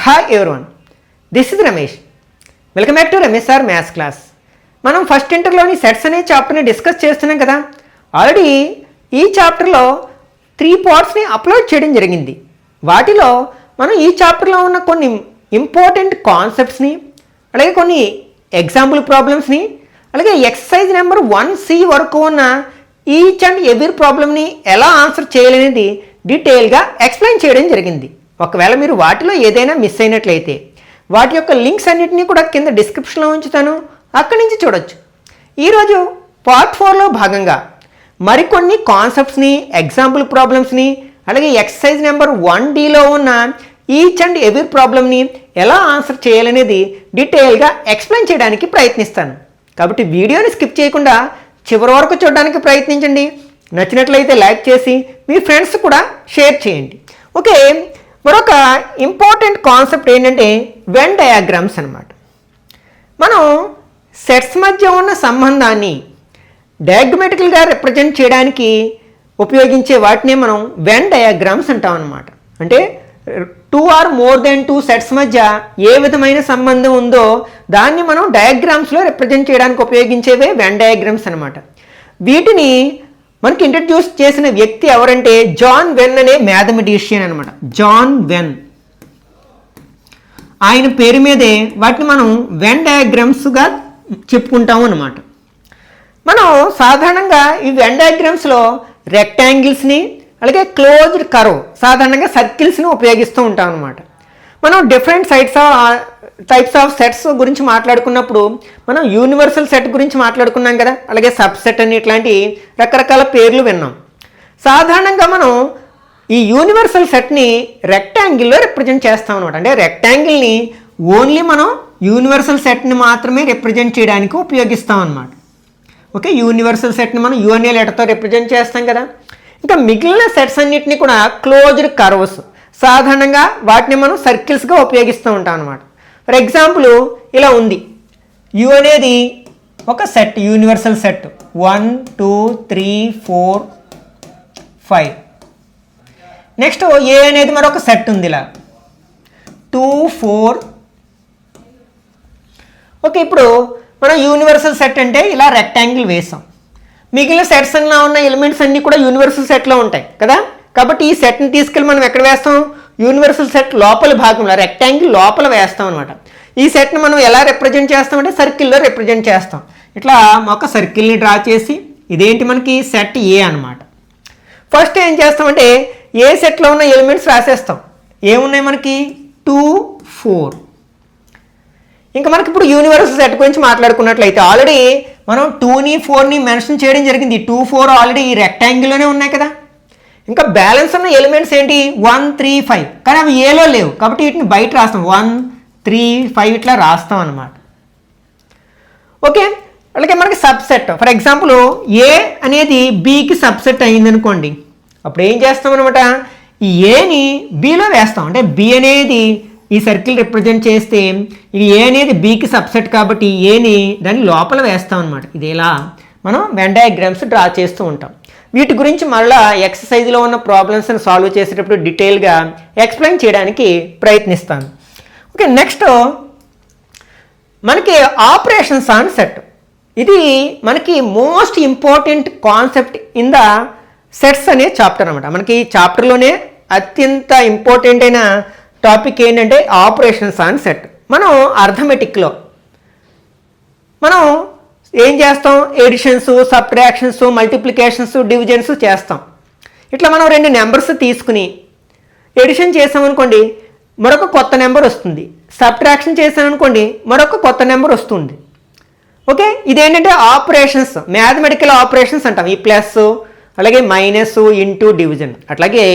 Hi everyone, this is Ramesh. Welcome back to Ramesh sir maths class. మనం first ఇంటర్లోని sets అనే చాప్టర్ని discuss చేస్తున్నాం కదా. Already ఈ చాప్టర్లో 3 పార్ట్స్ని అప్లోడ్ చేయడం జరిగింది. వాటిలో మనం ఈ చాప్టర్లో ఉన్న కొన్ని ఇంపార్టెంట్ కాన్సెప్ట్స్ని, అలాగే కొన్ని ఎగ్జాంపుల్ ప్రాబ్లమ్స్ని, అలాగే ఎక్సర్సైజ్ నెంబర్ 1C వరకు ఉన్న ఈచ్ అండ్ ఎవ్రీ ప్రాబ్లమ్ని ఎలా ఆన్సర్ చేయాలనేది డీటెయిల్గా ఎక్స్ప్లెయిన్ చేయడం జరిగింది. ఒకవేళ మీరు వాటిలో ఏదైనా మిస్ అయినట్లయితే వాటి యొక్క లింక్స్ అన్నిటినీ కూడా కింద డిస్క్రిప్షన్లో ఉంచుతాను, అక్కడి నుంచి చూడొచ్చు. ఈరోజు పార్ట్ 4లో భాగంగా మరికొన్ని కాన్సెప్ట్స్ని, ఎగ్జాంపుల్ ప్రాబ్లమ్స్ని, అలాగే ఎక్సర్సైజ్ నెంబర్ 1Dలో ఉన్న ఈచ్ అండ్ ఎవ్రీ ప్రాబ్లమ్ని ఎలా ఆన్సర్ చేయాలనేది డీటెయిల్గా ఎక్స్ప్లెయిన్ చేయడానికి ప్రయత్నిస్తాను. కాబట్టి వీడియోని స్కిప్ చేయకుండా చివరి వరకు చూడడానికి ప్రయత్నించండి. నచ్చినట్లయితే లైక్ చేసి మీ ఫ్రెండ్స్ కూడా షేర్ చేయండి. ఓకే, మరొక ఇంపార్టెంట్ కాన్సెప్ట్ ఏంటంటే వెన్ డయాగ్రామ్స్ అన్నమాట. మనం సెట్స్ మధ్య ఉన్న సంబంధాన్ని డయాగ్రమాటికల్గా రిప్రజెంట్ చేయడానికి ఉపయోగించే వాటినే మనం వెన్ డయాగ్రామ్స్ అంటాం అన్నమాట. అంటే 2 or more than 2 సెట్స్ మధ్య ఏ విధమైన సంబంధం ఉందో దాన్ని మనం డయాగ్రామ్స్లో రిప్రజెంట్ చేయడానికి ఉపయోగించేవే వెన్ డయాగ్రామ్స్ అనమాట. వీటిని మనకి ఇంట్రడ్యూస్ చేసిన వ్యక్తి ఎవరంటే జాన్ వెన్ అనే మ్యాథమెటిషియన్ అనమాట. జాన్ వెన్, ఆయన పేరు మీదే వాటిని మనం వెన్ డయాగ్రామ్స్గా చెప్పుకుంటాము అనమాట. మనం సాధారణంగా ఈ వెన్ డయాగ్రామ్స్లో రెక్టాంగిల్స్ని, అలాగే క్లోజ్డ్ కర్వ్, సాధారణంగా సర్కిల్స్ని ఉపయోగిస్తూ ఉంటాం అనమాట. మనం డిఫరెంట్ టైప్స్ ఆఫ్ సెట్స్ గురించి మాట్లాడుకున్నప్పుడు మనం యూనివర్సల్ సెట్ గురించి మాట్లాడుకున్నాం కదా, అలాగే సబ్సెట్ అని ఇట్లాంటి రకరకాల పేర్లు విన్నాం. సాధారణంగా మనం ఈ యూనివర్సల్ సెట్ని రెక్టాంగిల్లో రిప్రజెంట్ చేస్తాం అనమాట. అంటే రెక్టాంగిల్ని ఓన్లీ మనం యూనివర్సల్ సెట్ని మాత్రమే రిప్రజెంట్ చేయడానికి ఉపయోగిస్తాం అనమాట. ఓకే, యూనివర్సల్ సెట్ని మనం యు అనే లెటర్తో రిప్రజెంట్ చేస్తాం కదా. ఇంకా మిగిలిన సెట్స్ అన్నిటిని కూడా క్లోజ్డ్ కర్వ్స్, సాధారణంగా వాటిని మనం సర్కిల్స్గా ఉపయోగిస్తూ ఉంటాం అనమాట. ఫర్ ఎగ్జాంపుల్ ఇలా ఉంది, యు అనేది ఒక సెట్, యూనివర్సల్ సెట్ 1 2 3 4 5. నెక్స్ట్ ఏ అనేది మరొక సెట్ ఉంది ఇలా 2 4. ఓకే, ఇప్పుడు మనం యూనివర్సల్ సెట్ అంటే ఇలా రెక్టాంగిల్ వేసాం. మిగిలిన సెట్స్ అన్నా ఉన్న ఎలిమెంట్స్ అన్నీ కూడా యూనివర్సల్ సెట్లో ఉంటాయి కదా. కాబట్టి ఈ సెట్ని తీసుకెళ్ళి మనం ఎక్కడ వేస్తాం, యూనివర్సల్ సెట్ లోపల భాగంలో రెక్టాంగిల్ లోపల వేస్తాం అనమాట. ఈ సెట్ని మనం ఎలా రిప్రజెంట్ చేస్తామంటే సర్కిల్లో రిప్రజెంట్ చేస్తాం. ఇట్లా ఒక సర్కిల్ని డ్రా చేసి ఇదేంటి మనకి సెట్ ఏ అనమాట. ఫస్ట్ ఏం చేస్తామంటే ఏ సెట్లో ఉన్న ఎలిమెంట్స్ రాసేస్తాం. ఏమున్నాయి మనకి 2 4. ఇంకా మనకి ఇప్పుడు యూనివర్సల్ సెట్ గురించి మాట్లాడుకున్నట్లయితే ఆల్రెడీ మనం 2ని 4ని మెన్షన్ చేయడం జరిగింది. 2 4 ఆల్రెడీ ఈ రెక్టాంగిల్లోనే ఉన్నాయి కదా. ఇంకా బ్యాలెన్స్ ఉన్న ఎలిమెంట్స్ ఏంటి 1 3 5, కానీ అవి ఏలో లేవు కాబట్టి వీటిని బయట రాస్తాం. 1 3 5 ఇట్లా రాస్తాం అనమాట. ఓకే, అలాగే మనకి సబ్సెట్, ఫర్ ఎగ్జాంపుల్ ఏ అనేది బికి సబ్సెట్ అయింది అనుకోండి, అప్పుడు ఏం చేస్తాం అనమాట, ఈ ఏని బిలో వేస్తాం. అంటే బి అనేది ఈ సర్కిల్ రిప్రజెంట్ చేస్తే ఇది ఏ అనేది బికి సబ్సెట్ కాబట్టి ఏని దాని లోపల వేస్తాం అనమాట. ఇది ఇలా మనం వెన్ డయాగ్రామ్స్ డ్రా చేస్తూ ఉంటాం. వీటి గురించి మళ్ళీ ఎక్సర్సైజ్లో ఉన్న ప్రాబ్లమ్స్ని సాల్వ్ చేసేటప్పుడు డీటెయిల్గా ఎక్స్ప్లెయిన్ చేయడానికి ప్రయత్నిస్తాను. ఓకే, నెక్స్ట్ మనకి ఆపరేషన్స్ ఆన్ సెట్. ఇది మనకి most important concept in the sets అనే చాప్టర్ అనమాట. మనకి ఈ చాప్టర్లోనే అత్యంత ఇంపార్టెంట్ అయిన టాపిక్ ఏంటంటే ఆపరేషన్స్ ఆన్ సెట్. మనం అర్థమెటిక్లో మనం ఏం చేస్తాం, ఎడిషన్స్, సబ్ట్రాక్షన్స్, మల్టిప్లికేషన్స్, డివిజన్స్ చేస్తాం. ఇట్లా మనం 2 నెంబర్స్ తీసుకుని ఎడిషన్ చేసామనుకోండి మరొక కొత్త నెంబర్ వస్తుంది, సబ్ట్రాక్షన్ చేసామనుకోండి మరొక కొత్త నెంబర్ వస్తుంది. ఓకే, ఇదేంటంటే ఆపరేషన్స్, మ్యాథమెటికల్ ఆపరేషన్స్ అంటాం. ఈ ప్లస్, అలాగే మైనస్, ఇంటూ, డివిజన్. అట్లాగే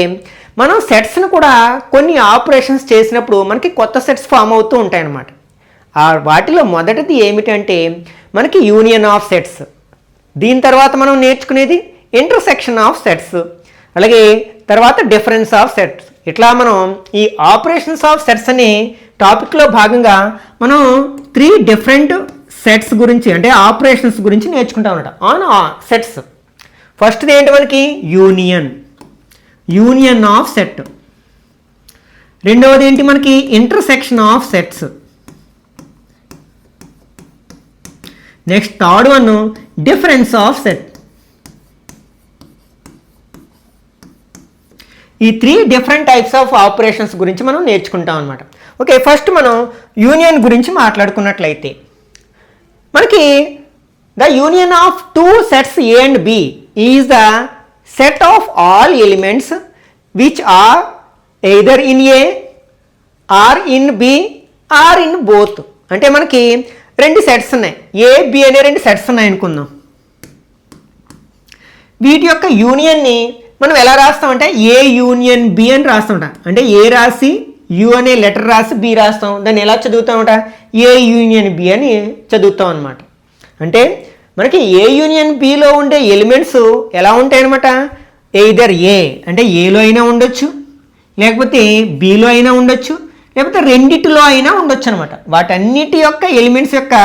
మనం సెట్స్ను కూడా కొన్ని ఆపరేషన్స్ చేసినప్పుడు మనకి కొత్త సెట్స్ ఫామ్ అవుతూ ఉంటాయి అన్నమాట. వాటిలో మొదటిది ఏమిటంటే మనకి యూనియన్ ఆఫ్ సెట్స్. దీని తర్వాత మనం నేర్చుకునేది ఇంటర్సెక్షన్ ఆఫ్ సెట్స్, అలాగే తర్వాత డిఫరెన్స్ ఆఫ్ సెట్స్. ఇట్లా మనం ఈ ఆపరేషన్స్ ఆఫ్ సెట్స్ అనే టాపిక్లో భాగంగా మనం 3 డిఫరెంట్ సెట్స్ గురించి, అంటే ఆపరేషన్స్ గురించి నేర్చుకుంటాం అన్నమాట ఆన్ సెట్స్. ఫస్ట్ది ఏంటి మనకి యూనియన్ ఆఫ్ సెట్. రెండవది ఏంటి మనకి intersection of sets. Next third one difference of set. ఈ 3 డిఫరెంట్ టైప్స్ ఆఫ్ ఆపరేషన్స్ గురించి మనం నేర్చుకుంటాం అనమాట. ఓకే, ఫస్ట్ మనం యూనియన్ గురించి మాట్లాడుకున్నట్లయితే మనకి the union of 2 sets A and B is the set of all elements which are either in A or in B or in both. అంటే మనకి 2 సెట్స్ ఉన్నాయి, A B అనే 2 సెట్స్ ఉన్నాయి అనుకుందాం. వీటి యొక్క యూనియన్ని మనం ఎలా రాస్తామంటే ఏ యూనియన్ బి అని రాస్తామట. అంటే ఏ రాసి యు అనే లెటర్ రాసి బి రాస్తాం. దాన్ని ఎలా చదువుతామట, ఏ యూనియన్ బి అని చదువుతాం అనమాట. అంటే మనకి ఏ యూనియన్ బిలో ఉండే ఎలిమెంట్స్ ఎలా ఉంటాయి అనమాట, ఎయిదర్ ఏ అంటే ఏలో అయినా ఉండొచ్చు, లేకపోతే బిలో అయినా ఉండొచ్చు, లేకపోతే రెండిటిలో అయినా ఉండొచ్చు అనమాట. వాటన్నిటి యొక్క ఎలిమెంట్స్ యొక్క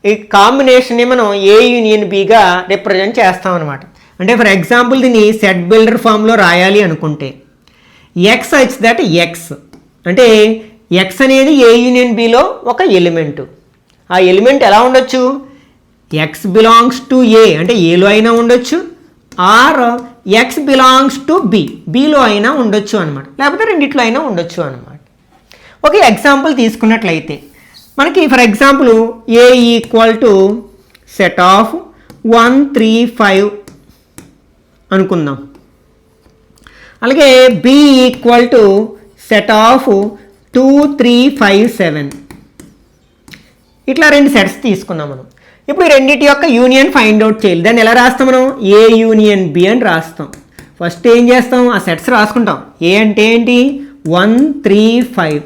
ఈ కాంబినేషన్ని మనం ఏ యూనియన్ బిగా రిప్రజెంట్ చేస్తాం అనమాట. అంటే ఫర్ ఎగ్జాంపుల్ దీన్ని సెట్ బిల్డర్ ఫామ్లో రాయాలి అనుకుంటే ఎక్స్ సచ్ దట్ ఎక్స్ అంటే ఎక్స్ అనేది ఏ యూనియన్ బిలో ఒక ఎలిమెంటు. ఆ ఎలిమెంట్ ఎలా ఉండొచ్చు, ఎక్స్ బిలాంగ్స్ టు ఏ అంటే ఏలో అయినా ఉండొచ్చు, or X belongs to B బిలో అయినా ఉండొచ్చు అనమాట, లేకపోతే రెండిట్లో అయినా ఉండొచ్చు అనమాట. ఒక ఎగ్జాంపుల్ తీసుకున్నట్లయితే మనకి for example A equal to set of 1 3 5 అనుకుందాం. అలాగే B equal to set of 2 3 5 7 ఇట్లా 2 సెట్స్ తీసుకున్నాం మనం. ఇప్పుడు ఈ రెండింటి యొక్క యూనియన్ ఫైండ్ అవుట్ చేయాలి. దాన్ని ఎలా రాస్తాం మనం, ఏ యూనియన్ బి అని రాస్తాం. ఫస్ట్ ఏం చేస్తాం, ఆ సెట్స్ రాసుకుంటాం. ఏ అంటే ఏంటి 1 3 5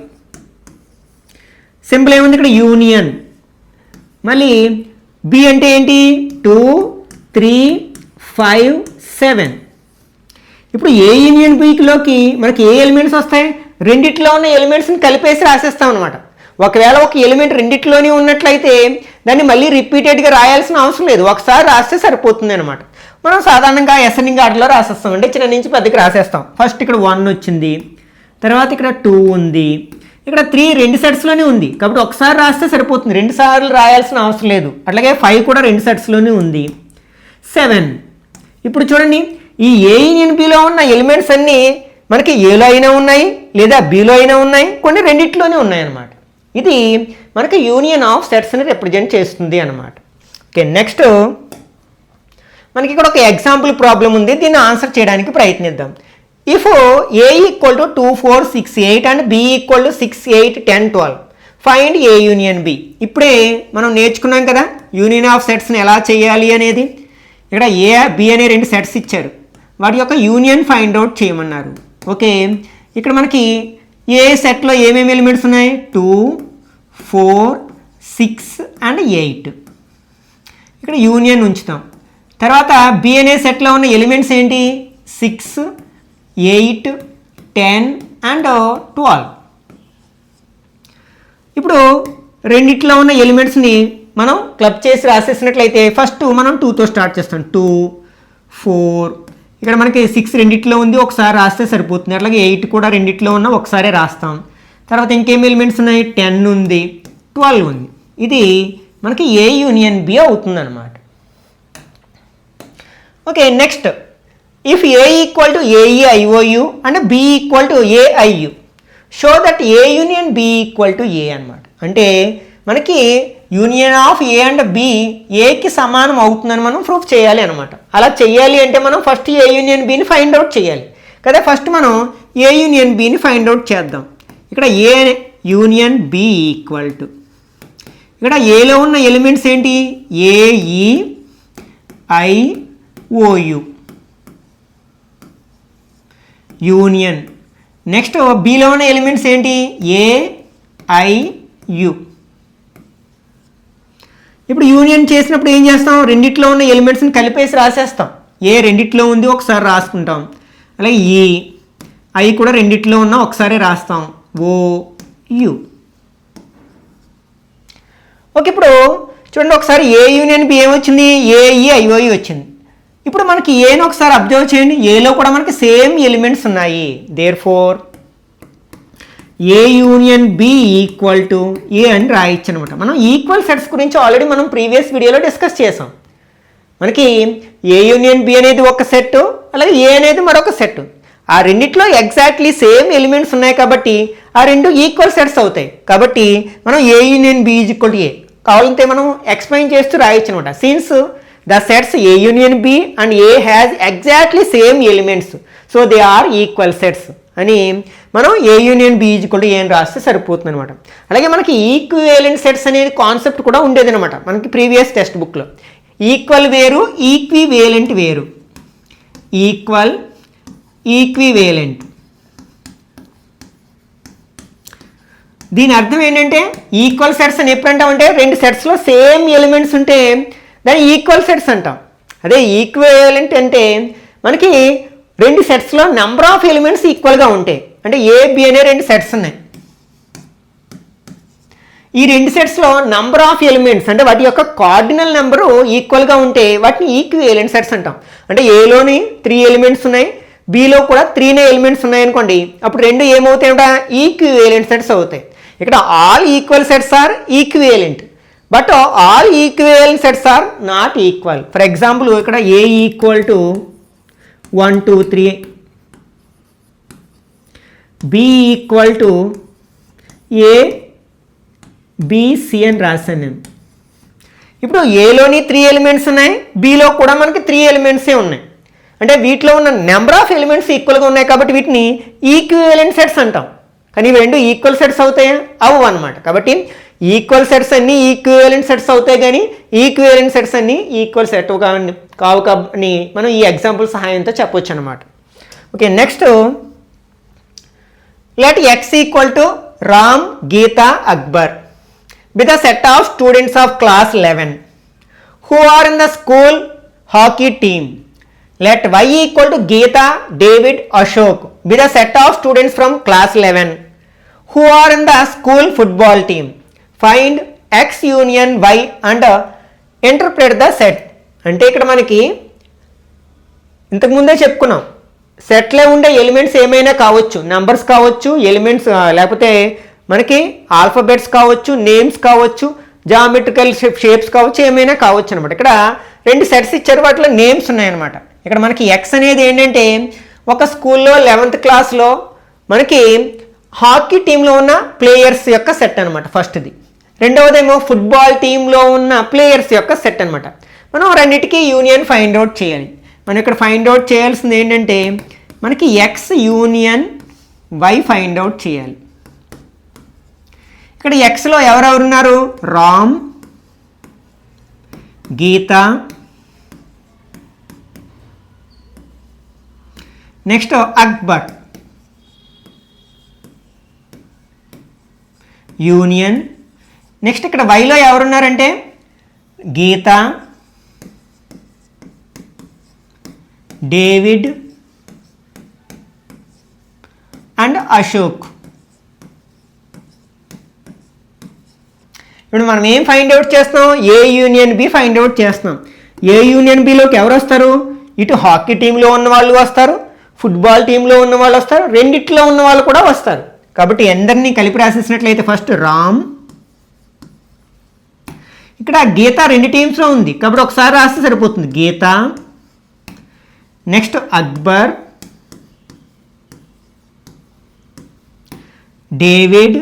సింపుల్ ఏముంది ఇక్కడ యూనియన్. మళ్ళీ బి అంటే ఏంటి 2 3 5 7. ఇప్పుడు ఏ యూనియన్ బిలోకి మనకి ఏ ఎలిమెంట్స్ వస్తాయి, రెండిట్లో ఉన్న ఎలిమెంట్స్ని కలిపేసి రాసేస్తాం అనమాట. ఒకవేళ ఒక ఎలిమెంట్ రెండిట్లోనే ఉన్నట్లయితే దాన్ని మళ్ళీ రిపీటెడ్గా రాయాల్సిన అవసరం లేదు, ఒకసారి రాస్తే సరిపోతుంది అనమాట. మనం సాధారణంగా అసెండింగ్ ఆర్డర్లో రాసేస్తాం, అంటే చిన్న నుంచి పెద్దకి రాసేస్తాం. ఫస్ట్ ఇక్కడ 1 వచ్చింది, తర్వాత ఇక్కడ 2 ఉంది, ఇక్కడ 3 2 సెట్స్లోనే ఉంది కాబట్టి ఒకసారి రాస్తే సరిపోతుంది, 2 సార్లు రాయాల్సిన అవసరం లేదు. అట్లాగే 5 కూడా 2 సెట్స్లోనే ఉంది. 7 ఇప్పుడు చూడండి, ఈ ఏ యూనియన్ బిలో ఉన్న ఎలిమెంట్స్ అన్నీ మనకి ఏలో అయినా ఉన్నాయి, లేదా బిలో అయినా ఉన్నాయి, కొన్ని రెండిట్లోనే ఉన్నాయి అన్నమాట. ఇది మనకి యూనియన్ ఆఫ్ సెట్స్ని రిప్రజెంట్ చేస్తుంది అన్నమాట. ఓకే, నెక్స్ట్ మనకి ఇక్కడ ఒక ఎగ్జాంపుల్ ప్రాబ్లం ఉంది, దీన్ని ఆన్సర్ చేయడానికి ప్రయత్నిద్దాం. If A equal to 2 4 6 8 and B equal to 6 8 10 12 find A union B. ఇప్పుడే మనం నేర్చుకున్నాం కదా యూనియన్ ఆఫ్ సెట్స్ని ఎలా చేయాలి అనేది. ఇక్కడ ఏ బి అనే 2 సెట్స్ ఇచ్చారు, వాటి యొక్క యూనియన్ ఫైండ్ అవుట్ చేయమన్నారు. ఓకే, ఇక్కడ మనకి ఏ సెట్లో ఏమేమి ఎలిమెంట్స్ ఉన్నాయి, 2 4 6 అండ్ 8. ఇక్కడ యూనియన్ ఉంచుతాం. తర్వాత బి అనే సెట్లో ఉన్న ఎలిమెంట్స్ ఏంటి, 6 8 10 అండ్ 12. ఇప్పుడు రెండిట్లో ఉన్న ఎలిమెంట్స్ని మనం క్లబ్ చేసి రాసేసినట్లయితే ఫస్ట్ మనం 2తో స్టార్ట్ చేస్తాం. 2 4 ఇక్కడ మనకి 6 రెండిట్లో ఉంది, ఒకసారి రాస్తే సరిపోతుంది. అట్లాగే 8 కూడా రెండిట్లో ఉన్న ఒకసారి రాస్తాం. తర్వాత ఇంకేం ఎలిమెంట్స్ ఉన్నాయి, 10 ఉంది, 12 ఉంది. ఇది మనకి ఏ యూనియన్ బి అవుతుంది అనమాట. Okay, next if A equal to A E I O U and B equal to A I U show that A union B equal to A అనమాట. అంటే మనకి union of A and B ఏకి సమానం అవుతుందని మనం ప్రూఫ్ చేయాలి అనమాట. అలా చేయాలి అంటే మనం ఫస్ట్ ఏ యూనియన్ బిని ఫైండ్ అవుట్ చేయాలి కదా. ఫస్ట్ మనం ఏ యూనియన్ బిని ఫైండ్ అవుట్ చేద్దాం. ఇక్కడ A union B equal to ఇక్కడ ఏలో ఉన్న ఎలిమెంట్స్ ఏంటి, ఏఈఐఓయు యూనియన్. నెక్స్ట్ బిలో ఉన్న ఎలిమెంట్స్ ఏంటి, ఏఐయు. ఇప్పుడు యూనియన్ చేసినప్పుడు ఏం చేస్తాం, రెండిట్లో ఉన్న ఎలిమెంట్స్ని కలిపేసి రాసేస్తాం. ఏ రెండిట్లో ఉంది ఒకసారి రాసుకుంటాం, అలాగే ఈ ఐ కూడా రెండిట్లో ఉన్న ఒకసారి రాస్తాం, ఓయు. ఓకే, ఇప్పుడు చూడండి ఒకసారి ఏ యూనియన్ బి ఏమొచ్చింది, ఏఈఐఓయు వచ్చింది. ఇప్పుడు మనకి ఏని ఒకసారి అబ్జర్వ్ చేయండి, ఏలో కూడా మనకి సేమ్ ఎలిమెంట్స్ ఉన్నాయి. There four A union B equal to A అని రాయొచ్చు అనమాట. మనం ఈక్వల్ సెట్స్ గురించి ఆల్రెడీ మనం ప్రీవియస్ వీడియోలో డిస్కస్ చేసాం. మనకి ఏ యూనియన్ బి అనేది ఒక సెట్, అలాగే ఏ అనేది మరొక సెట్. ఆ రెండిట్లో ఎగ్జాక్ట్లీ సేమ్ ఎలిమెంట్స్ ఉన్నాయి కాబట్టి ఆ రెండు ఈక్వల్ సెట్స్ అవుతాయి. కాబట్టి మనం A union B is equal to A కావాలంటే మనం ఎక్స్ప్లెయిన్ చేస్తూ రాయొచ్చు అనమాట. Since the sets A union B and A has exactly same elements so they are equal sets అని మనం A union B is equal to A అని రాస్తే సరిపోతుంది అనమాట. అలాగే మనకి ఈక్వివేలెంట్ సెట్స్ అనేది కాన్సెప్ట్ కూడా ఉండేది అనమాట మనకి ప్రీవియస్ టెక్స్ట్ బుక్లో. ఈక్వల్ వేరు, ఈక్వివేలెంట్ వేరు. ఈక్వల్, ఈక్వివేలెంట్. దీని అర్థం ఏంటంటే ఈక్వల్ సెట్స్ అని ఎప్పుడంటామంటే రెండు సెట్స్లో సేమ్ ఎలిమెంట్స్ ఉంటే దాన్ని ఈక్వల్ సెట్స్ అంటాం. అదే ఈక్వివేలెంట్ అంటే మనకి రెండు సెట్స్లో నెంబర్ ఆఫ్ ఎలిమెంట్స్ ఈక్వల్గా ఉంటాయి. అంటే ఏ బి అనే రెండు సెట్స్ ఉన్నాయి. ఈ రెండు సెట్స్లో నంబర్ ఆఫ్ ఎలిమెంట్స్ అంటే వాటి యొక్క కార్డినల్ నెంబరు ఈక్వల్గా ఉంటే వాటిని ఈక్వివేలెంట్ సెట్స్ అంటాం. అంటే ఏలోని 3 ఎలిమెంట్స్ ఉన్నాయి, బిలో కూడా 3 ఎలిమెంట్స్ ఉన్నాయనుకోండి, అప్పుడు రెండు ఏమవుతాయి? ఈక్వివేలెంట్ సెట్స్ అవుతాయి. ఇక్కడ all equal sets are equivalent, but all equivalent sets are not equal. For example ఇక్కడ A equal to 1 2 3, B equal to A B C అని రాశాను నేను. ఇప్పుడు ఏలోని 3 ఎలిమెంట్స్ ఉన్నాయి, బిలో కూడా మనకి 3 ఎలిమెంట్సే ఉన్నాయి. అంటే వీటిలో ఉన్న నెంబర్ ఆఫ్ ఎలిమెంట్స్ ఈక్వల్గా ఉన్నాయి కాబట్టి వీటిని ఈక్వివేలెంట్ సెట్స్ అంటాం. కానీ ఇవి రెండు ఈక్వల్ సెట్స్ అవుతాయా? అవ్వవు అనమాట. కాబట్టి ఈక్వల్ సెట్స్ అన్నీ ఈక్వివేలెంట్ సెట్స్ అవుతాయి, కానీ ఈక్వివేలెంట్ సెట్స్ అన్నీ ఈక్వల్ సెట్ కావు అని మనం ఈ ఎగ్జాంపుల్ సహాయంతో చెప్పొచ్చు అనమాట. Okay, next let X equal to Ram, Geeta, Akbar with a set of students of class 11 who are in the school hockey team. Let y equal to Geeta, David, Ashok with a set of students from class 11 who are in the school football team. Find x union y and interpret the set. అంటే ఇక్కడ మనకి ఇంతకుముందే చెప్పుకున్నాం, సెట్లో ఉండే elements ఏమైనా కావచ్చు, numbers కావచ్చు, ఎలిమెంట్స్ లేకపోతే మనకి ఆల్ఫాబెట్స్ కావచ్చు, నేమ్స్ కావచ్చు, జామెట్రికల్ షేప్స్ కావచ్చు, ఏమైనా కావచ్చు అనమాట. ఇక్కడ రెండు సెట్స్ ఇచ్చారు, వాటిలో నేమ్స్ ఉన్నాయన్నమాట. ఇక్కడ మనకి ఎక్స్ అనేది ఏంటంటే ఒక స్కూల్లో 11th క్లాస్లో మనకి హాకీ టీంలో ఉన్న ప్లేయర్స్ యొక్క సెట్ అనమాట ఫస్ట్ది. రెండవదేమో ఫుట్బాల్ టీంలో ఉన్న ప్లేయర్స్ యొక్క సెట్ అనమాట. మనం రెండింటికి యూనియన్ ఫైండ్ అవుట్ చేయాలి. మనం ఇక్కడ ఫైండ్ అవుట్ చేయాల్సింది ఏంటంటే మనకి X union Y find out చేయాలి. ఇక్కడ ఎక్స్లో ఎవరెవరున్నారు? Ram, Geeta, next Akbar, union. Next ఇక్కడ వైలో ఎవరున్నారంటే గీత, డేవిడ్ అండ్ అశోక్. ఇప్పుడు మనం ఏం ఫైండ్ అవుట్ చేస్తున్నాం? A union B find out చేస్తున్నాం. ఏ యూనియన్ బిలోకి ఎవరు వస్తారు? ఇటు హాకీ టీంలో ఉన్న వాళ్ళు వస్తారు, ఫుట్బాల్ టీంలో ఉన్న వాళ్ళు వస్తారు, రెండిట్లో ఉన్న వాళ్ళు కూడా వస్తారు. కాబట్టి అందరినీ కలిపి రాసేసినట్లయితే ఫస్ట్ రామ్, ఇక్కడ గీత రెండు టీమ్స్లో ఉంది కాబట్టి ఒకసారి రాస్తే సరిపోతుంది. Geetha, next Akbar, David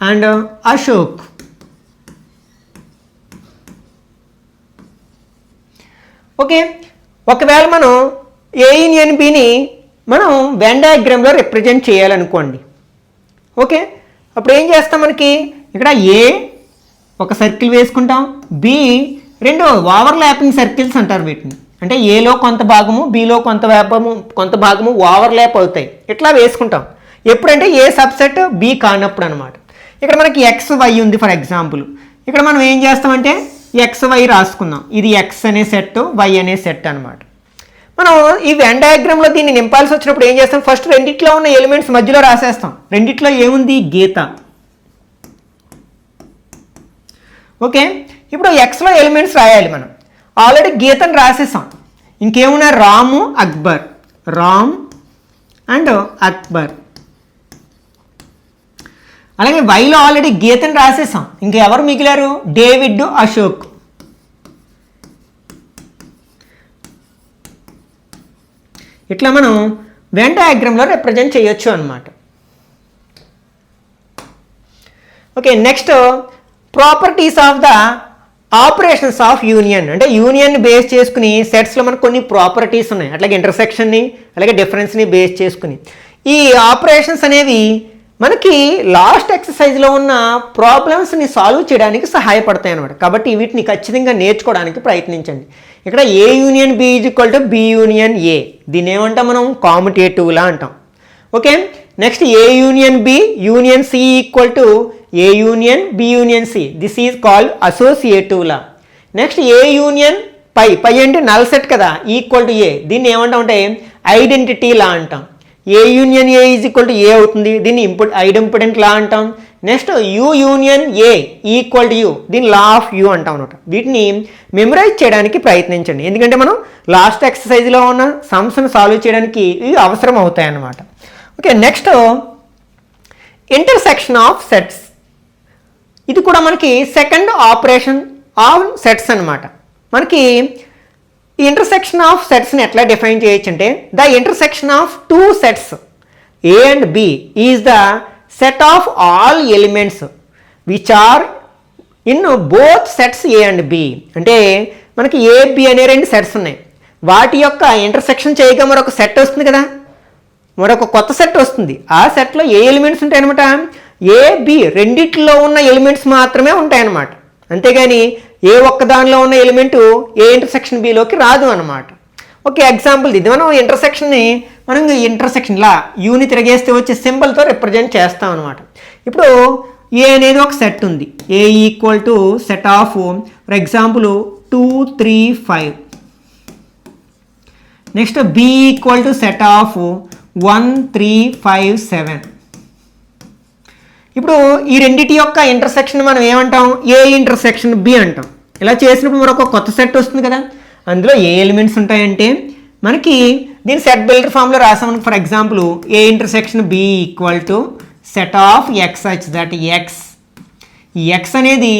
and Ashok. Okay, ఒకవేళ మనం ఏ యూనియన్ బిని మనం వెన్ డయాగ్రామ్లో రిప్రజెంట్ చేయాలనుకోండి. ఓకే, అప్పుడు ఏం చేస్తాం? మనకి ఇక్కడ ఏ ఒక సర్కిల్ వేసుకుంటాం, బి రెండు ఓవర్లాపింగ్ సర్కిల్స్ అంటారు వీటిని. అంటే ఏలో కొంత భాగము, బిలో కొంత భాగము ఓవర్లాప్ అవుతాయి. ఇట్లా వేసుకుంటాం. ఎప్పుడంటే ఏ సబ్సెట్ బి కానప్పుడు అనమాట. ఇక్కడ మనకి ఎక్స్ వై ఉంది ఫర్ ఎగ్జాంపుల్. ఇక్కడ మనం ఏం చేస్తామంటే ఎక్స్ వై రాసుకుందాం. ఇది ఎక్స్ అనే సెట్, వై అనే సెట్ అనమాట. మనం ఈ వెన్ డయాగ్రామ్లో దీన్ని నింపాల్సి వచ్చినప్పుడు ఏం చేస్తాం? ఫస్ట్ రెండిట్లో ఉన్న ఎలిమెంట్స్ మధ్యలో రాసేస్తాం. రెండిట్లో ఏముంది? గీత. ఓకే, ఇప్పుడు ఎక్స్లో ఎలిమెంట్స్ రాయాలి మనం. ఆల్రెడీ గీతను రాసేసాం. ఇంకేమున్నా? రాము, అక్బర్. రామ్, అండ్ అక్బర్. అలాగే వైలో ఆల్రెడీ గీతని రాసేసాం, ఇంకెవరు మిగిలారు? డేవిడ్, అశోక్. ఇట్లా మనం వెన్ డయాగ్రామ్లో రిప్రజెంట్ చేయొచ్చు అనమాట. Okay, next properties of the operations of union. అంటే యూనియన్ బేస్ చేసుకుని సెట్స్లో మనకు కొన్ని ప్రాపర్టీస్ ఉన్నాయి, అట్లాగే ఇంటర్సెక్షన్ని అలాగే డిఫరెన్స్ని బేస్ చేసుకుని ఈ ఆపరేషన్స్ అనేవి మనకి లాస్ట్ ఎక్సర్సైజ్లో ఉన్న ప్రాబ్లమ్స్ని సాల్వ్ చేయడానికి సహాయపడతాయి అన్నమాట. కాబట్టి వీటిని ఖచ్చితంగా నేర్చుకోవడానికి ప్రయత్నించండి. ఇక్కడ A union B is equal to B union A, దీన్ని ఏమంటాం మనం? కామ్యుటేటివ్లా అంటాం. Okay, next A union B union C equal to A union B union C, this is called associative law. Next A union phi, phi అంటే null set కదా, equal to A, దీన్ని ఏమంటాం అంటే identity law అంటాం. A union A is equal to A అవుతుంది, దీన్ని idempotent law అంటాం. Next U union A equal to you, దీన్ని లా ఆఫ్ యూ అంటాం అనమాట. వీటిని మెమరైజ్ చేయడానికి ప్రయత్నించండి, ఎందుకంటే మనం లాస్ట్ ఎక్సర్సైజ్లో ఉన్న సమ్స్ను సాల్వ్ చేయడానికి ఇవి అవసరం అవుతాయి అన్నమాట. Okay, next intersection of sets. ఇది కూడా మనకి సెకండ్ ఆపరేషన్ ఆఫ్ సెట్స్ అనమాట. మనకి ఈ ఇంటర్సెక్షన్ ఆఫ్ సెట్స్ని ఎట్లా డిఫైన్ చేయొచ్చు అంటే the intersection of two sets A and B is the set of all elements which are in both sets A and B. అంటే మనకి ఏ బి అనే రెండు సెట్స్ ఉన్నాయి, వాటి యొక్క ఇంటర్సెక్షన్ చేయగా మరొక సెట్ వస్తుంది కదా, మరొక కొత్త సెట్ వస్తుంది. ఆ సెట్లో ఏ ఎలిమెంట్స్ ఉంటాయన్నమాట? ఏ బి రెండిట్లో ఉన్న ఎలిమెంట్స్ మాత్రమే ఉంటాయన్నమాట, అంతేగాని ఏ ఒక్క దానిలో ఉన్న ఎలిమెంటు ఏ ఇంటర్సెక్షన్ బిలోకి రాదు అనమాట. ఓకే, ఎగ్జాంపుల్ ఇది మనం ఇంటర్సెక్షన్ని మనం ఇంటర్సెక్షన్లా యూని తిరిగేస్తే వచ్చే సింబల్తో రిప్రజెంట్ చేస్తాం అనమాట. ఇప్పుడు ఏ అనేది ఒక సెట్ ఉంది, A equal to set of for example 2 3 5. Next B equal to set of 1 3 5 7. ఇప్పుడు ఈ రెండిటి యొక్క ఇంటర్సెక్షన్ మనం ఏమంటాం? ఏ ఇంటర్సెక్షన్ బి అంటాం. ఇలా చేసినప్పుడు మరొక కొత్త సెట్ వస్తుంది కదా, అందులో ఏ ఎలిమెంట్స్ ఉంటాయంటే మనకి దీని సెట్ బిల్డర్ ఫామ్లో రాసామని. For example A intersection B equal to set of x H that x. ఈ ఎక్స్ అనేది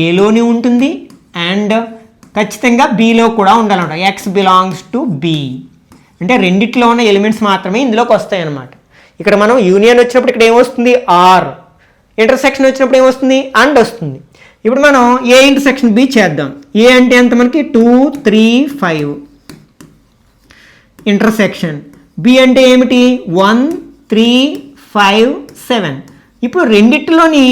ఏలోనే ఉంటుంది అండ్ ఖచ్చితంగా బిలో కూడా ఉండాలన్నమాట. ఎక్స్ బిలాంగ్స్ టు బి అంటే రెండిట్లో ఉన్న ఎలిమెంట్స్ మాత్రమే ఇందులోకి వస్తాయి అన్నమాట. ఇక్కడ మనం యూనియన్ వచ్చినప్పుడు ఇక్కడ ఏమొస్తుంది? ఆర్. ఇంటర్సెక్షన్ వచ్చినప్పుడు ఏమొస్తుంది? అండ్ వస్తుంది. ఇప్పుడు మనం ఏ ఇంటర్సెక్షన్ బి చేద్దాం. ఏ అంటే ఎంత మనకి? 2 3 5. ఇంటర్సెక్షన్ బి అంటే ఏమిటి? 1 3 5 7. ఇప్పుడు రెండిట్లోని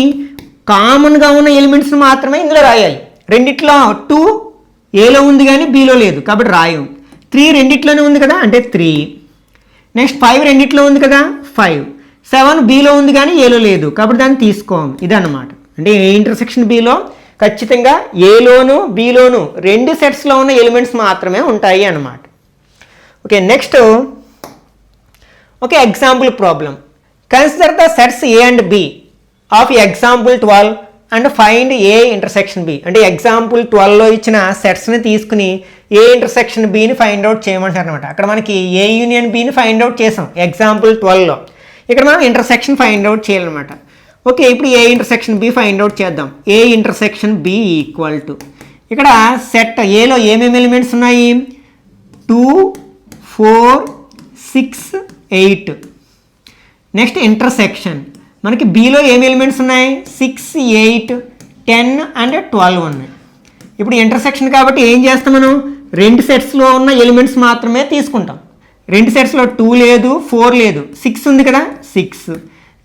కామన్గా ఉన్న ఎలిమెంట్స్ మాత్రమే ఇందులో రాయాలి. రెండిట్లో 2 ఏలో ఉంది కానీ బిలో లేదు కాబట్టి రాయం. 3 రెండిట్లోనే ఉంది కదా అంటే 3. నెక్స్ట్ 5 రెండిట్లో ఉంది కదా 5. 7 బిలో ఉంది కానీ ఏలో లేదు కాబట్టి దాన్ని తీసుకోం. ఇదన్నమాట. అంటే ఏ ఇంటర్సెక్షన్ బిలో ఖచ్చితంగా ఏలోను బిలోను రెండు సెట్స్లో ఉన్న ఎలిమెంట్స్ మాత్రమే ఉంటాయి అన్నమాట. Okay, next okay example problem. Consider the sets A and B of example 12 and find A intersection B. అంటే ఎగ్జాంపుల్ 12లో ఇచ్చిన సెట్స్ని తీసుకుని ఏ ఇంటర్సెక్షన్ బిని ఫైండ్ అవుట్ చేయమంటారు అనమాట. అక్కడ మనకి ఏ యూనియన్ బిని ఫైండ్ అవుట్ చేసాం ఎగ్జాంపుల్ 12లో. ఇక్కడ మనం ఇంటర్సెక్షన్ ఫైండ్ అవుట్ చేయాలన్నమాట. ఓకే, ఇప్పుడు A intersection B find out చేద్దాం. A intersection B equal to ఇక్కడ సెట్ ఏలో ఏమేమి ఎలిమెంట్స్ ఉన్నాయి? 2 4 6 8. నెక్స్ట్ ఇంటర్సెక్షన్ మనకి బిలో ఏమి ఎలిమెంట్స్ ఉన్నాయి? 6 8 10 అండ్ 12 ఉన్నాయి. ఇప్పుడు ఇంటర్సెక్షన్ కాబట్టి ఏం చేస్తాం మనం? రెండు సెట్స్లో ఉన్న ఎలిమెంట్స్ మాత్రమే తీసుకుంటాం. రెండు సెట్స్లో 2 లేదు 4 లేదు, 6 ఉంది కదా 6,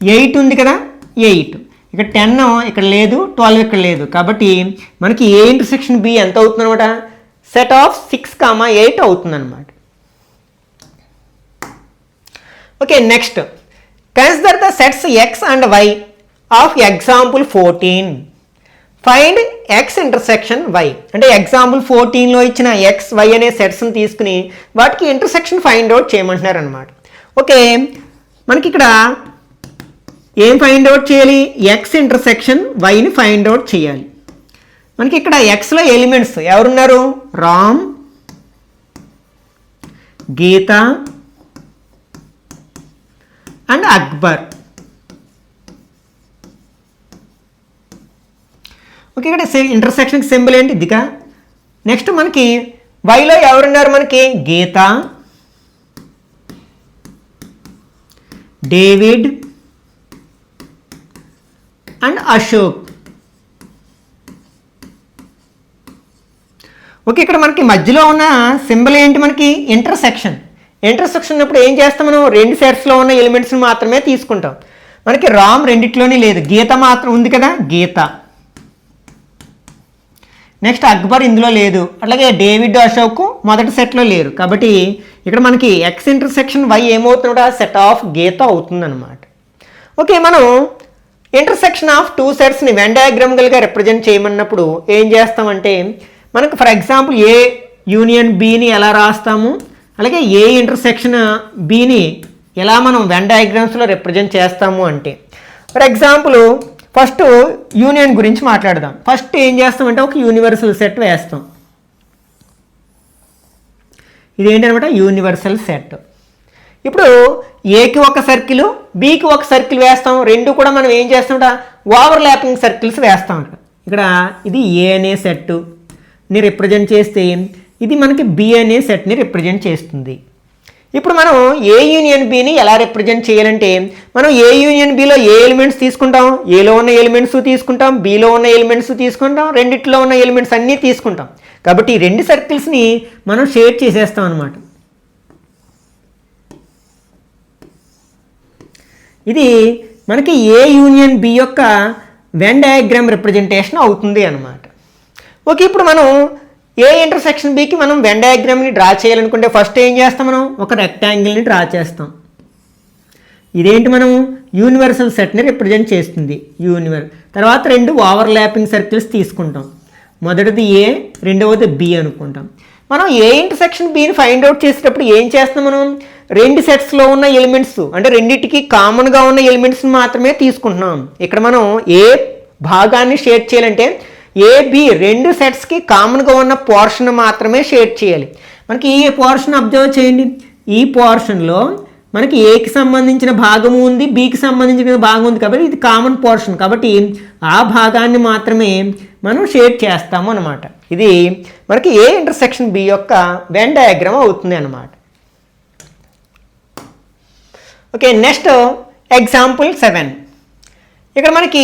8 ఉంది కదా 8, ఇక్కడ 10 ఇక్కడ లేదు 12 ఇక్కడ లేదు కాబట్టి మనకి ఏ ఇంటర్సెక్షన్ బి ఎంత అవుతుంది అనమాట? సెట్ ఆఫ్ 6, 8 అవుతుంది అనమాట. Okay, next consider the sets X and Y of example 14. Find X intersection Y. అంటే ఎగ్జాంపుల్ 14లో ఇచ్చిన ఎక్స్ వై అనే సెట్స్ని తీసుకుని వాటికి ఇంటర్సెక్షన్ ఫైండ్ అవుట్ చేయమంటున్నారు అనమాట. ఓకే, మనకి ఇక్కడ ఏం ఫైండ్ అవుట్ చేయాలి? ఎక్స్ ఇంటర్సెక్షన్ వైని ఫైండ్ అవుట్ చేయాలి. మనకి ఇక్కడ ఎక్స్లో ఎలిమెంట్స్ ఎవరున్నారు? రామ్, గీత, అండ్ అక్బర్. ఓకే, ఇక్కడ ఇంటర్సెక్షన్ సింబల్ ఏంటి? దిగా. నెక్స్ట్ మనకి వైలో ఎవరున్నారు? మనకి గీత, డేవిడ్ అండ్ అశోక్. ఓకే, ఇక్కడ మనకి మధ్యలో ఉన్న సింబల్ ఏంటి? మనకి ఇంటర్సెక్షన్. ఇంటర్సెక్షన్ ఉన్నప్పుడు ఏం చేస్తాం మనం? రెండు సెట్స్లో ఉన్న ఎలిమెంట్స్ని మాత్రమే తీసుకుంటాం. మనకి రామ్ రెండిట్లోనే లేదు, గీత మాత్రం ఉంది కదా, గీత. నెక్స్ట్ అక్బర్ ఇందులో లేదు, అట్లాగే డేవిడ్, అశోక్ మొదటి సెట్లో లేరు. కాబట్టి ఇక్కడ మనకి ఎక్స్ ఇంటర్సెక్షన్ వై ఏమవుతుందా? సెట్ ఆఫ్ గీత అవుతుందన్నమాట. ఓకే, మనం ఇంటర్సెక్షన్ ఆఫ్ టూ సెట్స్ని వెన్ డయాగ్రామ్గా రిప్రజెంట్ చేయమన్నప్పుడు ఏం చేస్తామంటే, మనకు ఫర్ ఎగ్జాంపుల్ ఏ యూనియన్ బిని ఎలా రాస్తాము, అలాగే ఏ ఇంటర్సెక్షన్ బిని ఎలా మనం వెన్ డయాగ్రామ్స్లో రిప్రజెంట్ చేస్తాము అంటే, ఫర్ ఎగ్జాంపుల్ ఫస్ట్ యూనియన్ గురించి మాట్లాడదాం. ఫస్ట్ ఏం చేస్తామంటే ఒక యూనివర్సల్ సెట్ వేస్తాం. ఇదేంటనమాట? Universal set. ఇప్పుడు ఏకి ఒక సర్కిల్, బికి ఒక సర్కిల్ వేస్తాం. రెండు కూడా మనం ఏం చేస్తామంట? ఓవర్ ల్యాపింగ్ సర్కిల్స్ వేస్తామంట. ఇక్కడ ఇది ఏ అనే సెట్ని రిప్రజెంట్ చేస్తే ఇది మనకి బి అనే సెట్ని రిప్రజెంట్ చేస్తుంది. ఇప్పుడు మనం ఏ యూనియన్ బిని ఎలా రిప్రజెంట్ చేయాలంటే, మనం A union below A elements తీసుకుంటాం? ఏలో ఉన్న ఎలిమెంట్స్ తీసుకుంటాం, బిలో ఉన్న ఎలిమెంట్స్ తీసుకుంటాం, రెండిట్లో ఉన్న ఎలిమెంట్స్ అన్నీ తీసుకుంటాం. కాబట్టి ఈ రెండు సర్కిల్స్ని మనం షేర్ చేసేస్తాం అనమాట. ఇది మనకి ఏ యూనియన్ బి యొక్క వెన్ డయాగ్రామ్ రిప్రజెంటేషన్ అవుతుంది అనమాట. ఓకే, ఇప్పుడు మనం ఏ ఇంటర్సెక్షన్ బికి మనం వెన్ డయాగ్రామ్ని డ్రా చేయాలనుకుంటే ఫస్ట్ ఏం చేస్తాం? మనం ఒక రెక్టాంగిల్ని డ్రా చేస్తాం. ఇదేంటి? మనం యూనివర్సల్ సెట్ని రిప్రజెంట్ చేస్తుంది. తర్వాత రెండు ఓవర్ ల్యాపింగ్ సర్కిల్స్ తీసుకుంటాం. మొదటిది ఏ, రెండవది బి అనుకుంటాం. మనం ఏ ఇంటర్సెక్షన్ బిని ఫైండ్ అవుట్ చేసేటప్పుడు ఏం చేస్తాం? మనం రెండు సెట్స్లో ఉన్న ఎలిమెంట్స్ అంటే రెండింటికి కామన్గా ఉన్న ఎలిమెంట్స్ని మాత్రమే తీసుకుంటున్నాం. ఇక్కడ మనం ఏ భాగాన్ని షేర్ చేయాలంటే ఏబి రెండు సెట్స్కి కామన్గా ఉన్న పోర్షన్ మాత్రమే షేర్ చేయాలి. మనకి ఈ పోర్షన్ అబ్జర్వ్ చేయండి. ఈ పోర్షన్లో మనకి ఏకి సంబంధించిన భాగము ఉంది, బికి సంబంధించిన భాగం ఉంది. కాబట్టి ఇది కామన్ పోర్షన్, కాబట్టి ఆ భాగాన్ని మాత్రమే మనం షేర్ చేస్తాము అన్నమాట. ఇది మనకి ఏ ఇంటర్సెక్షన్ బి యొక్క వెన్ డయాగ్రామ్ అవుతుంది అన్నమాట. Okay, next example 7. ఇక్కడ మనకి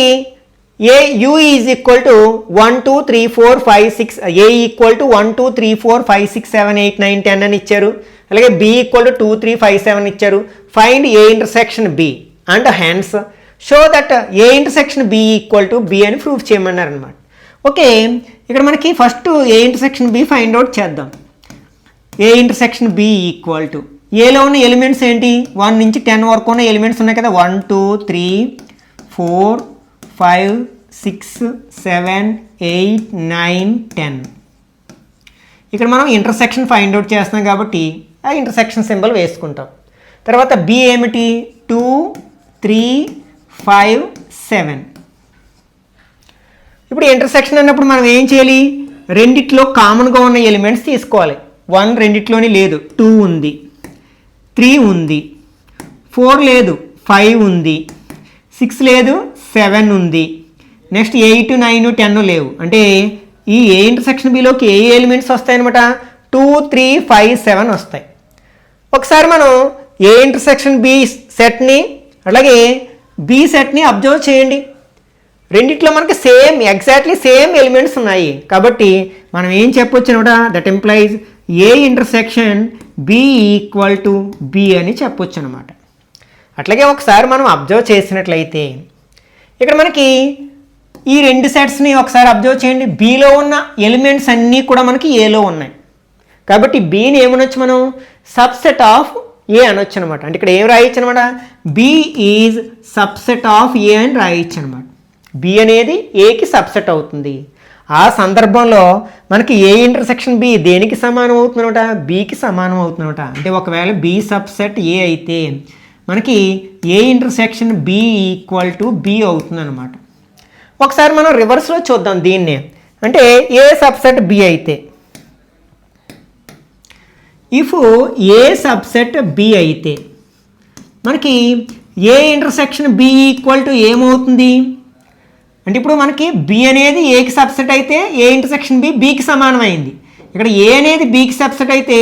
A U is equal to 1 2 3 4 5 6 A equal to 1 2 3 4 5 6 7 8 9 10 అని ఇచ్చారు. అలాగే బి ఈక్వల్ టు 2 3 5 7 ఇచ్చారు. Find A intersection B and hence show that A intersection B equal to B అని ప్రూఫ్ చేయమన్నారు అనమాట. ఓకే, ఇక్కడ మనకి first A intersection B find out చేద్దాం. A intersection B equal to ఏలో ఉన్న ఎలిమెంట్స్ ఏంటి? 1 నుంచి 10 వరకు ఉన్న ఎలిమెంట్స్ ఉన్నాయి కదా. 1 2 3 4 5 6 7 8 9 10. ఇక్కడ మనం ఇంటర్సెక్షన్ ఫైండ్ అవుట్ చేస్తున్నాం కాబట్టి ఆ ఇంటర్సెక్షన్ సింబల్ వేసుకుంటాం. తర్వాత బి ఏమిటి? 2 3 5 7. ఇప్పుడు ఇంటర్సెక్షన్ అన్నప్పుడు మనం ఏం చేయాలి? రెండిట్లో కామన్గా ఉన్న ఎలిమెంట్స్ తీసుకోవాలి. 1 రెండిట్లోని లేదు, 2 ఉంది, 3 ఉంది, 4 లేదు, 5 ఉంది, 6 లేదు, 7 ఉంది. నెక్స్ట్ 8 9 10 లేవు. అంటే ఈ ఏ ఇంటర్సెక్షన్ బిలోకి ఏ ఎలిమెంట్స్ వస్తాయన్నమాట? 2 3 5 7 వస్తాయి. ఒకసారి మనం ఏ ఇంటర్సెక్షన్ బి సెట్ని అలాగే బి సెట్ని అబ్జర్వ్ చేయండి. రెండిట్లో మనకి ఎగ్జాక్ట్లీ సేమ్ ఎలిమెంట్స్ ఉన్నాయి. కాబట్టి మనం ఏం చెప్పొచ్చు అనమాట? That implies A intersection B equal to B అని చెప్పొచ్చు అనమాట. అట్లాగే ఒకసారి మనం అబ్జర్వ్ చేసినట్లయితే ఇక్కడ మనకి ఈ రెండు సెట్స్ని ఒకసారి అబ్జర్వ్ చేయండి. బిలో ఉన్న ఎలిమెంట్స్ అన్నీ కూడా మనకి ఏలో ఉన్నాయి. కాబట్టి బిని ఏమనొచ్చు మనం? సబ్సెట్ ఆఫ్ ఏ అనొచ్చు అనమాట. అంటే ఇక్కడ ఏం రాయొచ్చు అనమాట? బి ఈజ్ సబ్సెట్ ఆఫ్ ఏ అని రాయొచ్చు అనమాట. బి అనేది ఏకి సబ్సెట్ అవుతుంది. ఆ సందర్భంలో మనకి ఏ ఇంటర్సెక్షన్ బి దేనికి సమానం అవుతుందన్నమాట? బికి సమానం అవుతుందన్నమాట. అంటే ఒకవేళ బి సబ్సెట్ ఏ అయితే మనకి A intersection B equal to B అవుతుందన్నమాట. ఒకసారి మనం రివర్స్లో చూద్దాం దీన్నే. అంటే ఏ సబ్సెట్ బి అయితే, ఇఫ్ ఏ సబ్సెట్ బి అయితే మనకి A intersection B equal to ఏమవుతుంది అంటే ఇప్పుడు మనకి బి అనేది ఏకి సబ్సెట్ అయితే ఏ ఇంటర్సెక్షన్ బి బికి సమానం అయింది. ఇక్కడ ఏ అనేది బికి సబ్సెట్ అయితే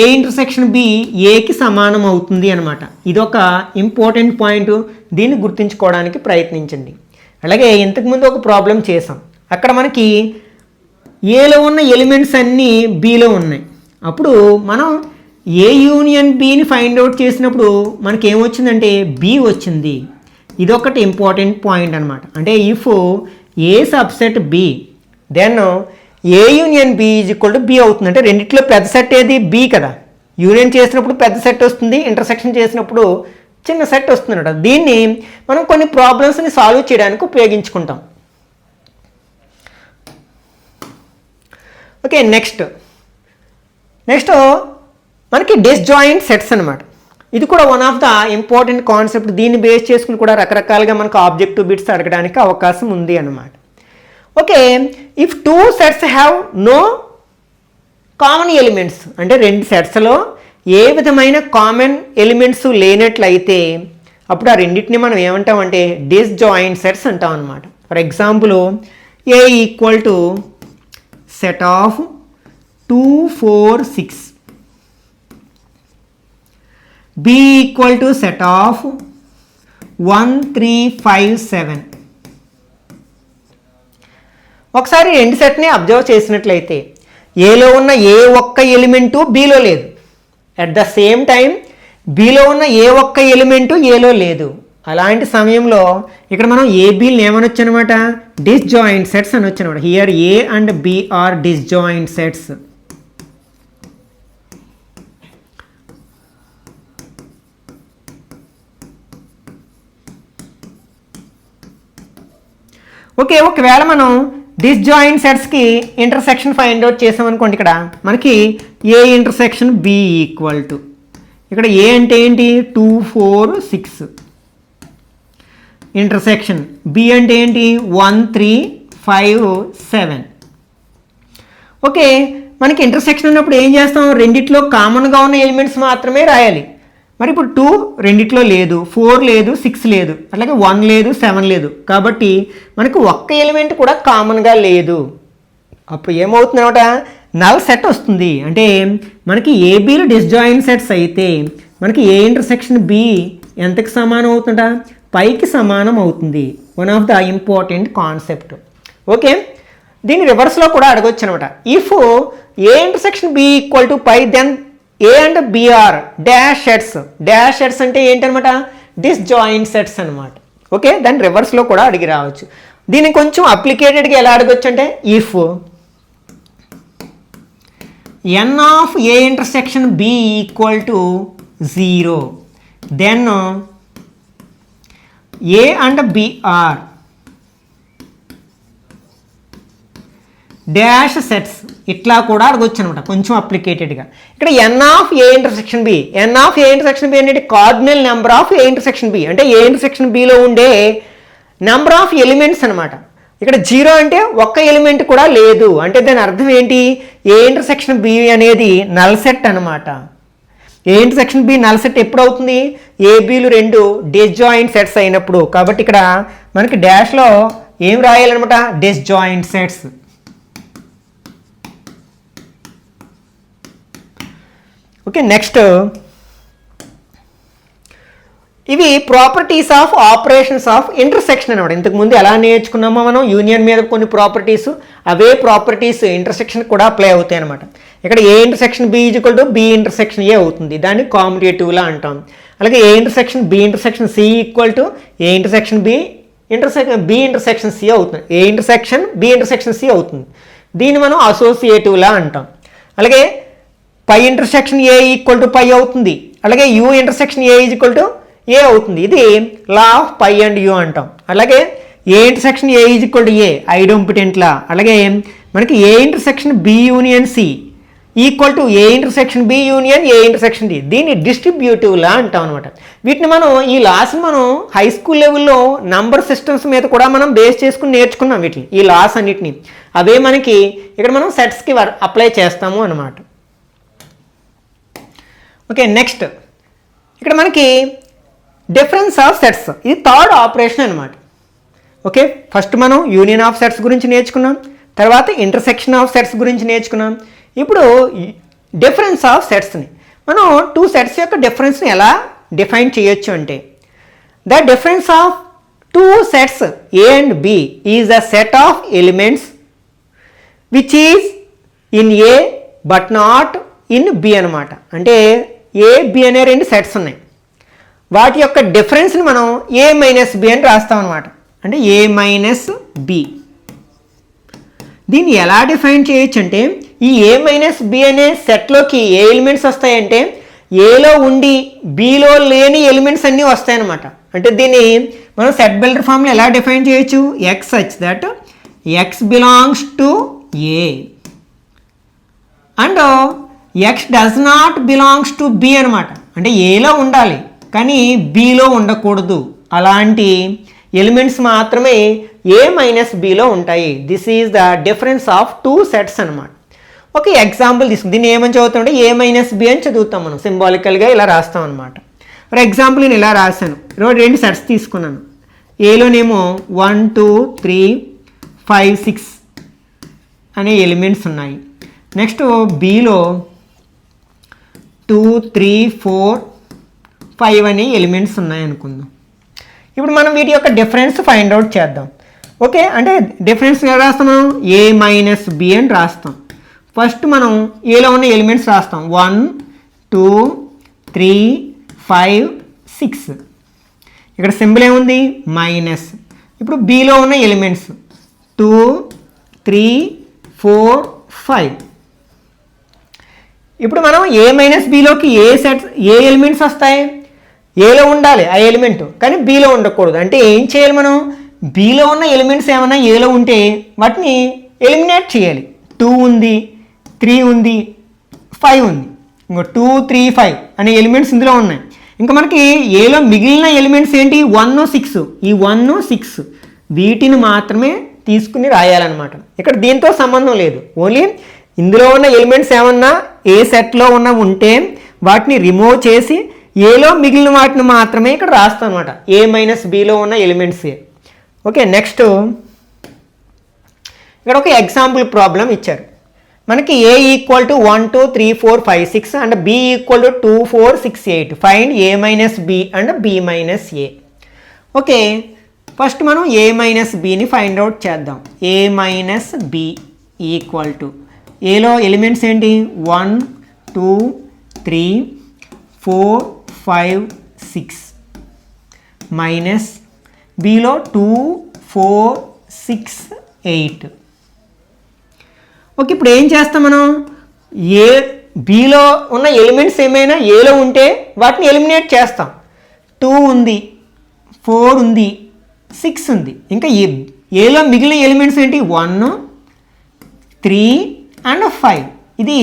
ఏ ఇంటర్సెక్షన్ బి ఏకి సమానం అవుతుంది అనమాట. ఇదొక ఇంపార్టెంట్ పాయింట్, దీన్ని గుర్తుంచుకోవడానికి ప్రయత్నించండి. అలాగే ఇంతకుముందు ఒక ప్రాబ్లం చేసాం, అక్కడ మనకి ఏలో ఉన్న ఎలిమెంట్స్ అన్నీ బిలో ఉన్నాయి. అప్పుడు మనం ఏ యూనియన్ బిని ఫైండ్ అవుట్ చేసినప్పుడు మనకి ఏమొచ్చిందంటే బి వచ్చింది. ఇదొకటి ఇంపార్టెంట్ పాయింట్ అనమాట. అంటే if A subset B then A union B is equal to B అవుతుంది. అంటే రెండిట్లో పెద్ద సెట్ ఏది బి కదా. యూనియన్ చేసినప్పుడు పెద్ద సెట్ వస్తుంది, ఇంటర్సెక్షన్ చేసినప్పుడు చిన్న సెట్ వస్తుంది అనమాట. దీన్ని మనం కొన్ని ప్రాబ్లమ్స్ని సాల్వ్ చేయడానికి ఉపయోగించుకుంటాం. ఓకే, నెక్స్ట్ మనకి డిస్జాయింట్ సెట్స్ అనమాట. ఇది కూడా one of the important concept. దీన్ని బేస్ చేసుకుని కూడా రకరకాలుగా మనకు ఆబ్జెక్టివ్ బిట్స్ అడగడానికి అవకాశం ఉంది అన్నమాట. Okay, if two sets have no common elements అంటే రెండు సెట్స్లో ఏ విధమైన కామన్ ఎలిమెంట్స్ లేనట్లయితే అప్పుడు ఆ రెండింటిని మనం ఏమంటామంటే డిస్జాయింట్ సెట్స్ అంటాం అనమాట. For example A equal to set of 2, 4, 6, B equal to set of 1, 3, 5, 7. ఒకసారి రెండు సెట్ని అబ్జర్వ్ చేసినట్లయితే ఏలో ఉన్న ఏ ఒక్క ఎలిమెంటు బిలో లేదు, at the same time below ఉన్న ఏ ఒక్క ఎలిమెంటు ఏలో లేదు. అలాంటి సమయంలో ఇక్కడ మనం ఏబీని ఏమనొచ్చు అనమాట డిస్జాయింట్ సెట్స్ అనొచ్చు అనమాట. Here A and B are disjoint sets. Okay, ఒకవేళ మనం డిస్జాయింట్ సెట్స్కి ఇంటర్సెక్షన్ ఫైండ్ అవుట్ చేసామనుకోండి, ఇక్కడ మనకి A intersection B equal to ఇక్కడ ఏ అంటే ఏంటి 2, 4, 6 ఇంటర్సెక్షన్, బి అంటే ఏంటి 1, 3, 5, 7. ఓకే, మనకి ఇంటర్సెక్షన్ ఉన్నప్పుడు ఏం చేస్తాం, రెండిట్లో కామన్గా ఉన్న ఎలిమెంట్స్ మాత్రమే రాయాలి. మరి ఇప్పుడు 2 రెండిట్లో లేదు, 4 లేదు, 6 లేదు, అట్లాగే 1 లేదు, 7 లేదు. కాబట్టి మనకు ఒక్క ఎలిమెంట్ కూడా కామన్గా లేదు. అప్పుడు ఏమవుతుంది అనమాట నల్ సెట్ వస్తుంది. అంటే మనకి ఏబీలు డిస్జాయింట్ సెట్స్ అయితే మనకి ఏ ఇంటర్సెక్షన్ బి ఎంతకి సమానం అవుతుంట పైకి సమానం అవుతుంది. One of the important concept. Okay, దీన్ని రివర్స్లో కూడా అడగొచ్చు అనమాట. If A intersection B equal to phi then A and B are dash sets. Dash sets అంటే ఏంటనమాట డిస్జాయింట్ సెట్స్ అనమాట. ఓకే, దాన్ని రివర్స్లో కూడా అడిగి రావచ్చు. దీన్ని కొంచెం అప్లికేటెడ్గా ఎలా అడగొచ్చు అంటే if N of A intersection B equal to 0 then A and B are dash sets. ఇట్లా కూడా అడగొచ్చు అనమాట కొంచెం అప్లికేటెడ్గా. ఇక్కడ N of A intersection B, N of A intersection B అనేది cardinal number of A intersection B, అంటే ఏ ఇంటర్సెక్షన్ బిలో ఉండే నెంబర్ ఆఫ్ ఎలిమెంట్స్ అనమాట. ఇక్కడ 0 అంటే ఒక్క ఎలిమెంట్ కూడా లేదు, అంటే దాని అర్థం ఏంటి ఏ ఇంటర్సెక్షన్ బి అనేది నల్ సెట్ అనమాట. A intersection B null set ఎప్పుడు అవుతుంది, ఏబీలు రెండు డిస్జాయింట్ సెట్స్ అయినప్పుడు. కాబట్టి ఇక్కడ మనకి డాష్లో ఏం రాయాలన్నమాట డిస్జాయింట్ సెట్స్. ఓకే, నెక్స్ట్ ఇవి properties of operations of intersection అనమాట. ఇంతకుముందు ఎలా నేర్చుకున్నామో మనం యూనియన్ మీద కొన్ని ప్రాపర్టీస్, అవే ప్రాపర్టీస్ ఇంటర్సెక్షన్ కూడా అప్లై అవుతాయి అనమాట. ఇక్కడ A intersection B equal to B intersection A అవుతుంది, దాన్ని కామ్యుటేటివ్లా అంటాం. అలాగే A intersection B intersection C equal to A intersection B intersection C అవుతుంది. A intersection B intersection C అవుతుంది, దీన్ని మనం అసోసియేటివ్లా అంటాం. అలాగే పై intersection A equal to phi అవుతుంది. అలాగే U intersection A equal to A అవుతుంది. ఇది law of phi and U అంటాం. అలాగే A intersection A equal to A identity law. అలాగే మనకి A intersection B union C equal to A intersection B union A intersection D, దీన్ని distributive law అంటాం అనమాట. వీటిని మనం ఈ లాస్ మనం హై స్కూల్ లెవెల్లో నంబర్ సిస్టమ్స్ మీద కూడా మనం బేస్ చేసుకుని నేర్చుకున్నాం వీటిని, ఈ లాస్ అన్నిటిని. అవే మనకి ఇక్కడ మనం సెట్స్కి అప్లై చేస్తాము అనమాట. ఓకే, నెక్స్ట్ ఇక్కడ మనకి డిఫరెన్స్ ఆఫ్ సెట్స్, ఇది థర్డ్ ఆపరేషన్ అనమాట. ఓకే, ఫస్ట్ మనం యూనియన్ ఆఫ్ సెట్స్ గురించి నేర్చుకున్నాం, తర్వాత ఇంటర్సెక్షన్ ఆఫ్ సెట్స్ గురించి నేర్చుకున్నాం. ఇప్పుడు డిఫరెన్స్ ఆఫ్ సెట్స్ని మనం టూ సెట్స్ యొక్క డిఫరెన్స్ని ఎలా డిఫైన్ చేయొచ్చు అంటే, the difference of two sets A and B is a set of elements which is in A but not in B అనమాట. అంటే ఏ బి అనే రెండు సెట్స్ ఉన్నాయి, వాటి యొక్క డిఫరెన్స్ని మనం ఏ మైనస్ బి అని రాస్తాం అనమాట. అంటే ఏ మైనస్ బి. దీన్ని ఎలా డిఫైన్ చేయొచ్చు అంటే, ఈ ఏ మైనస్ బి అనే సెట్లోకి ఏ ఎలిమెంట్స్ వస్తాయంటే ఏలో ఉండి బిలో లేని ఎలిమెంట్స్ అన్నీ వస్తాయన్నమాట. అంటే దీన్ని మనం సెట్ బిల్డర్ ఫామ్లో ఎలా డిఫైన్ చేయొచ్చు, X such that X belongs to A and X does not belongs to B అనమాట. అంటే ఏలో ఉండాలి కానీ బిలో ఉండకూడదు, అలాంటి ఎలిమెంట్స్ మాత్రమే ఏ మైనస్ బిలో ఉంటాయి. This is the difference of two sets అనమాట. ఒక ఎగ్జాంపుల్ తీసుకుని దీన్ని ఏమని చదువుతుంటే ఏ మైనస్ బి అని చదువుతాం మనం, సింబాలికల్గా ఇలా రాస్తాం అనమాట. ఫర్ ఎగ్జాంపుల్ నేను ఇలా రాశాను, రెండు సెట్స్ తీసుకున్నాను. ఏలోనేమో 1 2 3 5 6 అనే ఎలిమెంట్స్ ఉన్నాయి. నెక్స్ట్ బిలో 2 3 4 5 అనే ఎలిమెంట్స్ ఉన్నాయి అనుకుందాం. ఇప్పుడు మనం వీటి యొక్క డిఫరెన్స్ ఫైండ్ అవుట్ చేద్దాం. ఓకే, అంటే డిఫరెన్స్ ఎలా రాస్తాం, ఏ మైనస్ బి అని రాస్తాం. ఫస్ట్ మనం ఏలో ఉన్న ఎలిమెంట్స్ రాస్తాం, 1 2 3 5 6. ఇక్కడ సింబల్ ఏముంది, మైనస్. ఇప్పుడు బిలో ఉన్న ఎలిమెంట్స్ 2 3 4 5. ఇప్పుడు మనం ఏ మైనస్ బిలోకి ఏ ఎలిమెంట్స్ వస్తాయి, ఏలో ఉండాలి ఆ ఎలిమెంట్ కానీ బిలో ఉండకూడదు. అంటే ఏం చేయాలి, మనం బిలో ఉన్న ఎలిమెంట్స్ ఏమైనా ఏలో ఉంటే వాటిని ఎలిమినేట్ చేయాలి. 2 ఉంది, 3 ఉంది, 5 ఉంది, ఇంకో 2 3 5 అనే ఎలిమెంట్స్ ఇందులో ఉన్నాయి. ఇంకా మనకి ఏలో మిగిలిన ఎలిమెంట్స్ ఏంటి, 1 6. ఈ 1 6 వీటిని మాత్రమే తీసుకుని రాయాలన్నమాట. ఇక్కడ దీంతో సంబంధం లేదు, ఓన్లీ ఇందులో ఉన్న ఎలిమెంట్స్ ఏమన్నా ఏ సెట్లో ఉన్న ఉంటే వాటిని రిమూవ్ చేసి ఏలో మిగిలిన వాటిని మాత్రమే ఇక్కడ రాస్తాం అనమాట, ఏ మైనస్ బిలో ఉన్న ఎలిమెంట్సే. ఓకే, నెక్స్ట్ ఇక్కడ ఒక ఎగ్జాంపుల్ ప్రాబ్లం ఇచ్చారు మనకి. A equal to 1 2 3 4 5 6 and B equal to 2 4 6 8. Find A minus B and B minus A. Okay, first మనం ఏ మైనస్ బిని ఫైండ్ అవుట్ చేద్దాం. A minus B equal to, ఏలో ఎలిమెంట్స్ ఏంటి, 1 2 3 4 5 6 minus below 2 4 6 8. Okay, ఇప్పుడు ఏం చేస్తాం మనం, ఏ బిలో ఉన్న ఎలిమెంట్స్ ఏమైనా ఏలో ఉంటే వాటిని ఎలిమినేట్ చేస్తాం. 2 ఉంది, 4 ఉంది, 6 ఉంది. ఇంకా ఏలో మిగిలిన ఎలిమెంట్స్ ఏంటి, 1 3 అండ్ 5. ఇది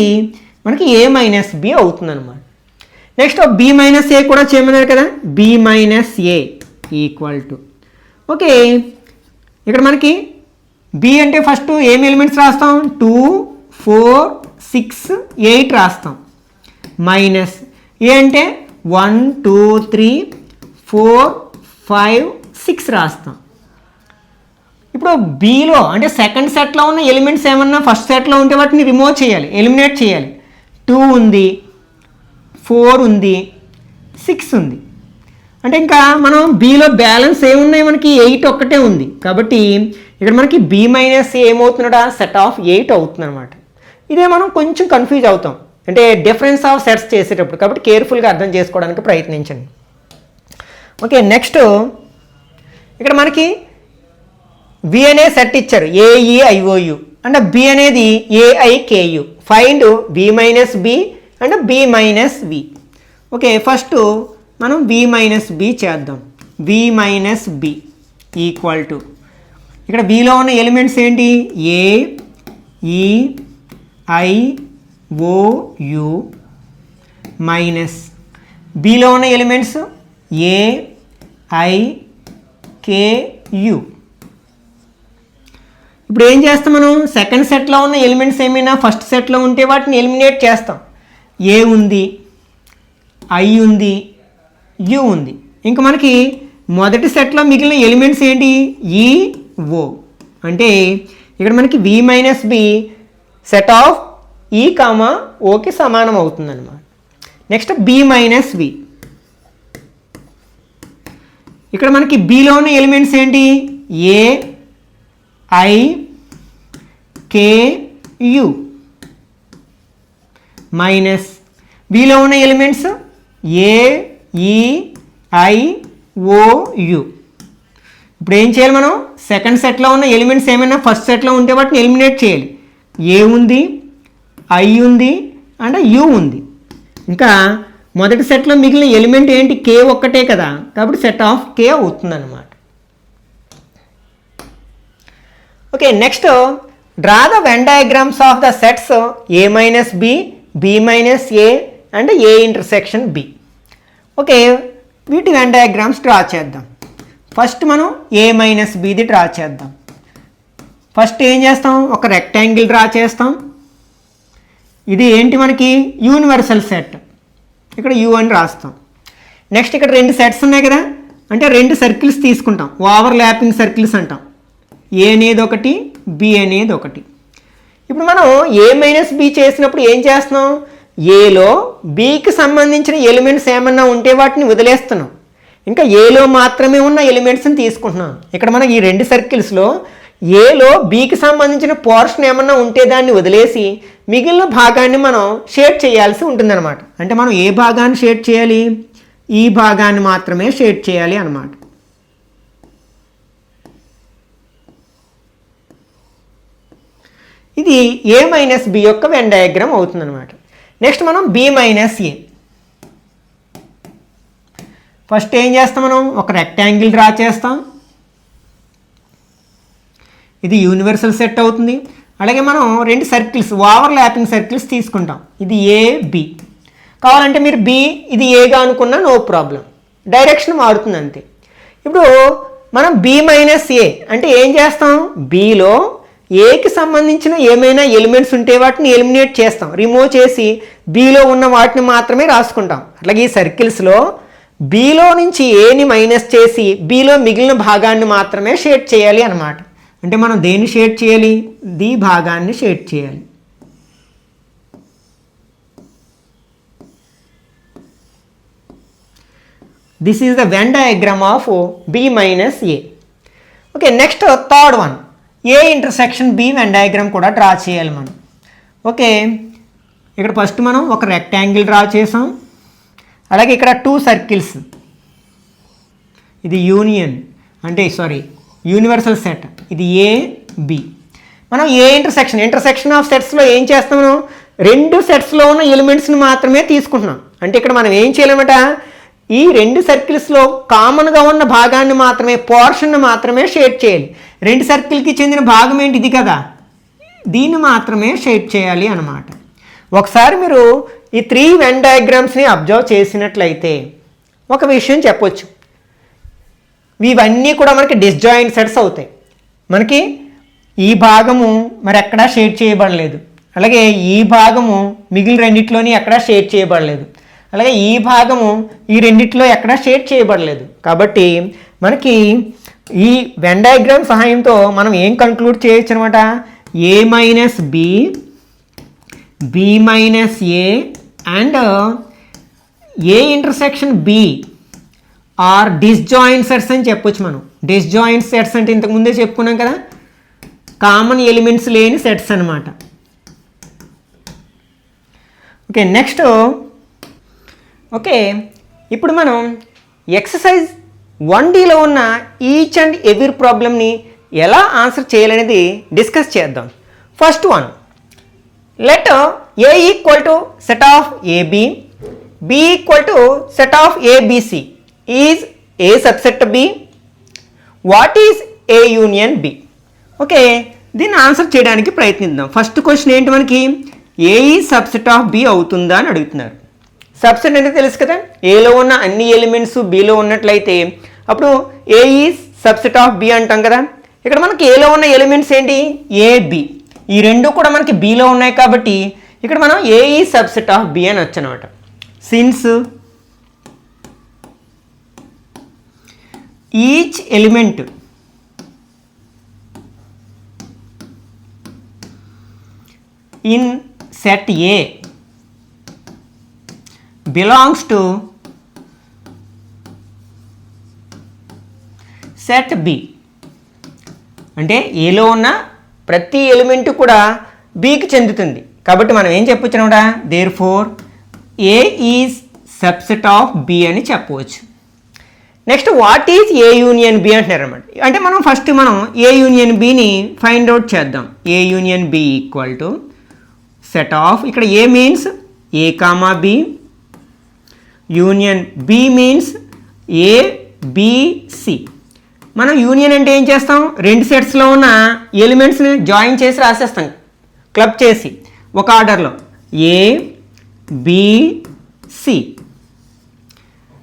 మనకి ఏ మైనస్ బి అవుతుంది అనమాట. నెక్స్ట్ బి మైనస్ ఏ కూడా చేయమన్నారు కదా, B minus A equal to. Okay, ఇక్కడ మనకి బి అంటే ఫస్ట్ ఏం ఎలిమెంట్స్ రాస్తాం, 2 4 6 8 రాస్తాం. మైనస్ ఏ అంటే 1 2 3 4 5 6 రాస్తాం. ఇప్పుడు బిలో అంటే సెకండ్ సెట్లో ఉన్న ఎలిమెంట్స్ ఏమన్నా ఫస్ట్ సెట్లో ఉంటే వాటిని రిమూవ్ చేయాలి, ఎలిమినేట్ చేయాలి. 2 ఉంది, 4 ఉంది, 6 ఉంది. అంటే ఇంకా మనం బిలో బ్యాలెన్స్ ఏమున్నాయి, మనకి 8 ఒక్కటే ఉంది. కాబట్టి ఇక్కడ మనకి బి మైనస్ ఏమవుతున్నాడా, సెట్ ఆఫ్ 8 అవుతుంది అనమాట. ఇదే మనం కొంచెం కన్ఫ్యూజ్ అవుతాం అంటే డిఫరెన్స్ ఆఫ్ సెట్స్ చేసేటప్పుడు, కాబట్టి కేర్ఫుల్గా అర్థం చేసుకోవడానికి ప్రయత్నించండి. ఓకే, నెక్స్ట్ ఇక్కడ మనకి వి అనే సెట్ ఇచ్చారు, ఏఈఐఓయు అండ్ బి అనేది A I K U. Find B minus B and B minus V. Okay, first మనం వి మైనస్ బి చేద్దాం. V minus B equal to, ఇక్కడ బిలో ఉన్న ఎలిమెంట్స్ ఏంటి, A E I O U minus బిలో ఉన్న elements A I K U. ఇప్పుడు ఏం చేస్తాం మనం, సెకండ్ సెట్లో ఉన్న ఎలిమెంట్స్ ఏమైనా ఫస్ట్ సెట్లో ఉంటే వాటిని ఎలిమినేట్ చేస్తాం. ఏ ఉంది, ఐ ఉంది, యు ఉంది. ఇంకా మనకి మొదటి సెట్లో మిగిలిన ఎలిమెంట్స్ ఏంటి ఈ ఓ అంటే ఇక్కడ మనకి వి మైనస్ బి సెట్ ఆఫ్ ఈ కామా ఓకి సమానం అవుతుంది అనమాట. నెక్స్ట్ బి మైనస్ వి ఇక్కడ మనకి బిలో ఉన్న ఎలిమెంట్స్ ఏంటి A I K U minus బిలో ఉన్న elements A E I O you. ఇప్పుడు ఏం చేయాలి మనం సెకండ్ సెట్లో ఉన్న ఎలిమెంట్స్ ఏమైనా ఫస్ట్ సెట్లో ఉంటే వాటిని ఎలిమినేట్ చేయాలి. ఏ ఉంది ఐ ఉంది అండ్ యు ఉంది. ఇంకా మొదటి సెట్లో మిగిలిన ఎలిమెంట్ ఏంటి కే ఒక్కటే కదా కాబట్టి సెట్ ఆఫ్ కే అవుతుందన్నమాట. Okay next draw the Venn diagrams of the sets A minus B B minus A and A intersection B. Okay వీటి వెన్ డయాగ్రామ్స్ డ్రా చేద్దాం. ఫస్ట్ మనం ఏ మైనస్ బిది డ్రా చేద్దాం. ఫస్ట్ ఏం చేస్తాం ఒక rectangle draw చేస్తాం. ఇది ఏంటి మనకి యూనివర్సల్ సెట్ ఇక్కడ యూ అని రాస్తాం. నెక్స్ట్ ఇక్కడ రెండు సెట్స్ ఉన్నాయి కదా అంటే రెండు సర్కిల్స్ తీసుకుంటాం ఓవర్ ల్యాపింగ్ సర్కిల్స్ అంటాం. ఏ అనేది ఒకటి బి అనేది ఒకటి. ఇప్పుడు మనం ఏ మైనస్ బి చేసినప్పుడు ఏం చేస్తున్నాం ఏలో బికి సంబంధించిన ఎలిమెంట్స్ ఏమన్నా ఉంటే వాటిని వదిలేస్తున్నాం. ఇంకా ఏలో మాత్రమే ఉన్న ఎలిమెంట్స్ని తీసుకుంటున్నాం. ఇక్కడ మనం ఈ రెండు సర్కిల్స్లో ఏలో బికి సంబంధించిన పోర్షన్ ఏమన్నా ఉంటే దాన్ని వదిలేసి మిగిలిన భాగాన్ని మనం షేడ్ చేయాల్సి ఉంటుందన్నమాట. అంటే మనం ఏ భాగాన్ని షేడ్ చేయాలి ఈ భాగాన్ని మాత్రమే షేడ్ చేయాలి అన్నమాట. ఇది ఏ మైనస్ బి యొక్క వెన్ డయాగ్రామ్ అవుతుందన్నమాట. నెక్స్ట్ మనం బి మైనస్ ఏ. ఫస్ట్ ఏం చేస్తాం మనం ఒక రెక్టాంగిల్ డ్రా చేస్తాం. ఇది యూనివర్సల్ సెట్ అవుతుంది. అలాగే మనం రెండు సర్కిల్స్ ఓవర్ ల్యాపింగ్ సర్కిల్స్ తీసుకుంటాం. ఇది ఏ బి కావాలంటే మీరు బి ఇది ఏగా అనుకున్నా నో ప్రాబ్లం డైరెక్షన్ మారుతుంది అంతే. ఇప్పుడు మనం బి మైనస్ ఏ అంటే ఏం చేస్తాం బిలో ఏకి సంబంధించిన ఏమైనా ఎలిమెంట్స్ ఉంటే వాటిని ఎలిమినేట్ చేస్తాం రిమూవ్ చేసి బిలో ఉన్న వాటిని మాత్రమే రాసుకుంటాం. అట్లాగే ఈ సర్కిల్స్లో బిలో నుంచి ఏని మైనస్ చేసి బిలో మిగిలిన భాగాన్ని మాత్రమే షేడ్ చేయాలి అన్నమాట. అంటే మనం దేన్ని షేడ్ చేయాలి ది భాగాన్ని షేడ్ చేయాలి. This is the Venn diagram of B minus A. Okay next third one A intersection B Venn diagram కూడా డ్రా చేయాలి మనం. ఓకే ఇక్కడ ఫస్ట్ మనం ఒక రెక్టాంగిల్ డ్రా చేసాం. అలాగే ఇక్కడ టూ సర్కిల్స్ ఇది యూనియన్ అంటే యూనివర్సల్ సెట్ ఇది ఏ బి. మనం ఏ ఇంటర్సెక్షన్ ఆఫ్ సెట్స్లో ఏం చేస్తాం మనం రెండు సెట్స్లో ఉన్న ఎలిమెంట్స్ని మాత్రమే తీసుకుంటున్నాం. అంటే ఇక్కడ మనం ఏం చేయాలన్నమాట ఈ రెండు సర్కిల్స్లో కామన్గా ఉన్న భాగాన్ని మాత్రమే పోర్షన్ని మాత్రమే షేడ్ చేయాలి. రెండు సర్కిల్కి చెందిన భాగం ఏంటి ఇది కదా దీన్ని మాత్రమే షేడ్ చేయాలి అన్నమాట. ఒకసారి మీరు ఈ 3 వెన్ డయాగ్రామ్స్ని అబ్జర్వ్ చేసినట్లయితే ఒక విషయం చెప్పొచ్చు ఇవన్నీ కూడా మనకి డిస్జాయింట్ సెట్స్ అవుతాయి. మనకి ఈ భాగము మరి ఎక్కడా షేడ్ చేయబడలేదు. అలాగే ఈ భాగము మిగిలిన రెండిట్లోని ఎక్కడా షేడ్ చేయబడలేదు. అలాగే ఈ భాగము ఈ రెండిట్లో ఎక్కడా షేడ్ చేయబడలేదు. కాబట్టి మనకి ఈ వెన్ డయాగ్రామ్ సహాయంతో మనం ఏం కంక్లూడ్ చేయొచ్చు అనమాట A minus B B minus A and A intersection B are disjoint sets అని చెప్పొచ్చు మనం. డిస్జాయింట్ సెట్స్ అంటే ఇంతకుముందే చెప్పుకున్నాం కదా కామన్ ఎలిమెంట్స్ లేని సెట్స్ అనమాట. ఓకే నెక్స్ట్ ఓకే ఇప్పుడు మనం ఎక్సర్సైజ్ 1Dలో ఉన్న ఈచ్ అండ్ ఎవ్రీ ప్రాబ్లమ్ని ఎలా ఆన్సర్ చేయాలనేది డిస్కస్ చేద్దాం. First one let A equal to set of A B B equal to set of A B C is A subset B what is A union B. Okay దీన్ని answer చేయడానికి ప్రయత్నిద్దాం. First question ఏంటి మనకి ఏ ఈ సబ్సెట్ ఆఫ్ బి అవుతుందా అని అడుగుతున్నారు. Subset అంటే తెలుసు కదా ఏలో ఉన్న అన్ని ఎలిమెంట్స్ బిలో ఉన్నట్లయితే అప్పుడు ఏ ఈజ్ సబ్సెట్ ఆఫ్ బి అంటాం కదా. ఇక్కడ మనకి ఏలో ఉన్న ఎలిమెంట్స్ ఏంటి ఏ బి ఈ రెండు కూడా మనకి బిలో ఉన్నాయి కాబట్టి ఇక్కడ మనం A is subset of B అని వచ్చనమాట. Since each element in set A belongs to set B. అంటే ఏలో ఉన్న ప్రతి ఎలిమెంట్ కూడా బికి చెందుతుంది. కాబట్టి మనం ఏం చెప్పొచ్చు అనమాట, there four A is subset of B అని చెప్పవచ్చు. Next what is A union B అంటున్నారు అనమాట. అంటే మనం ఫస్ట్ ఏ యూనియన్ బిని ఫైండ్ అవుట్ చేద్దాం. A union B equal to set of, ఇక్కడ A means A comma B, union B means A B C. మనం యూనియన్ అంటే ఏం చేస్తాం, రెండు సెట్స్లో ఉన్న ఎలిమెంట్స్ని జాయిన్ చేసి రాసేస్తాం, క్లబ్ చేసి ఒక ఆర్డర్లో ఏ బి సి.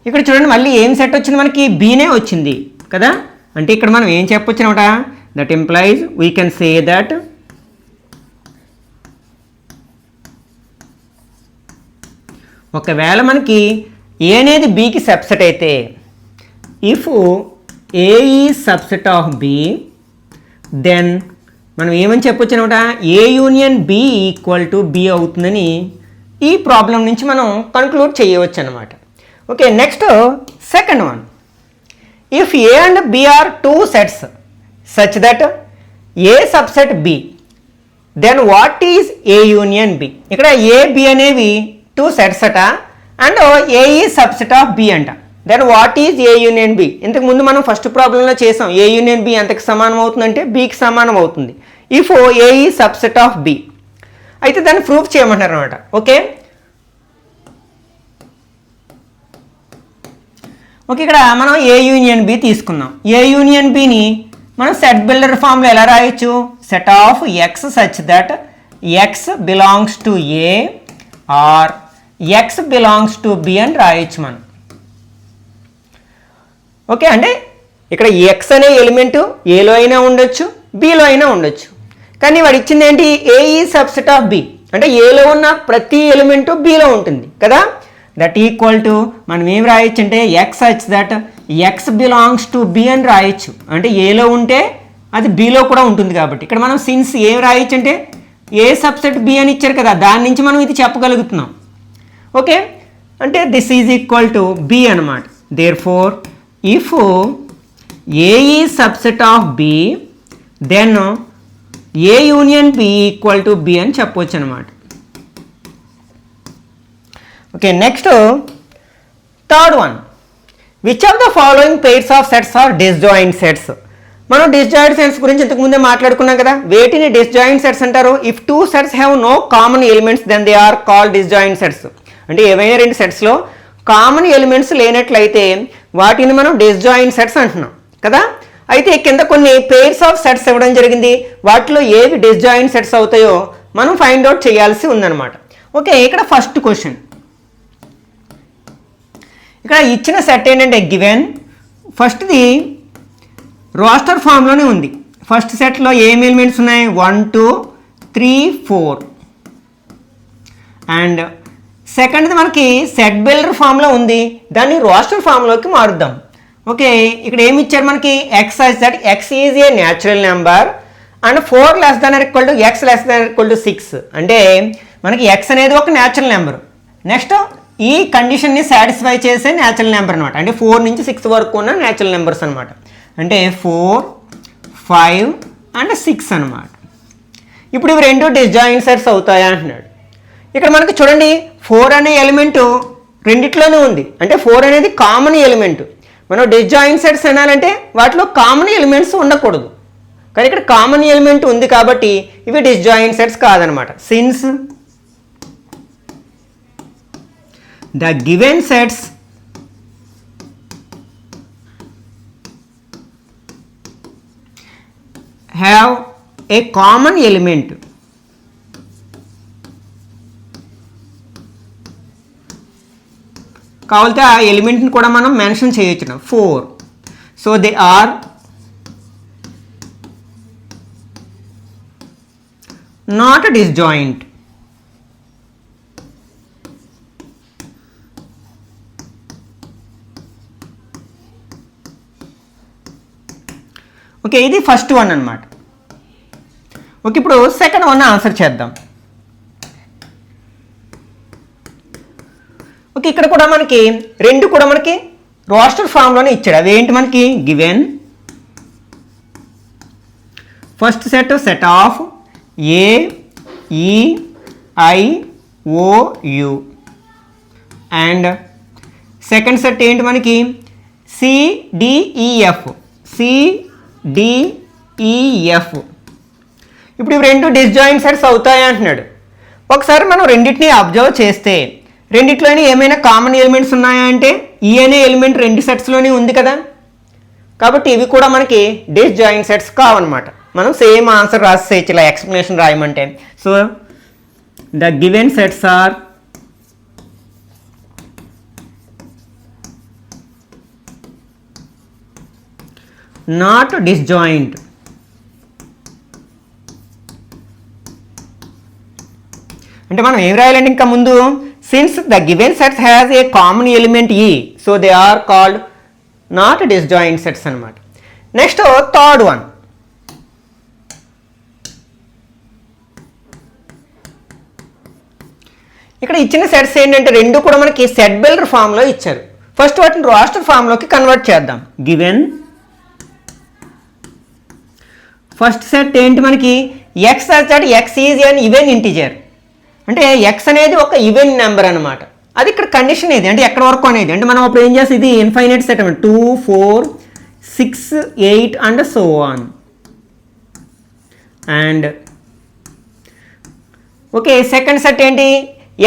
ఇక్కడ చూడండి మళ్ళీ ఏం సెట్ వచ్చింది, మనకి బీనే వచ్చింది కదా. అంటే ఇక్కడ మనం ఏం చెప్పొచ్చు అనమాట, that implies we can say that ఒకవేళ మనకి ఏ అనేది బికి సబ్సెట్ అయితే, if A is subset of B, then మనం ఏమని చెప్పొచ్చు అనమాట, A union B equal to B అవుతుందని ఈ ప్రాబ్లం నుంచి మనం కన్క్లూడ్ చేయవచ్చు అనమాట. Okay, next second one, if A and B are two sets such that A subset B, then what is A union B. ఇక్కడ ఏ బి అనేవి two sets అట, and A is subset of B అంట. Then what is A union B. ఇంతకు ముందు మనం first ప్రాబ్లంలో చేసాం, ఏ union B ఎంతకి సమానం అవుతుందంటే బికి సమానం అవుతుంది if A is subset of B. అయితే దాన్ని ప్రూఫ్ చేయమంటారు అనమాట. ఓకే, ఇక్కడ మనం ఏ యూనియన్ బి తీసుకున్నాం. ఏ యూనియన్ బిని మనం సెట్ బిల్డర్ ఫామ్లో ఎలా రాయొచ్చు, set of X such that X belongs to A or X belongs to B అని రాయొచ్చు మనం. ఓకే, అంటే ఇక్కడ ఎక్స్ అనే ఎలిమెంటు ఏలో అయినా ఉండొచ్చు, బిలో అయినా ఉండొచ్చు. కానీ వాడు ఇచ్చింది ఏంటి, ఏ ఈ సబ్సెట్ ఆఫ్ బి, అంటే ఏలో ఉన్న ప్రతి ఎలిమెంటు బిలో ఉంటుంది కదా. దట్ ఈక్వల్ టు మనం ఏం రాయొచ్చు అంటే X such that X belongs to B అని రాయొచ్చు. అంటే ఏలో ఉంటే అది బిలో కూడా ఉంటుంది కాబట్టి ఇక్కడ మనం సిన్స్ ఏం రాయొచ్చు అంటే ఏ సబ్సెట్ బి అని ఇచ్చారు కదా, దాని నుంచి మనం ఇది చెప్పగలుగుతున్నాం. ఓకే, అంటే this is equal to B అనమాట. Therefore if A is subset of B, then A union B equal to B అని చెప్పవచ్చు అనమాట. Okay, next third one, which of the following pairs of sets are disjoint sets. మనం disjoint sets గురించి ఇంతకుముందే మాట్లాడుకున్నాం కదా. వేటిని disjoint sets అంటారు, if two sets have no common elements then they are called disjoint sets. అంటే ఏవైనా రెండు సెట్స్లో కామన్ ఎలిమెంట్స్ లేనట్లయితే వాటిని మనం డిస్జాయింట్ సెట్స్ అంటున్నాం కదా. అయితే కింద కొన్ని పెయిర్స్ ఆఫ్ సెట్స్ ఇవ్వడం జరిగింది, వాటిలో ఏవి డిస్జాయింట్ సెట్స్ అవుతాయో మనం ఫైండ్ అవుట్ చేయాల్సి ఉందన్నమాట. ఓకే, ఇక్కడ ఫస్ట్ క్వశ్చన్, ఇక్కడ ఇచ్చిన సెట్ ఏంటంటే గివెన్, ఫస్ట్ది రోస్టర్ ఫామ్లోనే ఉంది. ఫస్ట్ సెట్లో ఏం ఎలిమెంట్స్ ఉన్నాయి, 1 2 3 4, అండ్ సెకండ్ది మనకి సెట్ బిల్డర్ ఫామ్లో ఉంది, దాన్ని రోస్టర్ ఫామ్లోకి మారుద్దాం. ఓకే, ఇక్కడ ఏమి ఇచ్చారు మనకి, X such that X is a natural number and 4 less than or equal to X less than or equal to 6. అంటే మనకి ఎక్స్ అనేది ఒక న్యాచురల్ నెంబర్, నెక్స్ట్ ఈ కండిషన్ని సాటిస్ఫై చేసే న్యాచురల్ నెంబర్ అనమాట. అంటే 4 నుంచి 6 వరకు ఉన్న న్యాచురల్ నెంబర్స్ అనమాట. అంటే 4 5 అండ్ 6 అనమాట. ఇప్పుడు ఇవి రెండు డిస్జాయింట్ సెట్స్ అవుతాయా అంటున్నాడు. ఇక్కడ మనకి చూడండి 4 అనే ఎలిమెంటు రెండిట్లోనే ఉంది, అంటే 4 అనేది కామన్ ఎలిమెంట్. మనం డిస్జాయింట్ సెట్స్ అనాలంటే వాటిలో కామన్ ఎలిమెంట్స్ ఉండకూడదు, కానీ ఇక్కడ కామన్ ఎలిమెంట్ ఉంది కాబట్టి ఇవి డిస్జాయింట్ సెట్స్ కాదనమాట. Since the given sets have a common element, కావాలంటే ఆ ఎలిమెంట్ని కూడా మనం మెన్షన్ చేయొచ్చు 4. So they are not disjoint. Okay, ఇది ఫస్ట్ వన్ అనమాట. ఓకే, ఇప్పుడు సెకండ్ వన్ ఆన్సర్ చేద్దాం. ఓకే, ఇక్కడ కూడా మనకి రెండు కూడా మనకి రోస్టర్ ఫామ్లోనే ఇచ్చాడు. అవేంటి మనకి given first set of A E I O U and second set ఏంటి మనకి సిడిఈఎఫ్. ఇప్పుడు ఇవి రెండు డిస్జాయింట్ సెట్స్ అవుతాయి అంటున్నాడు. ఒకసారి మనం రెండింటిని అబ్జర్వ్ చేస్తే రెండిట్లోనే ఏమైనా కామన్ ఎలిమెంట్స్ ఉన్నాయా అంటే ఈ అనే ఎలిమెంట్ రెండు సెట్స్లోనే ఉంది కదా, కాబట్టి ఇవి కూడా మనకి డిస్జాయింట్ సెట్స్ కావన్నమాట. మనం సేమ్ ఆన్సర్ రాసేయచ్చు ఇలా ఎక్స్ప్లెనేషన్ రాయమంటే. So the given sets are not disjoint. అంటే మనం ఏం రాయాలంటే ఇంకా ముందు since the given sets has a common element E, so they are called not disjoint sets అనమాట. Next third one. ఇక్కడ ఇచ్చిన సెట్స్ ఏంటంటే రెండు కూడా మనకి సెట్ బిల్డర్ ఫామ్లో ఇచ్చారు. ఫస్ట్ వాటిని రోస్టర్ ఫామ్లోకి కన్వర్ట్ చేద్దాం. గివెన్ ఫస్ట్ సెట్ ఏంటి మనకి ఎక్స్ వచ్చాడు, X is an even integer. అంటే ఎక్స్ అనేది ఒక ఈవెన్ నెంబర్ అనమాట. అది ఇక్కడ కండిషన్ ఏది అంటే ఎక్కడ వరకు అనేది అంటే మనం అప్పుడు ఏం చేస్తాం, ఇది ఇన్ఫైనైట్ సెట్ అనమాట. 2 4 6 8 and so on. And okay, second set ఏంటి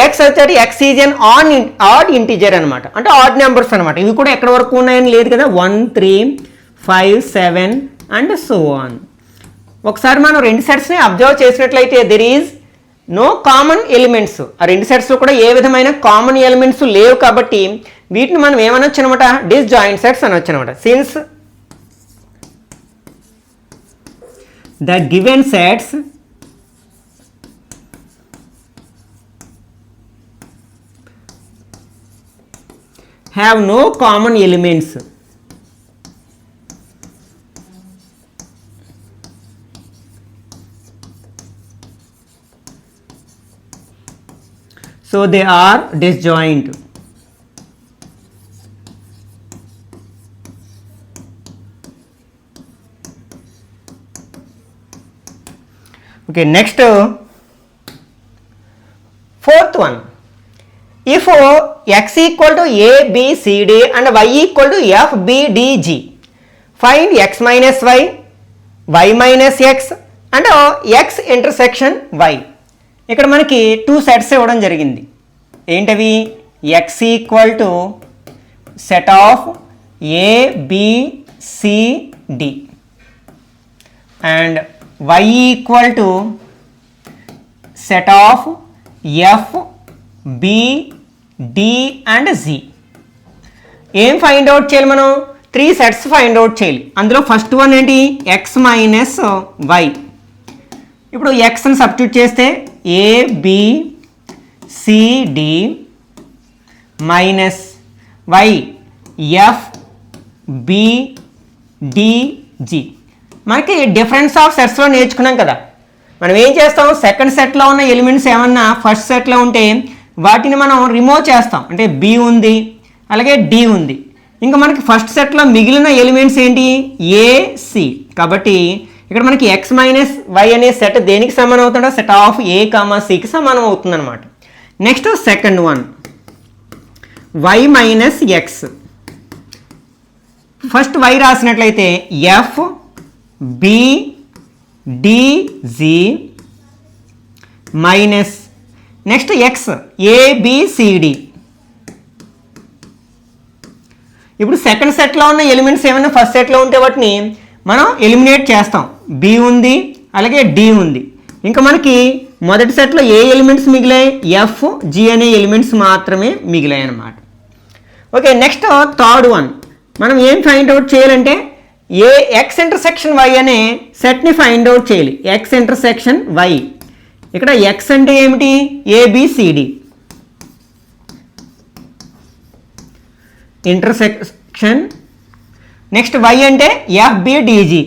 ఎక్స్ వచ్చాడు, X is an add integer అనమాట. అంటే ఆడ్ నెంబర్స్ అనమాట. ఇవి కూడా ఎక్కడ వరకు ఉన్నాయని లేదు కదా, 1 3 5 7 అండ్ సో ఆన్. ఒకసారి మనం రెండు సెట్స్ని అబ్జర్వ్ చేసినట్లయితే there is no common elements. ఆ రెండు సెట్స్లో కూడా ఏ విధమైన కామన్ ఎలిమెంట్స్ లేవు కాబట్టి వీటిని మనం ఏమనొచ్చు అనమాట, డిస్జాయింట్ సెట్స్ అనొచ్చు అనమాట. Since the given sets have no common elements, so they are disjoint. Okay, next fourth one. If x equal to a b c d and y equal to f b d g, find x minus y, y minus x and x intersection y. ఇక్కడ మనకి 2 sets ఇవ్వడం జరిగింది. ఏంటవి x equal to set of A B C D and y equal to set of F B D and G. ఏం find out చేయాలి మనం, 3 sets find out చేయాలి. అందులో ఫస్ట్ వన్ ఏంటి x మైనస్ వై. ఇప్పుడు ఎక్స్ని సబ్స్టిట్యూట్ చేస్తే A B C D minus Y F B D G. మనకి డిఫరెన్స్ ఆఫ్ సెట్స్లో నేర్చుకున్నాం కదా. మనం ఏం చేస్తాం, సెకండ్ సెట్లో ఉన్న ఎలిమెంట్స్ ఏమన్నా ఫస్ట్ సెట్లో ఉంటే వాటిని మనం రిమూవ్ చేస్తాం. అంటే బి ఉంది అలాగే డి ఉంది. ఇంకా మనకి ఫస్ట్ సెట్లో మిగిలిన ఎలిమెంట్స్ ఏంటి ఏ సి. కాబట్టి ఇక్కడ మనకి ఎక్స్ మైనస్ వై అనే సెట్ దేనికి సమానం అవుతుందో సెట్ ఆఫ్ ఏ కామా సికి సమానం అవుతుంది అనమాట. Next second one Y minus X. First Y రాసినట్లయితే F B D G minus next X A B C D. ఇప్పుడు సెకండ్ సెట్లో ఉన్న ఎలిమెంట్స్ ఏమైనా ఫస్ట్ సెట్లో ఉంటే వాటిని మనం ఎలిమినేట్ చేస్తాం. బి ఉంది అలాగే డి ఉంది. ఇంకా మనకి మొదటి సెట్లో ఏ ఎలిమెంట్స్ మిగిలాయి, ఎఫ్ జి అనే ఎలిమెంట్స్ మాత్రమే మిగిలాయి అన్నమాట. ఓకే, నెక్స్ట్ థర్డ్ వన్ మనం ఏం ఫైండ్ అవుట్ చేయాలంటే ఏ ఎక్స్ ఇంటర్సెక్షన్ వై అనే సెట్ని ఫైండ్ అవుట్ చేయాలి. X intersection Y. ఇక్కడ ఎక్స్ అంటే ఏమిటి ఏబిసిడి ఇంటర్సెక్షన్. నెక్స్ట్ వై అంటే ఎఫ్బిడిజి.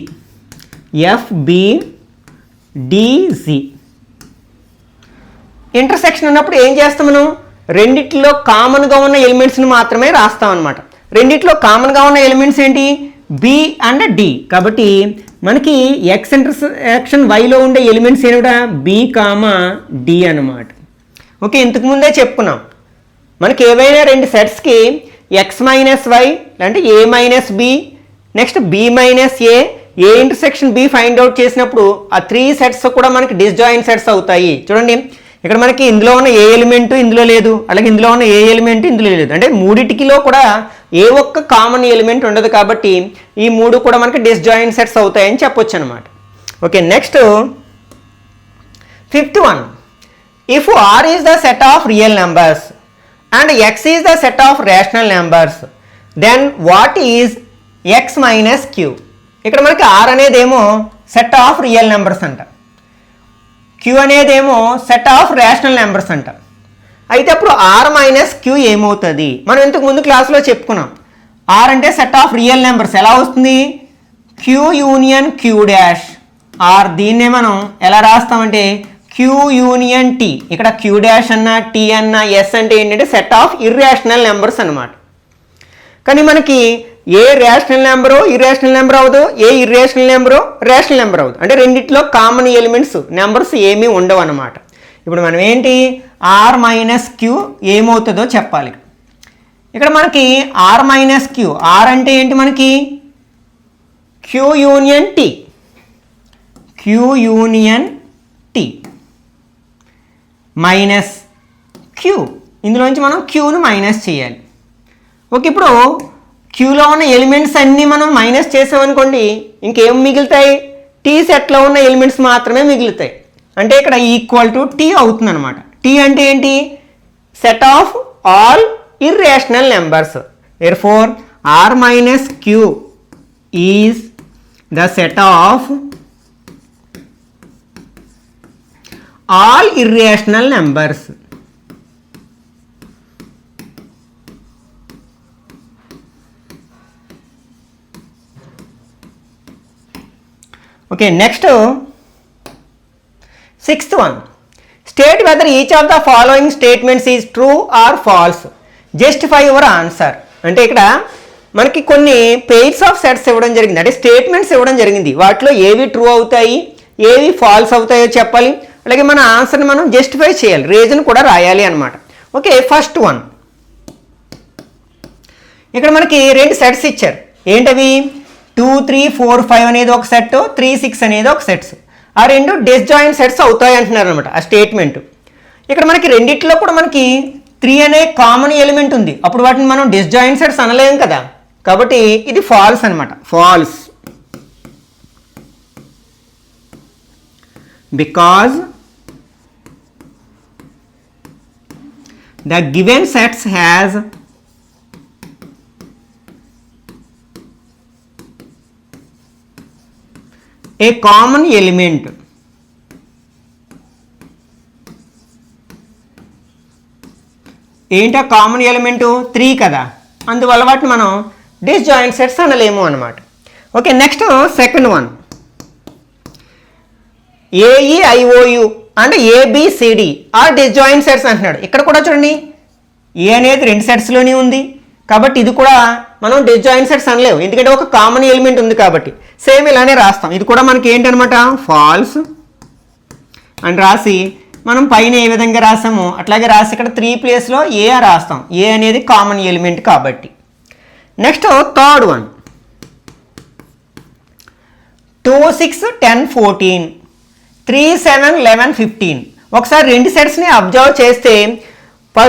FBDZ. ఇంటర్సెక్షన్ ఉన్నప్పుడు ఏం చేస్తాం మనం? రెండిట్లో కామన్గా ఉన్న ఎలిమెంట్స్ని మాత్రమే రాస్తాం అనమాట. రెండిట్లో కామన్గా ఉన్న ఎలిమెంట్స్ ఏంటి? B and D. కాబట్టి మనకి X ఇంటర్సెక్షన్ Yలో ఉండే ఎలిమెంట్స్ ఏమిటా? B, D అనమాట. ఓకే, ఇంతకుముందే చెప్పుకున్నాం మనకి ఏవైనా రెండు సెట్స్కి X మైనస్ Y అంటే A minus B, next B minus A intersection B find out చేసినప్పుడు ఆ 3 సెట్స్ కూడా మనకి డిస్జాయింట్ సెట్స్ అవుతాయి. చూడండి, ఇక్కడ మనకి ఇందులో ఉన్న ఏ ఎలిమెంట్ ఇందులో లేదు, అలాగే ఇందులో ఉన్న ఏ ఎలిమెంట్ ఇందులో లేదు. అంటే మూడిటికిలో కూడా ఏ ఒక్క కామన్ ఎలిమెంట్ ఉండదు కాబట్టి ఈ మూడు కూడా మనకి డిస్జాయింట్ సెట్స్ అవుతాయని చెప్పొచ్చు అనమాట. Okay, next 5th one. If R is the set of real numbers and X is the set of rational numbers, then what is X minus Q? ఇక్కడ మనకి R అనేదేమో సెట్ ఆఫ్ రియల్ నెంబర్స్ అంట, Q అనేదేమో set of rational numbers అంట. అయితే అప్పుడు R minus Q ఏమవుతుంది? మనం ఇంతకు ముందు క్లాస్లో చెప్పుకున్నాం. R అంటే సెట్ ఆఫ్ రియల్ నెంబర్స్ ఎలా వస్తుంది? Q union Q dash. R దీన్నే మనం ఎలా రాస్తామంటే Q యూనియన్ T. ఇక్కడ Q డాష్ అన్న T అన్న S అంటే ఏంటంటే సెట్ ఆఫ్ ఇర్రేషనల్ నెంబర్స్ అనమాట. కానీ మనకి ఏ రేషనల్ నెంబరు ఇర్రేషనల్ నెంబర్ అవ్వదు, ఏ ఇర్రేషనల్ నెంబరు రేషనల్ నెంబర్ అవ్వదు. అంటే రెండిట్లో కామన్ ఎలిమెంట్స్ నెంబర్స్ ఏమీ ఉండవు అన్నమాట. ఇప్పుడు మనం ఏంటి R మైనస్ Q ఏమవుతుందో చెప్పాలి. ఇక్కడ మనకి R మైనస్ Q, R అంటే ఏంటి మనకి Q union T, Q union T minus Q. ఇందులోంచి మనం Qను మైనస్ చేయాలి. ఓకే, ఇప్పుడు క్యూలో ఉన్న ఎలిమెంట్స్ అన్నీ మనం మైనస్ చేసామనుకోండి, ఇంకేం మిగులుతాయి? టీ సెట్లో ఉన్న ఎలిమెంట్స్ మాత్రమే మిగులుతాయి. అంటే ఇక్కడ ఈక్వల్ టు టీ అవుతుంది అనమాట. టీ అంటే ఏంటి? Set of all irrational numbers. therefore R minus Q is the set of all irrational numbers. Okay, next 6th one. State whether each of the following statements is true or false. Justify your answer. అంటే ఇక్కడ మనకి కొన్ని pairs of sets ఇవ్వడం జరిగింది, అంటే statements ఇవ్వడం జరిగింది. వాటిలో ఏవి ట్రూ అవుతాయి, ఏవి ఫాల్స్ అవుతాయో చెప్పాలి. అలాగే మన ఆన్సర్ని మనం జస్టిఫై చేయాలి, రీజన్ కూడా రాయాలి అనమాట. Okay, first one. ఇక్కడ మనకి రెండు సెట్స్ ఇచ్చారు. ఏంటవి? 2, 3, 4, 5 అనేది ఒక సెట్, 3, 6 అనేది ఒక సెట్స్. ఆ రెండు డిస్జాయింట్ సెట్స్ అవుతాయి అంటున్నారు అనమాట ఆ స్టేట్మెంట్. ఇక్కడ మనకి రెండిట్లో కూడా మనకి 3 అనే కామన్ ఎలిమెంట్ ఉంది, అప్పుడు వాటిని మనం డిస్జాయింట్ సెట్స్ అనలేం కదా. కాబట్టి ఇది ఫాల్స్ అనమాట, false. Because the given sets has a common element. ఏంటో కామన్ ఎలిమెంటు 3 కదా, అందువల్ల వాటిని మనం డిస్జాయింట్ సెట్స్ అనలేము అనమాట. Okay, next second one. AEIOU అంటే ABCD ఆర్ డిస్జాయింట్ సెట్స్ అంటున్నాడు. ఇక్కడ కూడా చూడండి, ఏ అనేది రెండు సెట్స్లోనే ఉంది కాబట్టి ఇది కూడా మనం డిస్జాయింట్ సెట్స్ అనలేవు, ఎందుకంటే ఒక కామన్ ఎలిమెంట్ ఉంది కాబట్టి. సేమ్ ఇలానే రాస్తాం. ఇది కూడా మనకి ఏంటనమాట ఫాల్స్ అని రాసి మనం పైన ఏ విధంగా రాసామో అట్లాగే రాసి ఇక్కడ 3 ప్లేస్లో ఏ రాస్తాం. ఏ అనేది కామన్ ఎలిమెంట్ కాబట్టి. Next third one. 2, 6, 10, 14, 3, 7, 11, 15. ఒకసారి రెండు సెట్స్ని అబ్జర్వ్ చేస్తే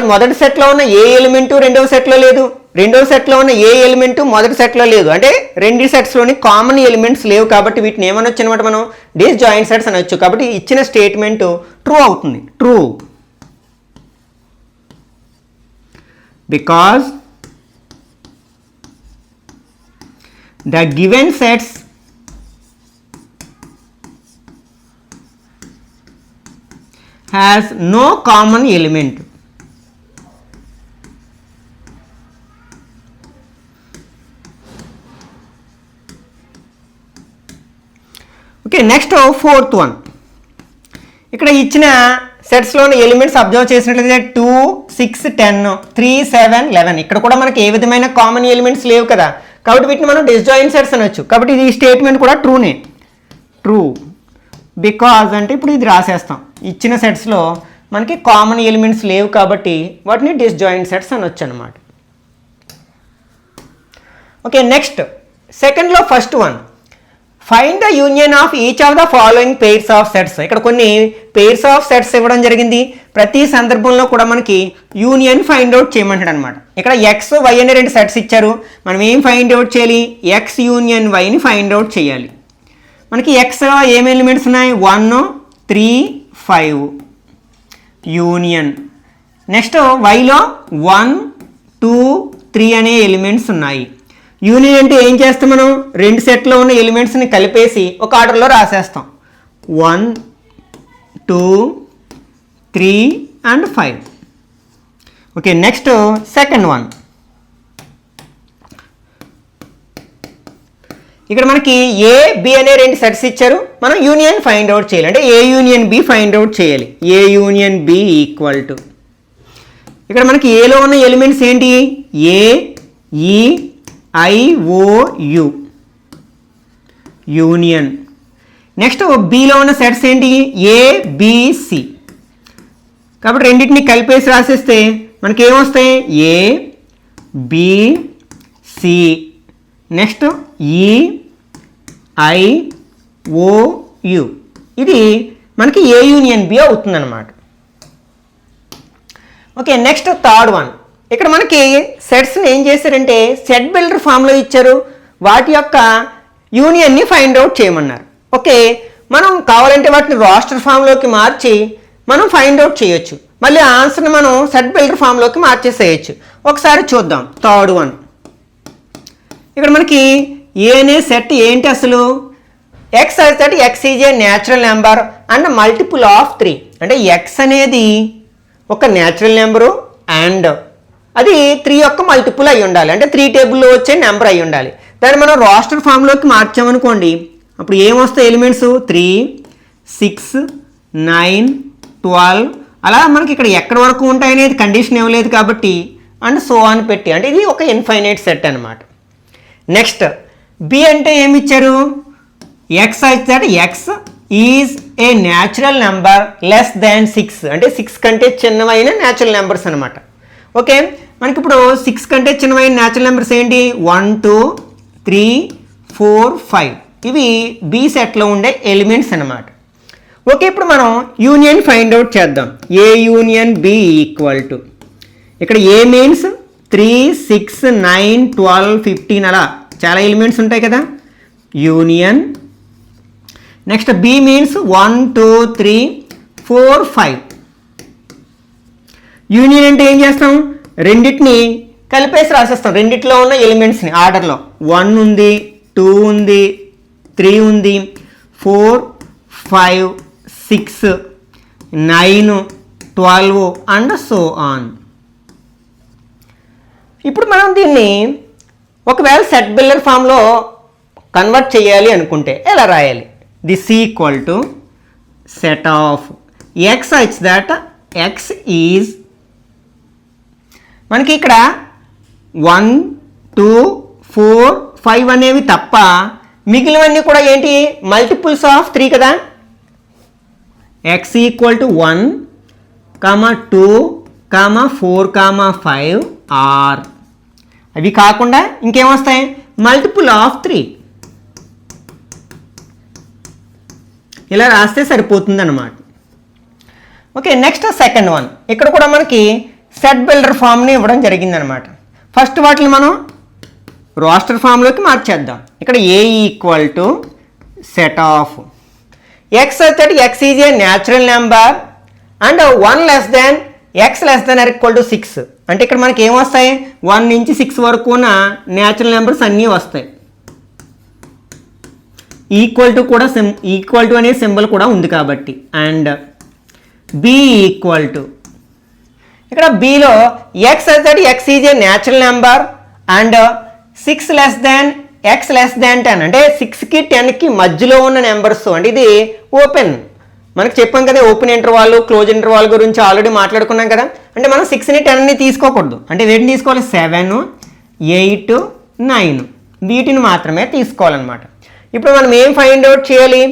మొదటి సెట్లో ఉన్న ఏ ఎలిమెంటు రెండవ సెట్లో లేదు, రెండవ సెట్లో ఉన్న ఏ ఎలిమెంటు మొదటి సెట్లో లేదు. అంటే రెండు సెట్స్లోని కామన్ ఎలిమెంట్స్ లేవు కాబట్టి వీటిని ఏమనొచ్చు అనమాట మనం డిస్జాయింట్ సెట్స్ అనొచ్చు. కాబట్టి ఇచ్చిన స్టేట్మెంట్ ట్రూ అవుతుంది, true. Because the given sets has no common element. Okay, next fourth one. ఇక్కడ ఇచ్చిన సెట్స్లోని ఎలిమెంట్స్ అబ్జర్వ్ చేసినట్లయితే 2, 6, 10, 3, 7, 11. ఇక్కడ కూడా మనకి ఏ విధమైన కామన్ ఎలిమెంట్స్ లేవు కదా, కాబట్టి వీటిని మనం డిస్జాయింట్ సెట్స్ అనొచ్చు. కాబట్టి ఇది స్టేట్మెంట్ కూడా ట్రూనే. ట్రూ బికాజ్ అంటే ఇప్పుడు ఇది రాసేస్తాం, ఇచ్చిన సెట్స్లో మనకి కామన్ ఎలిమెంట్స్ లేవు కాబట్టి వాటిని డిస్జాయింట్ సెట్స్ అనొచ్చు అనమాట. ఓకే, నెక్స్ట్ సెకండ్లో first one, find the union of each of the following pairs of sets. ఇక్కడ కొన్ని పెయిర్స్ ఆఫ్ సెట్స్ ఇవ్వడం జరిగింది. ప్రతి సందర్భంలో కూడా మనకి యూనియన్ ఫైండ్ అవుట్ చేయమంటాడు అనమాట. ఇక్కడ ఎక్స్ వై అనే 2 సెట్స్ ఇచ్చారు. మనం ఏం ఫైండ్ అవుట్ చేయాలి? ఎక్స్ యూనియన్ వైని ఫైండ్ అవుట్ చేయాలి. మనకి ఎక్స్ ఏం ఎలిమెంట్స్ ఉన్నాయి? 1, 3, 5 యూనియన్. నెక్స్ట్ వైలో 1, 2, 3 అనే ఎలిమెంట్స్ ఉన్నాయి. యూనియన్ అంటే ఏం చేస్తాం? మనం 2 సెట్లో ఉన్న ఎలిమెంట్స్ని కలిపేసి ఒక ఆర్డర్లో రాసేస్తాం. 1, 2, 3 and 5. Okay, next second one. ఇక్కడ మనకి ఏ బి అనే 2 సెట్స్ ఇచ్చారు. మనం యూనియన్ ఫైండ్ అవుట్ చేయాలి. అంటే A union B find out చేయాలి. A union B equal to, ఇక్కడ మనకి ఏలో ఉన్న ఎలిమెంట్స్ ఏంటి? ఏ, ఈ, IOU యూనియన్. నెక్స్ట్ బిలో ఉన్న సెట్స్ ఏంటి? ABC. కాబట్టి రెండింటిని కలిపేసి రాసేస్తే మనకి ఏమొస్తాయి? ABC. Next EIOU. ఇది మనకి ఏ యూనియన్ బి అవుతుందన్నమాట. Okay, next third one. ఇక్కడ మనకి సెట్స్ని ఏం చేశారంటే సెట్ బిల్డర్ ఫామ్లో ఇచ్చారు. వాటి యొక్క యూనియన్ని ఫైండ్ అవుట్ చేయమన్నారు. ఓకే, మనం కావాలంటే వాటిని రాస్టర్ ఫామ్లోకి మార్చి మనం ఫైండ్ అవుట్ చేయొచ్చు. మళ్ళీ ఆన్సర్ని మనం సెట్ బిల్డర్ ఫామ్లోకి మార్చేసేయచ్చు. ఒకసారి చూద్దాం థర్డ్ వన్. ఇక్కడ మనకి ఏ అనే సెట్ ఏంటి అసలు? ఎక్స్ అయితే X is a natural number and multiple of 3. అంటే ఎక్స్ అనేది ఒక న్యాచురల్ నెంబరు అండ్ అది 3 యొక్క మల్టిపుల్ అయి ఉండాలి. అంటే 3 టేబుల్లో వచ్చే నెంబర్ అయి ఉండాలి. దాన్ని మనం రాస్టర్ ఫామ్లోకి మార్చామనుకోండి, అప్పుడు ఏమొస్తాయి ఎలిమెంట్స్? 3, 6, 9, 12 అలా మనకి ఇక్కడ ఎక్కడి వరకు ఉంటాయి అనేది కండిషన్ ఇవ్వలేదు కాబట్టి అండ్ సో అని పెట్టి, అంటే ఇది ఒక ఇన్ఫైనైట్ సెట్ అనమాట. నెక్స్ట్ బి అంటే ఏమి ఇచ్చారు? ఎక్స్ అయితే X is a natural number less than 6. అంటే 6 కంటే చిన్నవైన న్యాచురల్ నెంబర్స్ అనమాట. ఓకే, మనకి ఇప్పుడు 6 కంటే చిన్నవైన న్యాచురల్ నెంబర్స్ ఏంటి? 1, 2, 3, 4, 5. ఇవి బి సెట్లో ఉండే ఎలిమెంట్స్ అనమాట. ఓకే, ఇప్పుడు మనం యూనియన్ ఫైండ్ అవుట్ చేద్దాం. A union B equal to, ఇక్కడ ఏ మీన్స్ 3, 6, 9, 12, 15 అలా చాలా ఎలిమెంట్స్ ఉంటాయి కదా, union. Next B means 1, 2, 3, 4, 5. Union అంటే ఏం చేస్తాం? రెండింటిని కలిపేసి రాసేస్తాం. రెండిట్లో ఉన్న ఎలిమెంట్స్ని ఆర్డర్లో 1 ఉంది, 2 ఉంది, 3 ఉంది, 4, 5, 6, 9, 12 అండ్ సో ఆన్. ఇప్పుడు మనం దీన్ని ఒకవేళ సెట్ బిల్డర్ ఫామ్లో కన్వర్ట్ చేయాలి అనుకుంటే ఎలా రాయాలి? This equal to set of X such that X is, మనకి ఇక్కడ 1, 2, 4, 5 అనేవి తప్ప మిగిలినవన్నీ కూడా ఏంటి? మల్టిపుల్స్ ఆఫ్ 3 కదా. X equal to 1, 2, 4, 5 are. అవి కాకుండా ఇంకేమొస్తాయి? Multiple of 3. ఇలా రాస్తే సరిపోతుంది అన్నమాట. Okay, next second one. ఇక్కడ కూడా మనకి సెట్ బిల్డర్ ఫామ్ని ఇవ్వడం జరిగిందనమాట. ఫస్ట్ వాటిని మనం రాస్టర్ ఫామ్లోకి మార్చేద్దాం. ఇక్కడ A equal to set of X అయితే X is a natural number and 1 less than X less than or equal to 6. అంటే ఇక్కడ మనకి ఏమొస్తాయి? 1 నుంచి 6 వరకు ఉన్న న్యాచురల్ నెంబర్స్ అన్నీ వస్తాయి. ఈక్వల్ టు కూడా ఈక్వల్ టు అనే సింబల్ కూడా ఉంది కాబట్టి. అండ్ బి ఈక్వల్ టు, ఇక్కడ బిలో ఎక్స్ అయితే X is a natural number and 6 less than X less than 10 అంటే 6కి 10కి మధ్యలో ఉన్న నెంబర్స్ అంటే ఇది ఓపెన్. మనకు చెప్పాం కదా ఓపెన్ ఇంటర్వాల్ క్లోజ్ ఇంటర్వాల్ గురించి ఆల్రెడీ మాట్లాడుకున్నాం కదా. అంటే మనం 6ని 10ని తీసుకోకూడదు. అంటే వీటిని తీసుకోవాలి 7, 8, 9 వీటిని మాత్రమే తీసుకోవాలన్నమాట. ఇప్పుడు మనం ఏం ఫైండ్ అవుట్ చేయాలి?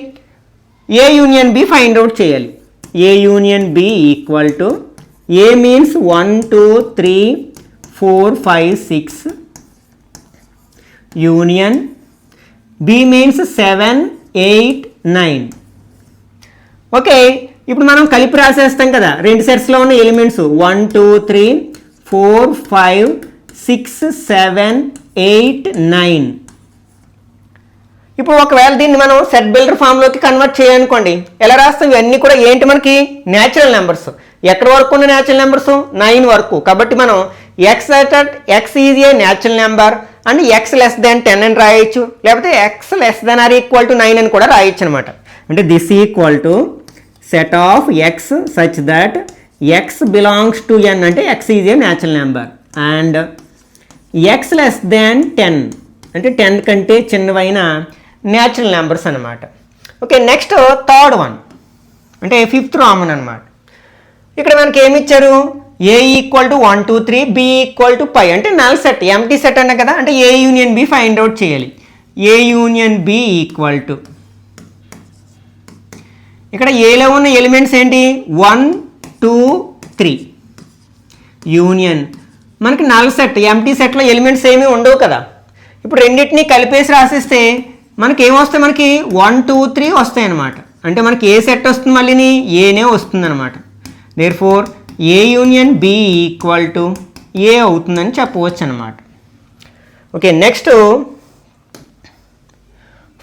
A union B find out చేయాలి. A union B equal to A means 1 2 3 4 5 6 union B means 7 8 9. Okay, ఇప్పుడు మనం కలిపి రాసేస్తాం కదా రెండు సెట్స్లో ఉన్న ఎలిమెంట్స్ 1 2 3 4 5 6 7 8 9. ఇప్పుడు ఒకవేళ దీన్ని మనం సెట్ బిల్డర్ ఫామ్లోకి కన్వర్ట్ చేయాలనుకోండి, ఎలా రాస్తాం? ఇవన్నీ కూడా ఏంటి మనకి? Natural numbers. ఎక్కడి వరకు ఉన్న న్యాచురల్ నెంబర్స్? 9 వరకు. కాబట్టి మనం X is a natural number and X less than 10 అని రాయొచ్చు, లేకపోతే X less than or equal to 9 అని కూడా రాయొచ్చు అనమాట. అంటే this equal to set of X such that X belongs to N అంటే X is a natural number and X less than 10 అంటే 10 కంటే చిన్నవైన న్యాచురల్ నెంబర్స్ అనమాట. ఓకే, నెక్స్ట్ థర్డ్ వన్ అంటే ఫిఫ్త్ రామన్ అనమాట. ఇక్కడ మనకి ఏమి ఇచ్చారు? A equal to 1 2 3 B equal to 5 అంటే నల్ సెట్ ఎంటీ సెట్ అన్న కదా. అంటే A union B find out చేయాలి. A union B equal to ఇక్కడ ఏలో ఉన్న ఎలిమెంట్స్ ఏంటి? 1 2 3 యూనియన్ మనకి నల్ సెట్ ఎంటీ సెట్లో ఎలిమెంట్స్ ఏమీ ఉండవు కదా. ఇప్పుడు రెండింటినీ కలిపేసి రాసిస్తే మనకి ఏమొస్తాయి? మనకి 1 2 3 వస్తాయి అన్నమాట. అంటే మనకి ఏ సెట్ వస్తుంది? మళ్ళీని ఏనే వస్తుంది అనమాట. Therefore A union B equal to A అవుతుందని చెప్పవచ్చు అనమాట. Okay, next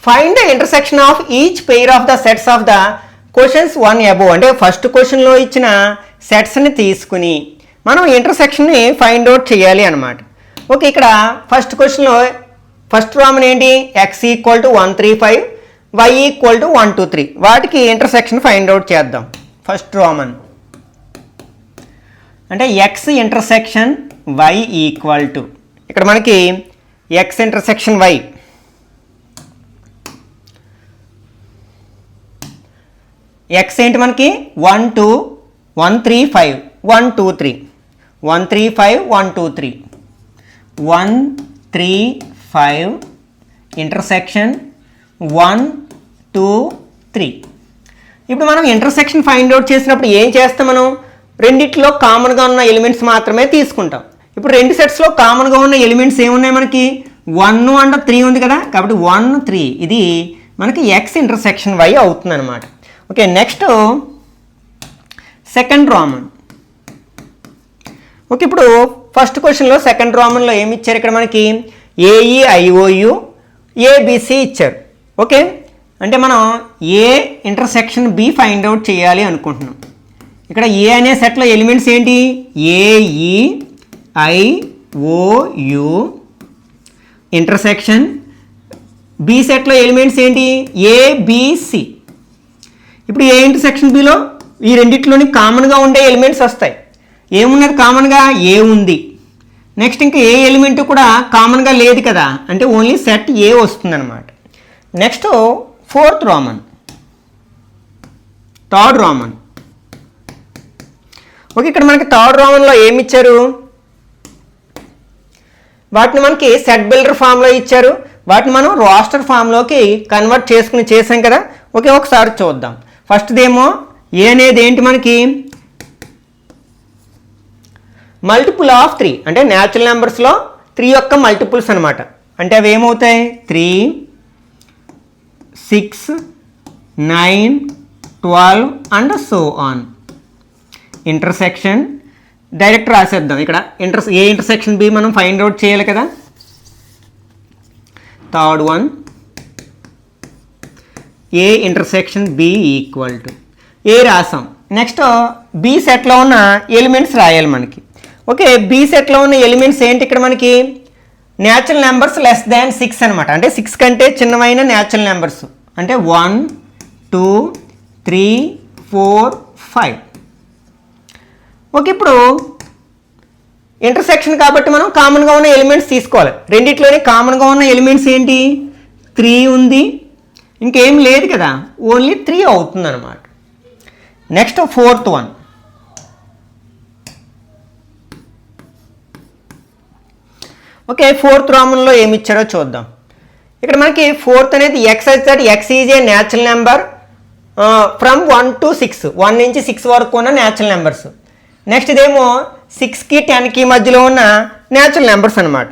find the intersection of each pair of the sets of the questions 1 above అంటే ఫస్ట్ క్వశ్చన్లో ఇచ్చిన సెట్స్ని తీసుకుని మనం ఇంటర్సెక్షన్ని ఫైండ్ అవుట్ చేయాలి అనమాట. ఓకే, ఇక్కడ ఫస్ట్ క్వశ్చన్లో ఫస్ట్ రామన్ ఏంటి? X equal to 1 3 5 Y equal to 1 2 3 వాటికి ఇంటర్సెక్షన్ ఫైండ్ అవుట్ చేద్దాం. ఫస్ట్ రామన్ అంటే X intersection Y equal to ఇక్కడ మనకి ఎక్స్ ఇంటర్సెక్షన్ వై ఎక్స్ ఏంటి మనకి 1 2 1 3 5 1 2 3 1 3 5 1 2 3 1 3 5 ఇంటర్సెక్షన్ 1 2 3. ఇప్పుడు మనం ఇంటర్సెక్షన్ ఫైండ్ అవుట్ చేసినప్పుడు ఏం చేస్తాం? మనం రెండిట్లో కామన్గా ఉన్న ఎలిమెంట్స్ మాత్రమే తీసుకుంటాం. ఇప్పుడు రెండు సెట్స్లో కామన్గా ఉన్న ఎలిమెంట్స్ ఏమున్నాయి? మనకి 1 అండ్ 3 ఉంది కదా. కాబట్టి 1 3 ఇది మనకి ఎక్స్ ఇంటర్సెక్షన్ వై అవుతుంది అనమాట. Okay, next second Roman. Okay, ఇప్పుడు ఫస్ట్ క్వశ్చన్లో సెకండ్ రామన్లో ఏమి ఇచ్చారు? ఇక్కడ మనకి ఏఈ ఐఓయు ఏబిసి ఇచ్చారు. ఓకే, అంటే మనం A intersection B find out చేయాలి అనుకుంటున్నాం. ఇక్కడ ఏ అనే సెట్లో ఎలిమెంట్స్ ఏంటి? ఏఈ ఐఓయు ఇంటర్సెక్షన్ బి సెట్లో ఎలిమెంట్స్ ఏంటి? ఏబిసి. ఇప్పుడు ఏ ఇంటర్సెక్షన్ బిలో ఈ రెండిట్లోని కామన్గా ఉండే ఎలిమెంట్స్ వస్తాయి. ఏమున్నది కామన్గా? ఏ ఉంది. నెక్స్ట్ ఇంకా ఏ ఎలిమెంట్ కూడా కామన్గా లేదు కదా, అంటే ఓన్లీ సెట్ ఏ వస్తుందన్నమాట. Next fourth Roman third Roman. Okay, ఇక్కడ మనకి థర్డ్ రామన్లో ఏమి ఇచ్చారు? వాటిని మనకి సెట్ బిల్డర్ ఫామ్లో ఇచ్చారు. వాటిని మనం రాస్టర్ ఫామ్లోకి కన్వర్ట్ చేసుకుని చేసాం కదా. ఓకే, ఒకసారి చూద్దాం. ఫస్ట్దేమో ఏ అనేది ఏంటి? మనకి మల్టిపుల్ ఆఫ్ 3 అంటే న్యాచురల్ నెంబర్స్లో 3 యొక్క మల్టిపుల్స్ అనమాట. అంటే అవి ఏమవుతాయి? 3 6 9 12 and so on. Intersection direct రాసేద్దాం. ఇక్కడ ఏ ఇంటర్సెక్షన్ బి మనం ఫైండ్ అవుట్ చేయాలి కదా. Third one A intersection B equal to A రాసాం. నెక్స్ట్ బి సెట్లో ఉన్న ఎలిమెంట్స్ రాయాలి మనకి. ఓకే, బి సెట్లో ఉన్న ఎలిమెంట్స్ ఏంటి? ఇక్కడ మనకి న్యాచురల్ నెంబర్స్ లెస్ దాన్ 6 అనమాట. అంటే 6 కంటే చిన్నవైన న్యాచురల్ నెంబర్స్ అంటే 1 2 3 4 5. ఓకే, ఇప్పుడు ఇంటర్సెక్షన్ కాబట్టి మనం కామన్గా ఉన్న ఎలిమెంట్స్ తీసుకోవాలి. రెండిట్లోనే కామన్గా ఉన్న ఎలిమెంట్స్ ఏంటి? 3 ఉంది, ఇంకేం లేదు కదా, ఓన్లీ 3 అవుతుంది అనమాట. Next 4th one. Okay, 4th రామన్లో ఏమి ఇచ్చారో చూద్దాం. ఇక్కడ మనకి 4th అనేది ఎక్స్ అయితే X is a natural number from 1 to 6, 1 నుంచి 6 వరకు ఉన్న న్యాచురల్ నెంబర్స్. నెక్స్ట్ ఇదేమో 6కి 10కి మధ్యలో ఉన్న న్యాచురల్ నెంబర్స్ అనమాట.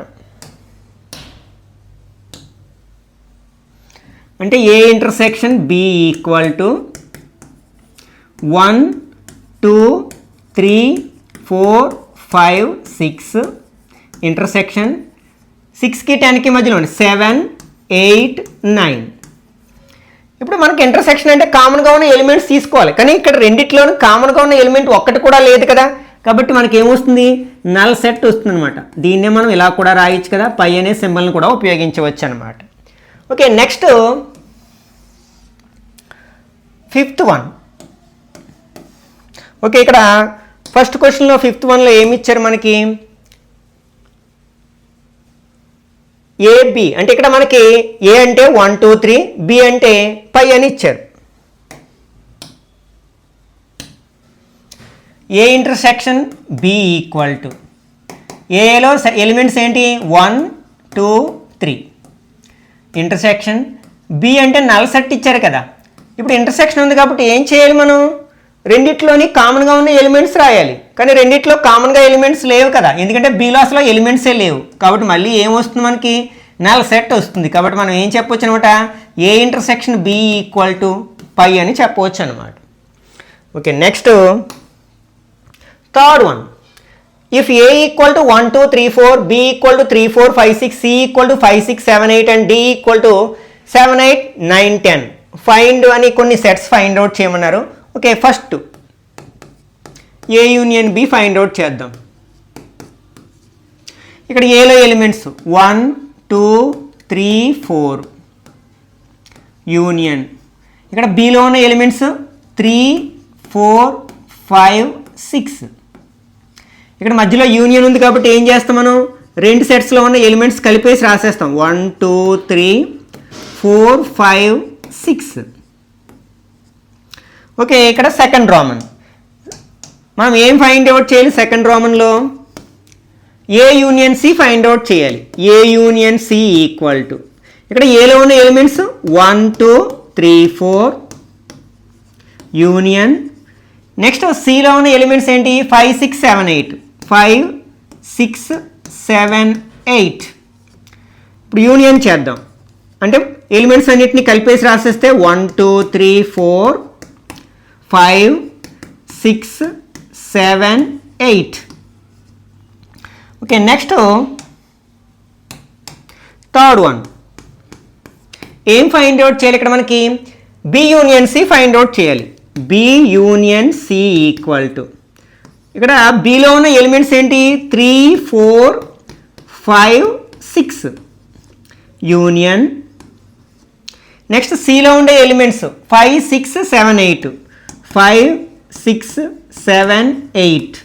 అంటే A intersection B equal to 1 2 3 4 5 6 intersection 6కి 10కి మధ్యలో 7 8 9. ఇప్పుడు మనకి ఇంటర్సెక్షన్ అంటే కామన్గా ఉన్న ఎలిమెంట్స్ తీసుకోవాలి, కానీ ఇక్కడ రెండిట్లోనూ కామన్గా ఉన్న ఎలిమెంట్ ఒక్కటి కూడా లేదు కదా, కాబట్టి మనకి ఏమొస్తుంది? నల్ సెట్ వస్తుంది అనమాట. దీన్నే మనం ఇలా కూడా రాయొచ్చు కదా, పై అనే సింబల్ని కూడా ఉపయోగించవచ్చు అనమాట. Okay, next 5th one. Okay, ఇక్కడ ఫస్ట్ క్వశ్చన్లో 5th వన్లో ఏమి ఇచ్చారు మనకి? ఏబి అంటే ఇక్కడ మనకి ఏ అంటే 1 2 3, బి అంటే పై అని ఇచ్చారు. A intersection B equal to ఏలో ఎలిమెంట్స్ ఏంటి? 1 2 3. ఇంటర్సెక్షన్ బి అంటే నల్ సెట్ ఇచ్చారు కదా. ఇప్పుడు ఇంటర్సెక్షన్ ఉంది కాబట్టి ఏం చేయాలి మనం? రెండిట్లోని కామన్గా ఉన్న ఎలిమెంట్స్ రాయాలి, కానీ రెండిట్లో కామన్గా ఎలిమెంట్స్ లేవు కదా, ఎందుకంటే బిలో అసలు ఎలిమెంట్సే లేవు. కాబట్టి మళ్ళీ ఏం వస్తుంది మనకి? నల్ సెట్ వస్తుంది. కాబట్టి మనం ఏం చెప్పవచ్చు అనమాట? A intersection B equal to phi అని చెప్పవచ్చు అనమాట. Okay, next 3rd one. If A equal to 1 2 3 4, B equal to 3 4 5 6, C equal to 5 6 7 8 and D equal to 7 8 9 10. Find అని కొన్ని సెట్స్ ఫైండ్ అవుట్ చేయమన్నారు. Okay, first A union B find out చేద్దాం. ఇక్కడ ఏలో elements 1 2 3 4 union. ఇక్కడ బిలో ఉన్న elements 3 4 5 6. ఇక్కడ మధ్యలో యూనియన్ ఉంది కాబట్టి ఏం చేస్తాం మనం? రెండు సెట్స్లో ఉన్న ఎలిమెంట్స్ కలిపేసి రాసేస్తాం. 1 2 3 4 5 6. ఓకే, ఇక్కడ సెకండ్ రామన్. మనం ఏం ఫైండ్ అవుట్ చేయాలి? Second రామన్లో A union C find out చేయాలి. A union C equal to ఇక్కడ ఏలో ఉన్న ఎలిమెంట్స్ 1 2 3 4 యూనియన్. నెక్స్ట్ సిలో ఉన్న ఎలిమెంట్స్ ఏంటి? 5 6 7 8. 5 6 7 8. ఇప్పుడు యూనియన్ చేద్దాం. అంటే ఎలిమెంట్స్ అన్నిటిని కలిపేసి రాసేస్తే 1 2 3 4 5 6 7 8. Okay, next 3rd one. ఏం ఫైండ్ అవుట్ చేయాలి? ఇక్కడ మనకి B union C find out చేయాలి. B union C equal to ఇక్కడ బిలో ఉన్న ఎలిమెంట్స్ ఏంటి? 3 4 5 6 యూనియన్. నెక్స్ట్ సిలో ఉండే ఎలిమెంట్స్ 5 6 7 8. 5 6 7 8.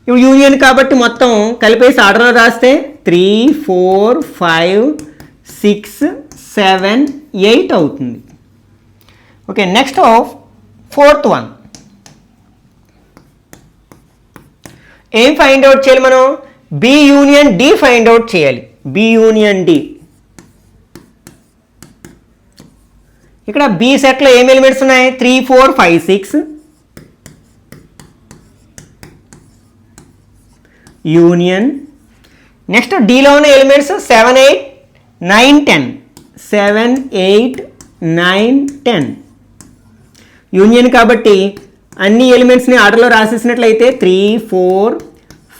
ఇప్పుడు యూనియన్ కాబట్టి మొత్తం కలిపేసి ఆర్డర్లో రాస్తే 3 4 5 6 7 8 అవుతుంది. Okay, next 4th one. ఏం ఫైండ్ అవుట్ చేయాలి మనం? B union D find out చేయాలి. B union D. ఇక్కడ బి సెట్లో ఏం ఎలిమెంట్స్ ఉన్నాయి? 3 4 5 6 యూనియన్. నెక్స్ట్ డిలో ఉన్న ఎలిమెంట్స్ 7 8 9 10. 7 8 9 10 యూనియన్ కాబట్టి అన్ని ఎలిమెంట్స్ని ఆర్డర్లో రాసేసినట్లయితే 3 4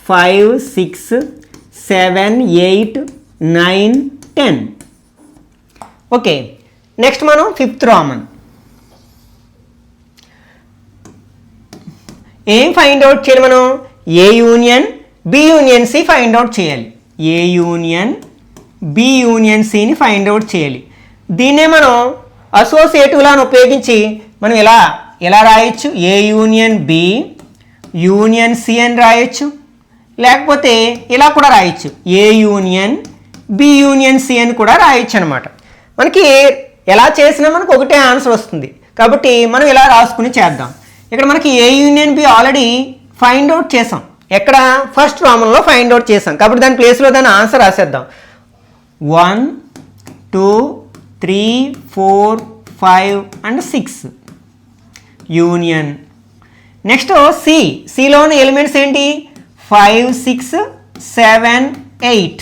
5 6 7 8 9 10. ఓకే, నెక్స్ట్ మనం 5th రామన్. ఏం ఫైండ్ అవుట్ చేయాలి మనం? A union B union C find out చేయాలి. ఏ యూనియన్ బి యూనియన్ సిని ఫైండ్ అవుట్ చేయాలి. దీన్నే మనం అసోసియేటివ్ లాను ఉపయోగించి మనం ఎలా రాయొచ్చు? A union B union C అని రాయొచ్చు. లేకపోతే ఇలా కూడా రాయొచ్చు, A union B union C అని కూడా రాయొచ్చు అనమాట. మనకి ఎలా చేసినా మనకు ఒకటే ఆన్సర్ వస్తుంది కాబట్టి మనం ఇలా రాసుకుని చేద్దాం. ఇక్కడ మనకి A union B already find out చేసాం, ఎక్కడ ఫస్ట్ రామంలో ఫైండ్ అవుట్ చేసాం కాబట్టి దాని ప్లేస్లో దాని ఆన్సర్ రాసేద్దాం. 1 2 3 4 5 and 6 union. నెక్స్ట్ సిలో ఉన్న ఎలిమెంట్స్ ఏంటి, 5 6 7 8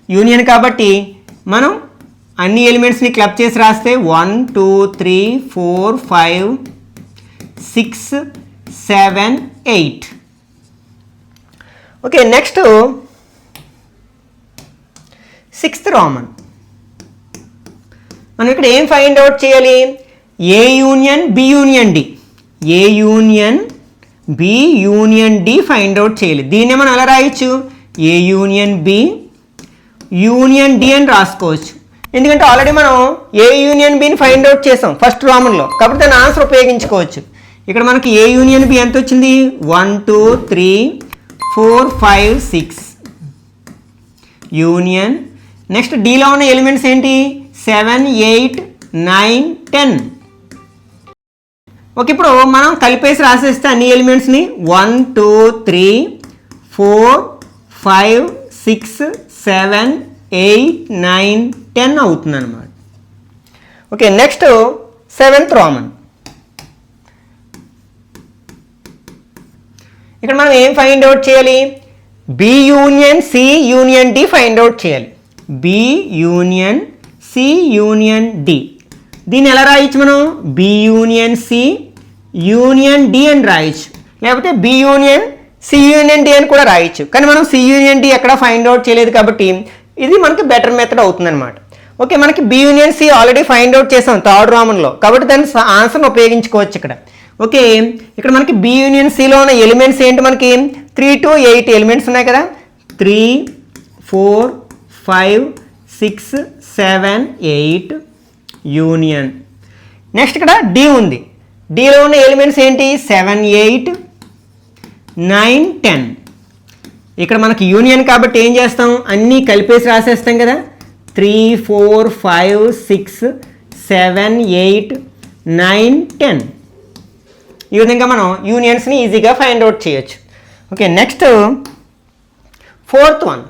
యూనియన్ కాబట్టి మనం అన్ని ఎలిమెంట్స్ని క్లబ్ చేసి రాస్తే 1 2 3 4 5 6 7 8. Okay, next 6th roman. మనం ఇక్కడ ఏం ఫైండ్ అవుట్ చేయాలి, A union B union D, A union B union D find out చేయాలి. దీన్నే మనం ఎలా రాయొచ్చు, A union B union D అని రాసుకోవచ్చు. ఎందుకంటే ఆల్రెడీ మనం ఏ యూనియన్ బిని ఫైండ్ అవుట్ చేసాం ఫస్ట్ రామన్లో కాబట్టి దాని ఆన్సర్ ఉపయోగించుకోవచ్చు. ఇక్కడ మనకి ఏ యూనియన్ బి ఎంత వచ్చింది, 1 2 3 4 5 6 యూనియన్. నెక్స్ట్ డిలో ఉన్న ఎలిమెంట్స్ ఏంటి, 7 8 9 10. ఓకే, ఇప్పుడు మనం కలిపేసి రాసేస్తే అన్ని ఎలిమెంట్స్ని 1 2 3 4 5 6 7 8 9 10 అవుతుంది అనమాట. Okay, next 7th roman. ఇక్కడ మనం ఏం ఫైండ్ అవుట్ చేయాలి, B union C union D find out చేయాలి. B union C union D. దీన్ని ఎలా రాయొచ్చు మనం, B union C union D అని రాయొచ్చు, లేకపోతే B union C union D అని కూడా రాయొచ్చు. కానీ మనం సి యూనియన్ డి ఎక్కడ ఫైండ్ అవుట్ చేయలేదు కాబట్టి ఇది మనకి బెటర్ మెథడ్ అవుతుంది అనమాట. ఓకే, మనకి B union C already find out చేసాం థర్డ్ రామన్లో కాబట్టి దాని ఆన్సర్ని ఉపయోగించుకోవచ్చు ఇక్కడ. ఓకే, ఇక్కడ మనకి బి యూనియన్ సిలో ఉన్న ఎలిమెంట్స్ ఏంటి, మనకి 3 to 8 ఎలిమెంట్స్ ఉన్నాయి కదా, 3 4 5 6 7 8 యూనియన్. నెక్స్ట్ ఇక్కడ డి ఉంది, డిలో ఉన్న ఎలిమెంట్స్ ఏంటి, 7 8 9 10. ఇక్కడ మనకి యూనియన్ కాబట్టి ఏం చేస్తాం, అన్నీ కలిపేసి రాసేస్తాం కదా, 3 4 5 6 7 8 9 10. ఈ విధంగా మనం యూనియన్స్ని ఈజీగా ఫైండ్ అవుట్ చేయొచ్చు. Okay, next 4th one.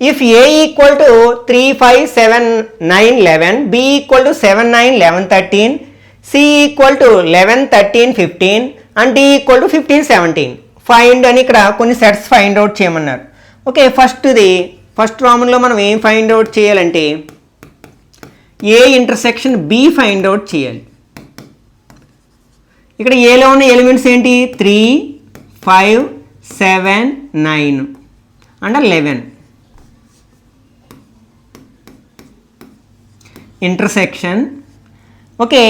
If A equal to 3 5 7 9 11, B equal to 7 9 11 13, C equal to 11 13 15 and D equal to 15 17. Find అని ఇక్కడ కొన్ని సెట్స్ ఫైండ్ అవుట్ చేయమన్నారు. ఓకే, ఫస్ట్ రామన్లో మనం ఏం ఫైండ్ అవుట్ చేయాలంటే A intersection B find out చేయాలి. ఇక్కడ ఏలో ఉన్న ఎలిమెంట్స్ ఏంటి, 3 5 7 9 and 11. Intersection. Okay,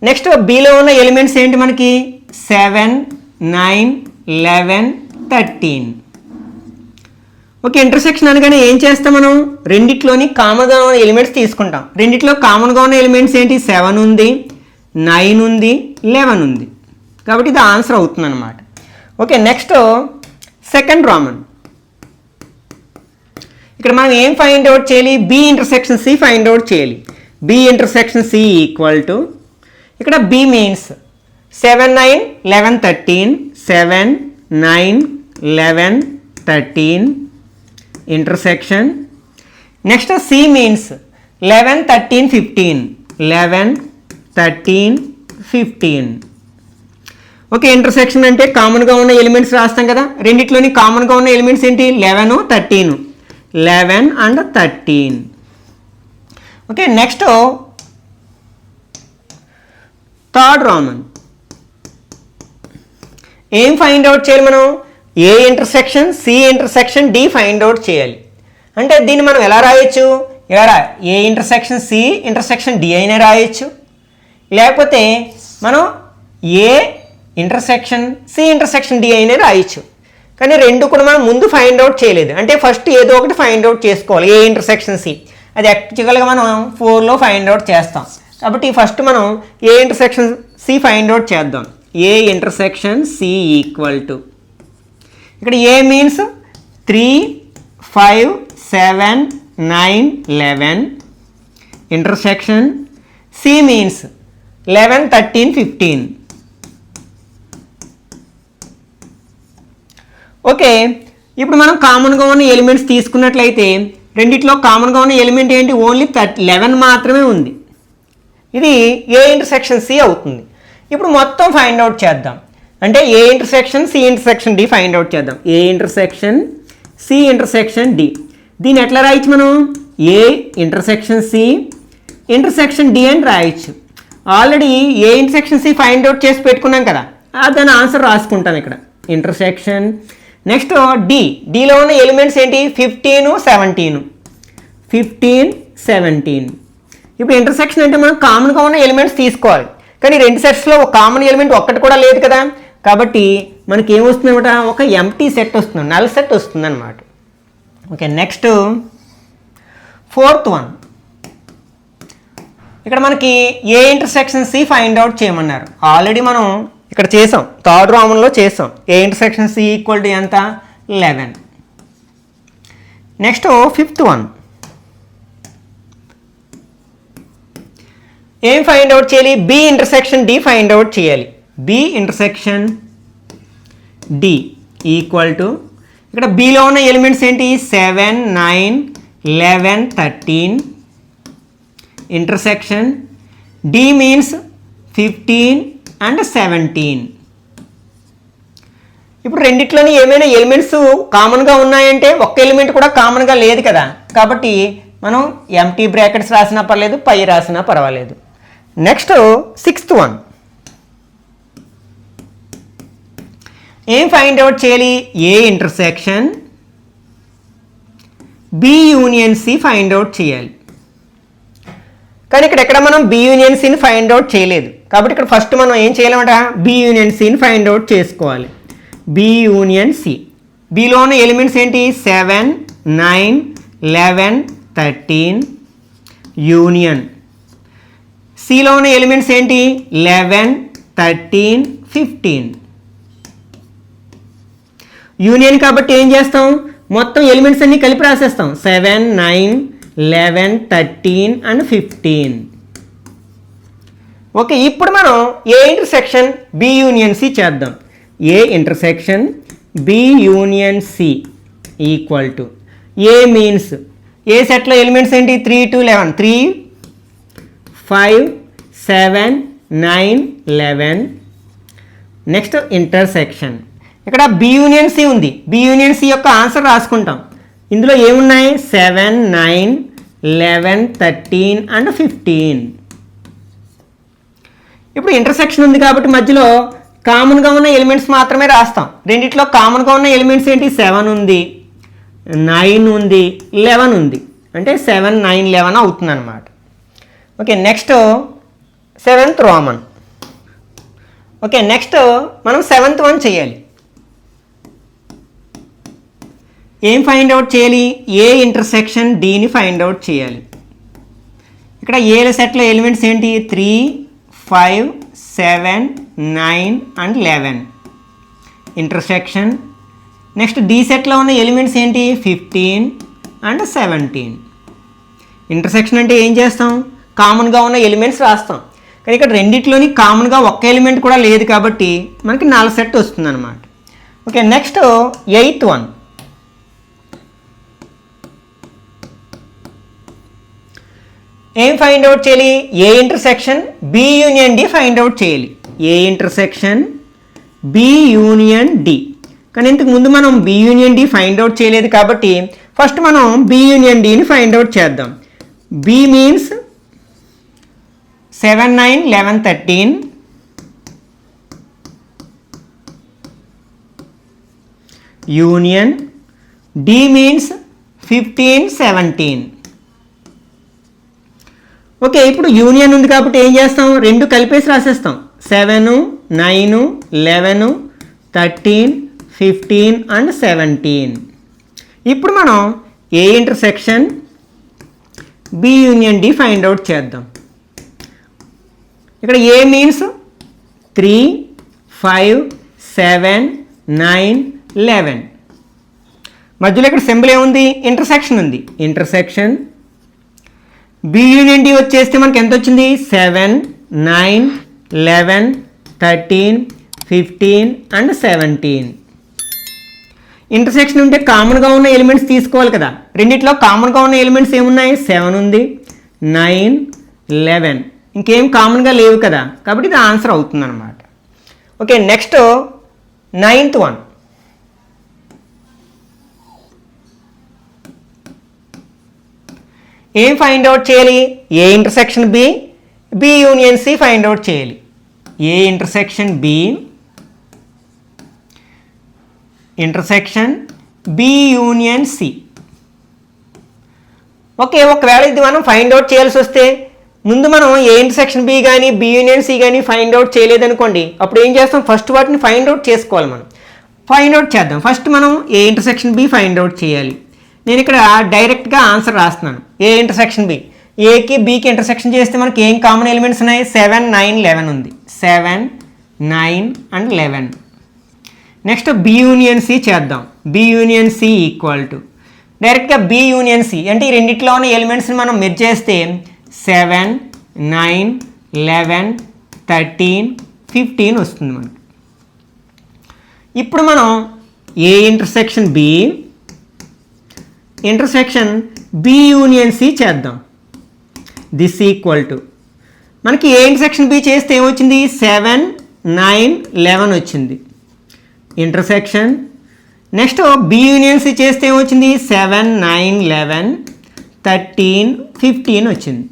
next below ఉన్న ఎలిమెంట్స్ ఏంటి మనకి, 7 9 11 13. ఓకే, ఇంటర్సెక్షన్ అనగానే ఏం చేస్తాం మనం, రెండిట్లోని కామన్గా ఉన్న ఎలిమెంట్స్ తీసుకుంటాం. రెండిట్లో కామన్గా ఉన్న ఎలిమెంట్స్ ఏంటి, 7 ఉంది 9 ఉంది 11 ఉంది కాబట్టి ఇది ఆన్సర్ అవుతుంది అనమాట. Okay, next 2nd roman. ఇక్కడ మనం ఏం ఫైండ్ అవుట్ చేయాలి, B intersection C find out చేయాలి. B intersection C equal to, ఇక్కడ B means 7 9 11 13 7 9 11 13 intersection. Next C means 11 13 15 11 13 15. Okay, intersection అంటే కామన్గా ఉన్న ఎలిమెంట్స్ రాస్తాం కదా, రెండిట్లోని కామన్గా ఉన్న ఎలిమెంట్స్ ఏంటి, 11 13 11 and 13. Okay, next 3rd Raman. ఏం ఫైండ్ అవుట్ చేయాలి మనం, A intersection C intersection D find out చేయాలి. అంటే దీన్ని మనం ఎలా రాయొచ్చు, ఎలా A intersection C intersection D అయినా రాయొచ్చు, లేకపోతే మనం A intersection C intersection D అయినా రాయొచ్చు. కానీ రెండు కూడా మనం ముందు ఫైండ్ అవుట్ చేయలేదు, అంటే ఫస్ట్ ఏదో ఒకటి ఫైండ్ అవుట్ చేసుకోవాలి. ఏ ఇంటర్సెక్షన్ సి అది యాక్చువల్గా మనం 4లో ఫైండ్ అవుట్ చేస్తాం కాబట్టి ఫస్ట్ మనం A intersection C find out చేద్దాం. A intersection C equal to ఇక్కడ A means 3, 5, 7, 9, 11 intersection. C means 11, 13, 15. Okay, ఇప్పుడు మనం కామన్గా ఉన్న ఎలిమెంట్స్ తీసుకున్నట్లయితే రెండిట్లో కామన్గా ఉన్న ఎలిమెంట్ ఏంటి? ఓన్లీ 11 మాత్రమే ఉంది. ఇది ఏ ఇంటర్సెక్షన్ సి అవుతుంది. ఇప్పుడు మొత్తం ఫైండ్ అవుట్ చేద్దాం. అంటే A intersection C intersection D find out చేద్దాం. A intersection C intersection D. దీన్ని ఎట్లా రాయొచ్చు మనం? A intersection C intersection D అని రాయొచ్చు. Already A intersection C find out చేసి పెట్టుకున్నాం కదా, దాని ఆన్సర్ రాసుకుంటాం ఇక్కడ. ఇంటర్సెక్షన్. Next D. డిలో ఉన్న ఎలిమెంట్స్ ఏంటి? 15, 17. 15, 17. ఇప్పుడు ఇంటర్సెక్షన్ అంటే మనం కామన్గా ఉన్న ఎలిమెంట్స్ తీసుకోవాలి. కానీ రెండు సెట్స్లో ఒక కామన్ ఎలిమెంట్ ఒక్కటి కూడా లేదు కదా, కాబట్టి మనకి ఏమొస్తుంది అనమాట? ఒక ఎంటీ సెట్ వస్తుంది, నల్ సెట్ వస్తుంది అనమాట. Okay, next 4th one. ఇక్కడ మనకి A intersection C find out చేయమన్నారు. ఆల్రెడీ మనం ఇక్కడ చేసాం, థర్డ్ రామంలో చేసాం. A intersection C equal to ఎంత? 11. Next 5th one. ఏం ఫైండ్ అవుట్ చేయాలి? B intersection D find out చేయాలి. B intersection D equal to ఇక్కడ బిలో ఉన్న ఎలిమెంట్స్ ఏంటి? 7, 9, 11, 13 ఇంటర్సెక్షన్. D means 15 and 17. ఇప్పుడు రెండిట్లోని ఏమైనా ఎలిమెంట్స్ కామన్గా ఉన్నాయంటే ఒక్క ఎలిమెంట్ కూడా కామన్గా లేదు కదా, కాబట్టి మనం ఎంటీ బ్రాకెట్స్ రాసినా పర్లేదు, పై రాసినా పర్వాలేదు. Next 6th one. ఏం ఫైండ్ అవుట్ చేయాలి? A intersection B union C find out చేయాలి. కానీ ఇక్కడ మనం బి యూనియన్ సిని ఫైండ్ అవుట్ చేయలేదు, కాబట్టి ఇక్కడ ఫస్ట్ మనం ఏం చేయాలన్నమాట? బి యూనియన్ సిని ఫైండ్ అవుట్ చేసుకోవాలి. B union C. బిలో ఉన్న ఎలిమెంట్స్ ఏంటి? 7, 9, 11, 13 యూనియన్. సిలో ఉన్న ఎలిమెంట్స్ ఏంటి? 11, 13, 15 యూనియన్. కాబట్టి ఏం చేస్తాం? మొత్తం ఎలిమెంట్స్ అన్ని కలిపి రాసేస్తాం. 7, 9, 11, 13 and 15. ఓకే, ఇప్పుడు మనం A intersection B union C చేద్దాం. A intersection B union C equal to A means A సెట్లో ఎలిమెంట్స్ ఏంటి? 3 to 11. 3, 5, 7, 9, 11. Next intersection. ఇక్కడ బి యూనియన్ సి ఉంది. బి యూనియన్ సి యొక్క ఆన్సర్ రాసుకుంటాం. ఇందులో ఏమున్నాయి? 7, 9, 11, 13 and 15. ఇప్పుడు ఇంటర్సెక్షన్ ఉంది కాబట్టి మధ్యలో కామన్గా ఉన్న ఎలిమెంట్స్ మాత్రమే రాస్తాం. రెండిట్లో కామన్గా ఉన్న ఎలిమెంట్స్ ఏంటి? 7 ఉంది, 9 ఉంది, 11 ఉంది. అంటే 7, 9, 11 అవుతుంది అనమాట. Okay, next 7th Roman. Okay, next మనం 7th వన్ చేయాలి. ఏం ఫైండ్ అవుట్ చేయాలి? ఏ ఇంటర్సెక్షన్ డిని ఫైండ్ అవుట్ చేయాలి. ఇక్కడ ఏ సెట్లో ఎలిమెంట్స్ ఏంటి? 3, 5, 7, 9 and 11 ఇంటర్సెక్షన్. నెక్స్ట్ డి సెట్లో ఉన్న ఎలిమెంట్స్ ఏంటి? 15 and 17 ఇంటర్సెక్షన్. అంటే ఏం చేస్తాం? కామన్గా ఉన్న ఎలిమెంట్స్ రాస్తాం. కానీ ఇక్కడ రెండిట్లోని కామన్గా ఒక్క ఎలిమెంట్ కూడా లేదు కాబట్టి మనకి 4 సెట్ వస్తుంది అనమాట. Okay, next 8th one. ఏం ఫైండ్ అవుట్ చేయాలి? A intersection B union D find out చేయాలి. A intersection B union D. కానీ ఇంతకు ముందు మనం B union D find out చేయలేదు కాబట్టి ఫస్ట్ మనం బి యూనియన్ డిని ఫైండ్ అవుట్ చేద్దాం. B means 7, 9, 11, 13 union. D means 15, 17. Okay, ఇప్పుడు యూనియన్ ఉంది కాబట్టి ఏం చేస్తాం? రెండు కలిపేసి రాసేస్తాం. 7, 9, 11, 13, 15 and 17. ఇప్పుడు మనం A intersection B union D find out చేద్దాం. ఇక్కడ ఏ మీన్స్ 3, 5, 7, 9, 11. మధ్యలో ఇక్కడ సింబల్ ఏముంది? ఇంటర్సెక్షన్ ఉంది. ఇంటర్సెక్షన్ బి యూనియన్ డి వచ్చేస్తే మనకి ఎంత వచ్చింది? 7, 9, 11, 13, 15 అండ్ 17. ఇంటర్సెక్షన్ ఉంటే కామన్గా ఉన్న ఎలిమెంట్స్ తీసుకోవాలి కదా. రెండిట్లో కామన్గా ఉన్న ఎలిమెంట్స్ ఏమున్నాయి? 7 ఉంది, 9, 11. ఇంకేం కామన్గా లేవు కదా, కాబట్టి ఇది ఆన్సర్ అవుతుంది అనమాట. Okay, next 9th one. ఏం ఫైండ్ అవుట్ చేయాలి? A intersection B, B union C find out చేయాలి. A intersection B, intersection B union C. Okay, ఒకవేళ ఇది మనం ఫైండ్ అవుట్ చేయాల్సి వస్తే ముందు మనం ఏ ఇంటర్సెక్షన్ బి కానీ బి యూనియన్ సి కానీ ఫైండ్ అవుట్ చేయలేదనుకోండి, అప్పుడు ఏం చేస్తాం? ఫస్ట్ వాటిని ఫైండ్ అవుట్ చేసుకోవాలి. మనం ఫైండ్ అవుట్ చేద్దాం. ఫస్ట్ మనం A intersection B find out చేయాలి. నేను ఇక్కడ డైరెక్ట్గా ఆన్సర్ రాస్తున్నాను. ఏ ఇంటర్సెక్షన్ బి, ఏకి బికి ఇంటర్సెక్షన్ చేస్తే మనకి ఏం కామన్ ఎలిమెంట్స్ ఉన్నాయి? 7, 9, 11 ఉంది. 7, 9 and 11. Next B union C చేద్దాం. B union C equal to డైరెక్ట్గా బి యూనియన్ సి అంటే ఈ రెండిట్లో ఉన్న ఎలిమెంట్స్ని మనం మెర్జ్ చేస్తే 7, 9, 11, 13, 15 వస్తుంది మనకి. ఇప్పుడు మనం A intersection B, intersection B union C చేద్దాం. దిస్ ఈక్వల్ టు మనకి ఏ ఇంటర్సెక్షన్ బి చేస్తే ఏమొచ్చింది? 7, 9, 11 వచ్చింది intersection. Next B union C చేస్తే ఏమొచ్చింది? 7, 9, 11, 13, 15 వచ్చింది.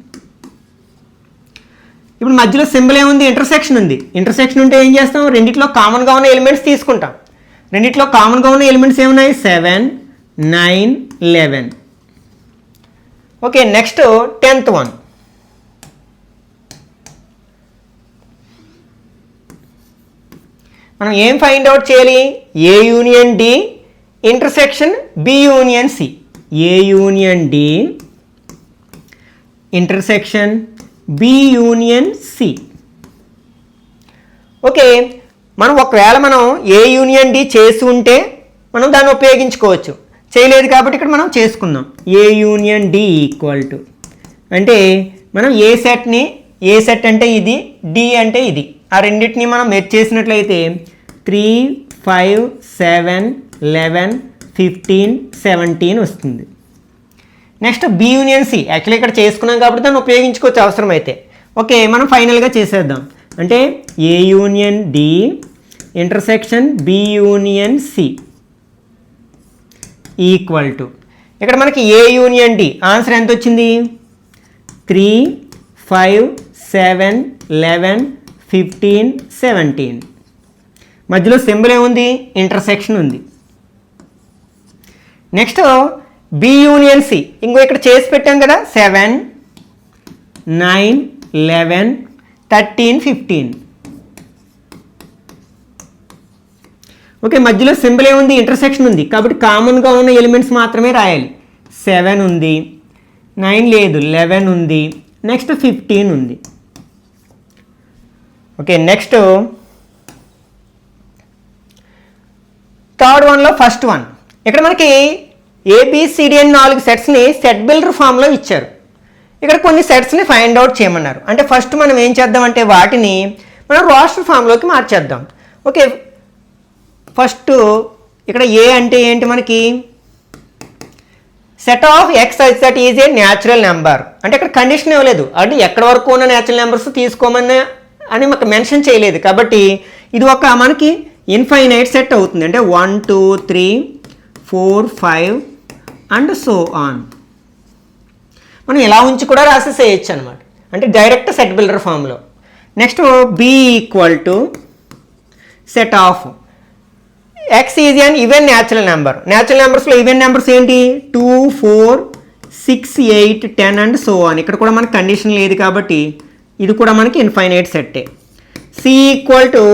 ఇప్పుడు మధ్యలో సింబల్ ఏముంది? ఇంటర్సెక్షన్ ఉంది. ఇంటర్సెక్షన్ ఉంటే ఏం చేస్తాం? రెండిట్లో కామన్గా ఉన్న ఎలిమెంట్స్ తీసుకుంటాం. రెండిట్లో కామన్గా ఉన్న ఎలిమెంట్స్ ఏమున్నాయి? 7, 9, 11. Okay, next 10th one. మనం ఏం ఫైండ్ అవుట్ చేయాలి? A union D intersection B union C. A union D intersection B union C. Okay, మనం ఒకవేళ మనం ఏ యూనియన్ డి చేసి ఉంటే మనం దాన్ని ఉపయోగించుకోవచ్చు. చేయలేదు కాబట్టి ఇక్కడ మనం చేసుకుందాం. ఏ యూనియన్ డి ఈక్వల్ టు అంటే మనం ఏ సెట్ని, ఏ సెట్ అంటే ఇది, డి అంటే ఇది, ఆ రెండింటిని మనం మెర్జ్ చేసినట్లయితే 3, 5, 7, 11, 15, 17 వస్తుంది. Next B union C. Actually ఇక్కడ చేసుకున్నాం కాబట్టి దాన్ని ఉపయోగించుకోవచ్చు అవసరమైతే. ఓకే, మనం ఫైనల్గా చేసేద్దాం. అంటే A union D intersection B union C equal to ఇక్కడ మనకి ఏ యూనియన్ డి ఆన్సర్ ఎంత వచ్చింది? 3, 5, 7, 11, 15, 17. మధ్యలో సింబల్ ఏముంది? ఇంటర్సెక్షన్ ఉంది. Next B union C. ఇంకో ఇక్కడ చేసి పెట్టాం కదా, 7, 9, 11, 13, 15. ఓకే, మధ్యలో సింబల్ ఏముంది? ఇంటర్సెక్షన్ ఉంది. కాబట్టి కామన్గా ఉన్న ఎలిమెంట్స్ మాత్రమే రాయాలి. 7 ఉంది, 9 లేదు, 11 ఉంది, నెక్స్ట్ 15 ఉంది. ఓకే, నెక్స్ట్ థర్డ్ వన్లో ఫస్ట్ వన్. ఇక్కడ మనకి ఏబిసిడి అని 4 సెట్స్ని సెట్ బిల్డర్ ఫామ్లో ఇచ్చారు. ఇక్కడ కొన్ని సెట్స్ని ఫైండ్ అవుట్ చేయమన్నారు. అంటే ఫస్ట్ మనం ఏం చేద్దామంటే వాటిని మనం రోస్టర్ ఫామ్లోకి మార్చేద్దాం. ఓకే, ఫస్ట్ ఇక్కడ ఏ అంటే ఏంటి? మనకి set of X that is a natural number. అంటే ఇక్కడ కండిషన్ ఇవ్వలేదు, అంటే ఎక్కడి వరకు ఉన్న న్యాచురల్ నెంబర్స్ తీసుకోమని అని మాకు మెన్షన్ చేయలేదు. కాబట్టి ఇది ఒక మనకి ఇన్ఫైనైట్ సెట్ అవుతుంది. అంటే 1, 2, 3, 4, 5 అండ్ సో ఆన్. మనం ఇలా ఉంచి కూడా రాసేసేయచ్చు అనమాట. అంటే డైరెక్ట్ సెట్ బిల్డర్ ఫామ్లో. Next B equal to set of x is an even natural number. Natural నెంబర్స్లో ఈవెన్ నెంబర్స్ ఏంటి? 2, 4, 6, 8, 10 అండ్ సో ఆన్. ఇక్కడ కూడా మనకి కండిషన్ లేదు కాబట్టి ఇది కూడా మనకి ఇన్ఫైనైట్ సెట్టే. సి ఈక్వల్ టు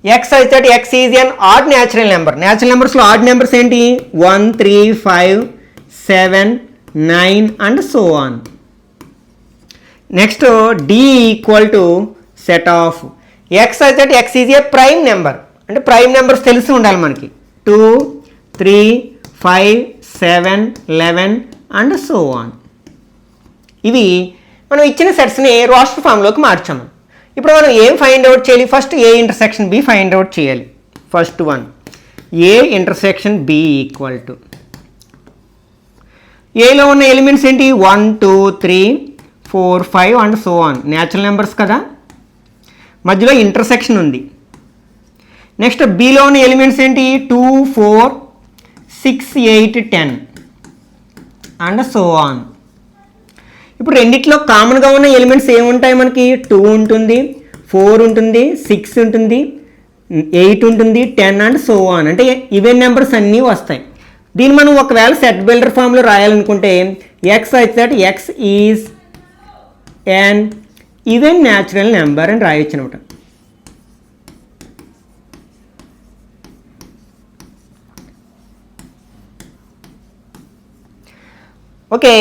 ఎక్స్ అయితే X is an odd natural number. Natural నెంబర్స్లో ఆడ్ నెంబర్స్ ఏంటి? 1, 3, 5, 7, 9 and so on. Next D equal to set of X అయితే X is a prime number. అంటే ప్రైమ్ నెంబర్స్ తెలిసి ఉండాలి మనకి. 2, 3, 5, 7, 11 and so on. ఇవి మనం ఇచ్చిన సెట్స్ని రోస్టర్ ఫామ్లోకి మార్చాము. ఇప్పుడు మనం ఏం ఫైండ్ అవుట్ చేయాలి? First A intersection B find out చేయాలి. First one A intersection B equal to ఏలో ఉన్న ఎలిమెంట్స్ ఏంటి? 1, 2, 3, 4, 5 and so on. Natural numbers కదా, మధ్యలో ఇంటర్సెక్షన్ ఉంది. నెక్స్ట్ బిలో ఉన్న ఎలిమెంట్స్ ఏంటి? 2, 4, 6, 8, 10 అండ్ సో ఆన్. ఇప్పుడు రెండిట్లో కామన్గా ఉన్న ఎలిమెంట్స్ ఏముంటాయి మనకి? 2 ఉంటుంది, 4 ఉంటుంది, 6 ఉంటుంది, 8 ఉంటుంది, 10 అండ్ సో ఆన్. అంటే ఈవెన్ నెంబర్స్ అన్నీ వస్తాయి. దీన్ని మనం ఒకవేళ సెట్ బిల్డర్ ఫామ్లో రాయాలనుకుంటే ఎక్స్ అయితే that X is an even natural number అని రాయొచ్చు అనమాట. Okay,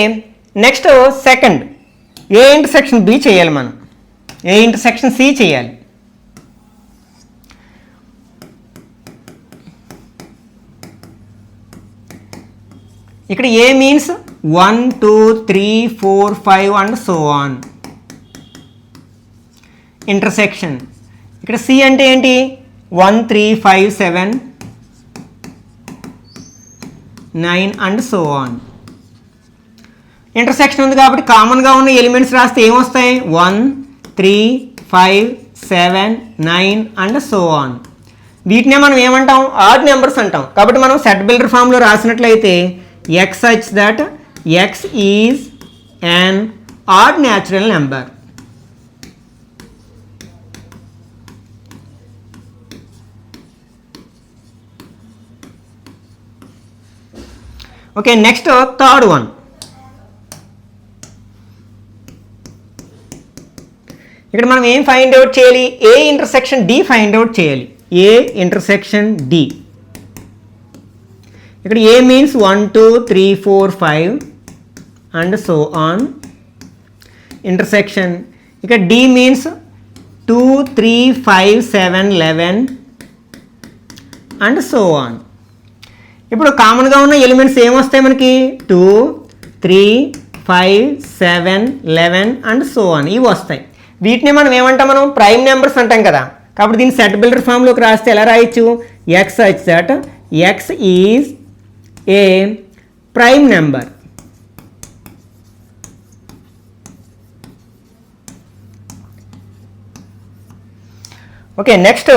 next second A intersection B చేయాలి మనం, ఏ ఇంటర్సెక్షన్ సి చేయాలి. ఇక్కడ A means 1, 2, 3, 4, 5 and so on. Intersection ఇక్కడ సి అంటే ఏంటి? 1, 3, 5, 7, 9 అండ్ సో ఆన్. ఇంటర్సెక్షన్ ఉంది కాబట్టి కామన్గా ఉన్న ఎలిమెంట్స్ రాస్తే ఏమొస్తాయి? 1, 3, 5, 7, 9 అండ్ సో ఆన్. వీటినే మనం ఏమంటాం? ఆడ్ నెంబర్స్ అంటాం. కాబట్టి మనం సెట్ బిల్డర్ ఫామ్లో రాసినట్లయితే x such that x is an odd natural number. Okay, next third one. ఇక్కడ మనం ఏం ఫైండ్ అవుట్ చేయాలి? A intersection D find out చేయాలి. A intersection D. ఇక్కడ A means 1, 2, 3, 4, 5 and so on. Intersection ఇక్కడ D means 2, 3, 5, 7, 11 and so on. ఇప్పుడు కామన్గా ఉన్న ఎలిమెంట్స్ ఏమొస్తాయి మనకి? 2, 3, 5, 7, 11 అండ్ సో ఆన్. ఇవి వస్తాయి. వీటిని మనం ఏమంటాం? మనం ప్రైమ్ నెంబర్స్ అంటాం కదా. కాబట్టి దీన్ని సెట్ బిల్డర్ ఫామ్లోకి రాస్తే ఎలా రాయొచ్చు? X such that X is a prime number. Okay, next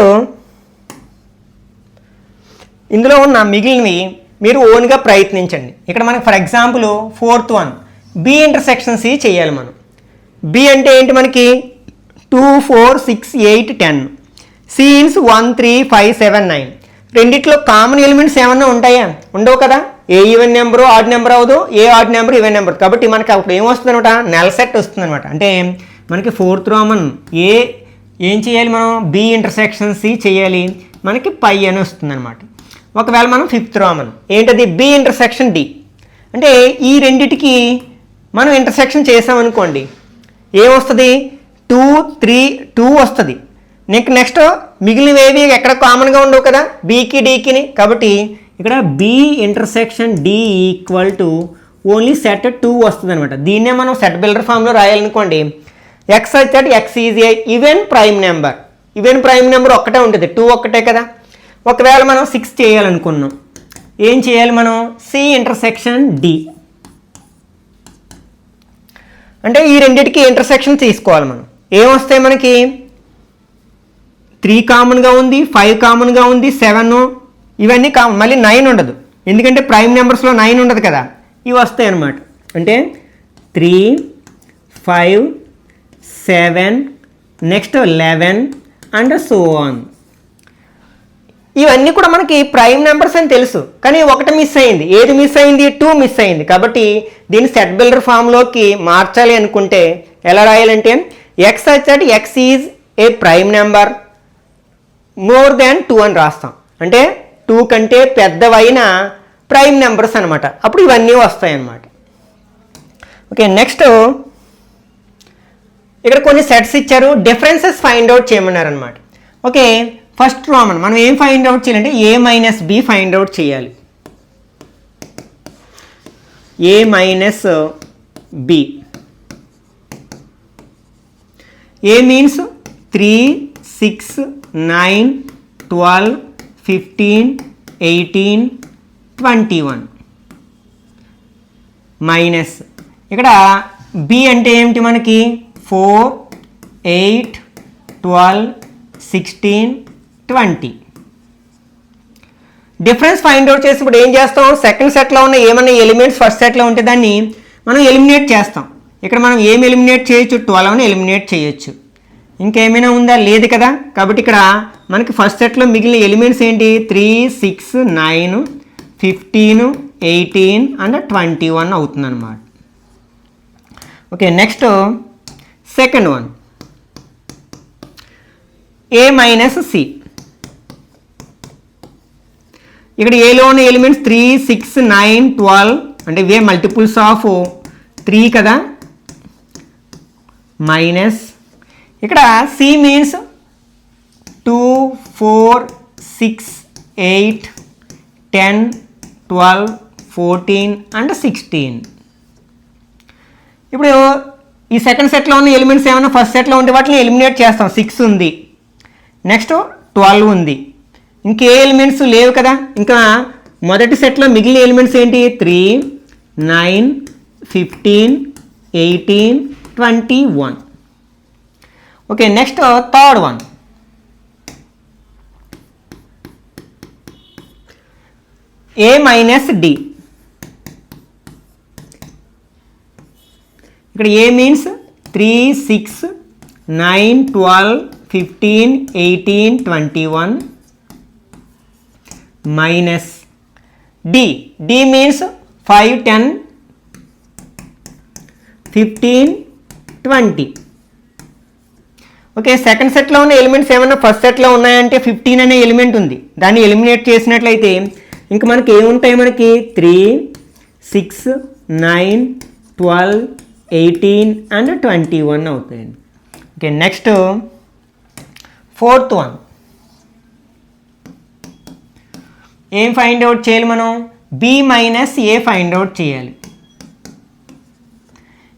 ఇందులో ఉన్న మిగిలినవి మీరు ఓన్గా ప్రయత్నించండి. ఇక్కడ మనకి for example fourth one B intersection C చేయాలి మనం. బి అంటే ఏంటి మనకి? 2, 4, 6, 8, 10. సి ఇన్స్ 1, 3, 5, 7, 9. రెండిట్లో కామన్ ఎలిమెంట్స్ ఏమన్నా ఉంటాయా? ఉండవు కదా. ఏ ఈవెన్ నెంబరు ఆడ్ నెంబర్ అవ్వదు, ఏ ఆడ్ నెంబర్ ఈవెన్ నెంబర్. కాబట్టి మనకి అప్పుడు ఏమొస్తుంది అనమాట? నెల్ సెట్ వస్తుంది అనమాట. అంటే మనకి ఫోర్త్ రోమన్ ఏం చేయాలి మనం? బి ఇంటర్సెక్షన్ సి చేయాలి. మనకి పై అని వస్తుంది అనమాట. ఒకవేళ మనం ఫిఫ్త్ రోమన్ ఏంటది? B intersection D. అంటే ఈ రెండిటికి మనం ఇంటర్సెక్షన్ చేసామనుకోండి ఏమొస్తుంది? 2, 3, 2 వస్తుంది. నెక్స్ట్ మిగిలినవేవి ఎక్కడ కామన్గా ఉండవు కదా బీకి డీకిని. కాబట్టి ఇక్కడ B intersection D equal to only set 2 వస్తుంది అనమాట. దీన్నే మనం సెట్ బిల్డర్ ఫామ్లో రాయాలనుకోండి. ఎక్స్ అయితే X is a even prime number. Even prime number ఒక్కటే ఉంటుంది, 2 ఒక్కటే కదా. ఒకవేళ మనం 6 చేయాలనుకున్నాం, ఏం చేయాలి మనం? C intersection D. అంటే ఈ రెండింటికి ఇంటర్సెక్షన్ తీసుకోవాలి మనం. ఏమొస్తాయి మనకి? 3 కామన్గా ఉంది, 5 కామన్గా ఉంది, 7 ఇవన్నీ మళ్ళీ 9 ఉండదు, ఎందుకంటే ప్రైమ్ నెంబర్స్లో 9 ఉండదు కదా. ఇవి వస్తాయి అన్నమాట. అంటే 3, 5, 7 నెక్స్ట్ 11 అండ్ సో ఆన్. ఇవన్నీ కూడా మనకి ప్రైమ్ నెంబర్స్ అని తెలుసు, కానీ ఒకటి మిస్ అయింది. ఏది మిస్ అయింది? 2 మిస్ అయింది. కాబట్టి దీన్ని సెట్ బిల్డర్ ఫామ్లోకి మార్చాలి అనుకుంటే ఎలా రాయాలంటే ఎక్స్ వచ్చేటి X is a prime number more than 2 అని రాస్తాం. అంటే 2 కంటే పెద్దవైన ప్రైమ్ నెంబర్స్ అనమాట. అప్పుడు ఇవన్నీ వస్తాయి అన్నమాట. ఓకే, నెక్స్ట్ ఇక్కడ కొన్ని సెట్స్ ఇచ్చారు, డిఫరెన్సెస్ ఫైండ్ అవుట్ చేయమన్నారు అనమాట. ఓకే, ఫస్ట్ రోమన్ మనం ఏం ఫైండ్ అవుట్ చేయాలంటే a minus b find out చేయాలి. a minus b. a means 3, 6, 9, 12, 15, 18, 21 minus ఇక్కడ b అంటే ఏమిటి మనకి 4, 8, 12, 16, 20. డిఫరెన్స్ ఫైండ్ అవుట్ చేసినప్పుడు ఏం చేస్తాం, సెకండ్ సెట్లో ఉన్న ఏమన్నా ఎలిమెంట్స్ ఫస్ట్ సెట్లో ఉంటే దాన్ని మనం ఎలిమినేట్ చేస్తాం. ఇక్కడ మనం ఏం ఎలిమినేట్ చేయొచ్చు, 12ని ఎలిమినేట్ చేయొచ్చు. ఇంకేమైనా ఉందా, లేదు కదా. కాబట్టి ఇక్కడ మనకి ఫస్ట్ సెట్లో మిగిలిన ఎలిమెంట్స్ ఏంటి 3, 6, 9, 15, 18 అండ్ 21 అవుతుంది అన్నమాట. Okay, next second one a minus c. ఇక్కడ ఏలో ఉన్న ఎలిమెంట్స్ 3, 6, 9, 12 అంటే ఇవే మల్టిపుల్స్ ఆఫ్ 3 కదా, మైనస్ ఇక్కడ c మీన్స్ 2, 4, 6, 8, 10, 12, 14 అండ్ 16. ఇప్పుడు ఈ సెకండ్ సెట్లో ఉన్న ఎలిమెంట్స్ ఏమైనా ఫస్ట్ సెట్లో ఉంటే వాటిని ఎలిమినేట్ చేస్తాం. 6 ఉంది, నెక్స్ట్ 12 ఉంది, ఇంకే ఎలిమెంట్స్ లేవు కదా. ఇంకా మొదటి సెట్లో మిగిలిన ఎలిమెంట్స్ ఏంటి 3, 9, 15, 18, 21. Okay, next third one a minus d. ఇక్కడ a means 3, 6, 9, 12, 15, 18, 21 minus d means 5, 10, 15, 20. Okay, second సెట్లో ఉన్న ఎలిమెంట్స్ ఏమైనా ఫస్ట్ సెట్లో ఉన్నాయంటే 15 అనే ఎలిమెంట్ ఉంది, దాన్ని ఎలిమినేట్ చేసినట్లయితే ఇంకా మనకి ఏముంటాయి, మనకి 3, 6, 9, 12, 18 అండ్ 21 అవుతాయండి. ఓకే, నెక్స్ట్ ఫోర్త్ వన్ ఏం ఫైండ్ అవుట్ చేయాలి మనం, b minus a find out చేయాలి.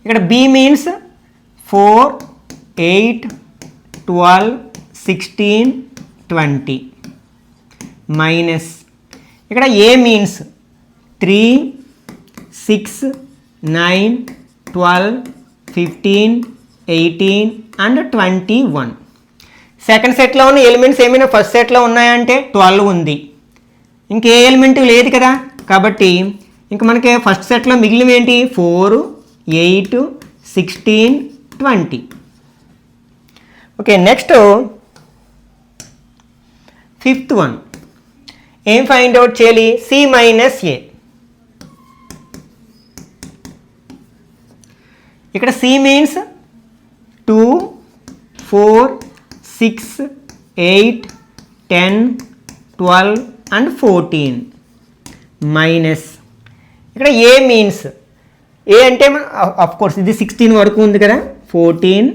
ఇక్కడ b మీన్స్ 4, 8, 12, 16, 20 మైనస్ ఇక్కడ a మీన్స్ 3, 6, 9, 12, 15, 18 అండ్ 21. సెకండ్ సెట్లో ఉన్న ఎలిమెంట్స్ ఏమైనా ఫస్ట్ సెట్లో ఉన్నాయంటే 12 ఉంది, ఇంకే ఎలిమెంట్ లేదు కదా. కాబట్టి ఇంక మనకి ఫస్ట్ సెట్లో మిగిలినవి ఏంటి 4, 8, 16, 20. ఓకే, నెక్స్ట్ ఫిఫ్త్ వన్ ఏం ఫైండ్ అవుట్ చేయాలి, c మైనస్ a. ఇక్కడ c మీన్స్ 2, 4, 6, 8, 10, 12 అండ్ 14 మైనస్ ఇక్కడ a మీన్స్ a అంటే ఆఫ్ కోర్స్ ఇది 16 వరకు ఉంది కదా, 14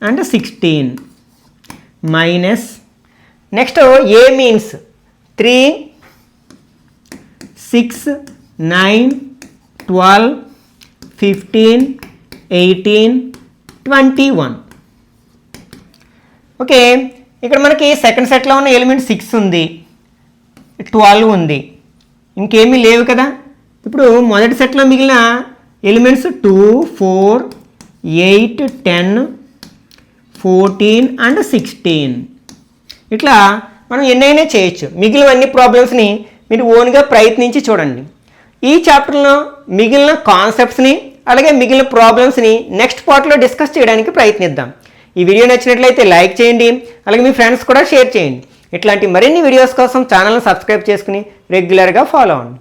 and 16 minus next a means 3, 6, 9, 12, 15, 18, 21. Okay, ఇక్కడ మనకి సెకండ్ సెట్లో ఉన్న ఎలిమెంట్ 6 ఉంది, 12 ఉంది, ఇంకేమీ లేవు కదా. ఇప్పుడు మొదటి సెట్లో మిగిలిన ఎలిమెంట్స్ 2, 4, 8, 10, 14 అండ్ 16. ఇట్లా మనం ఎన్నైనా చేయొచ్చు. మిగిలిన అన్ని ప్రాబ్లమ్స్ని మీరు ఓన్గా ప్రయత్నించి చూడండి. ఈ చాప్టర్లో మిగిలిన కాన్సెప్ట్స్ని అలాగే మిగిలిన ప్రాబ్లమ్స్ని నెక్స్ట్ పార్ట్లో డిస్కస్ చేయడానికి ప్రయత్నిద్దాం. ఈ వీడియో నచ్చినట్లయితే లైక్ చేయండి, అలాగే మీ ఫ్రెండ్స్ కూడా షేర్ చేయండి. ఇట్లాంటి మరిన్ని వీడియోస్ కోసం ఛానల్ని సబ్స్క్రైబ్ చేసుకుని రెగ్యులర్గా ఫాలో అవ్వండి.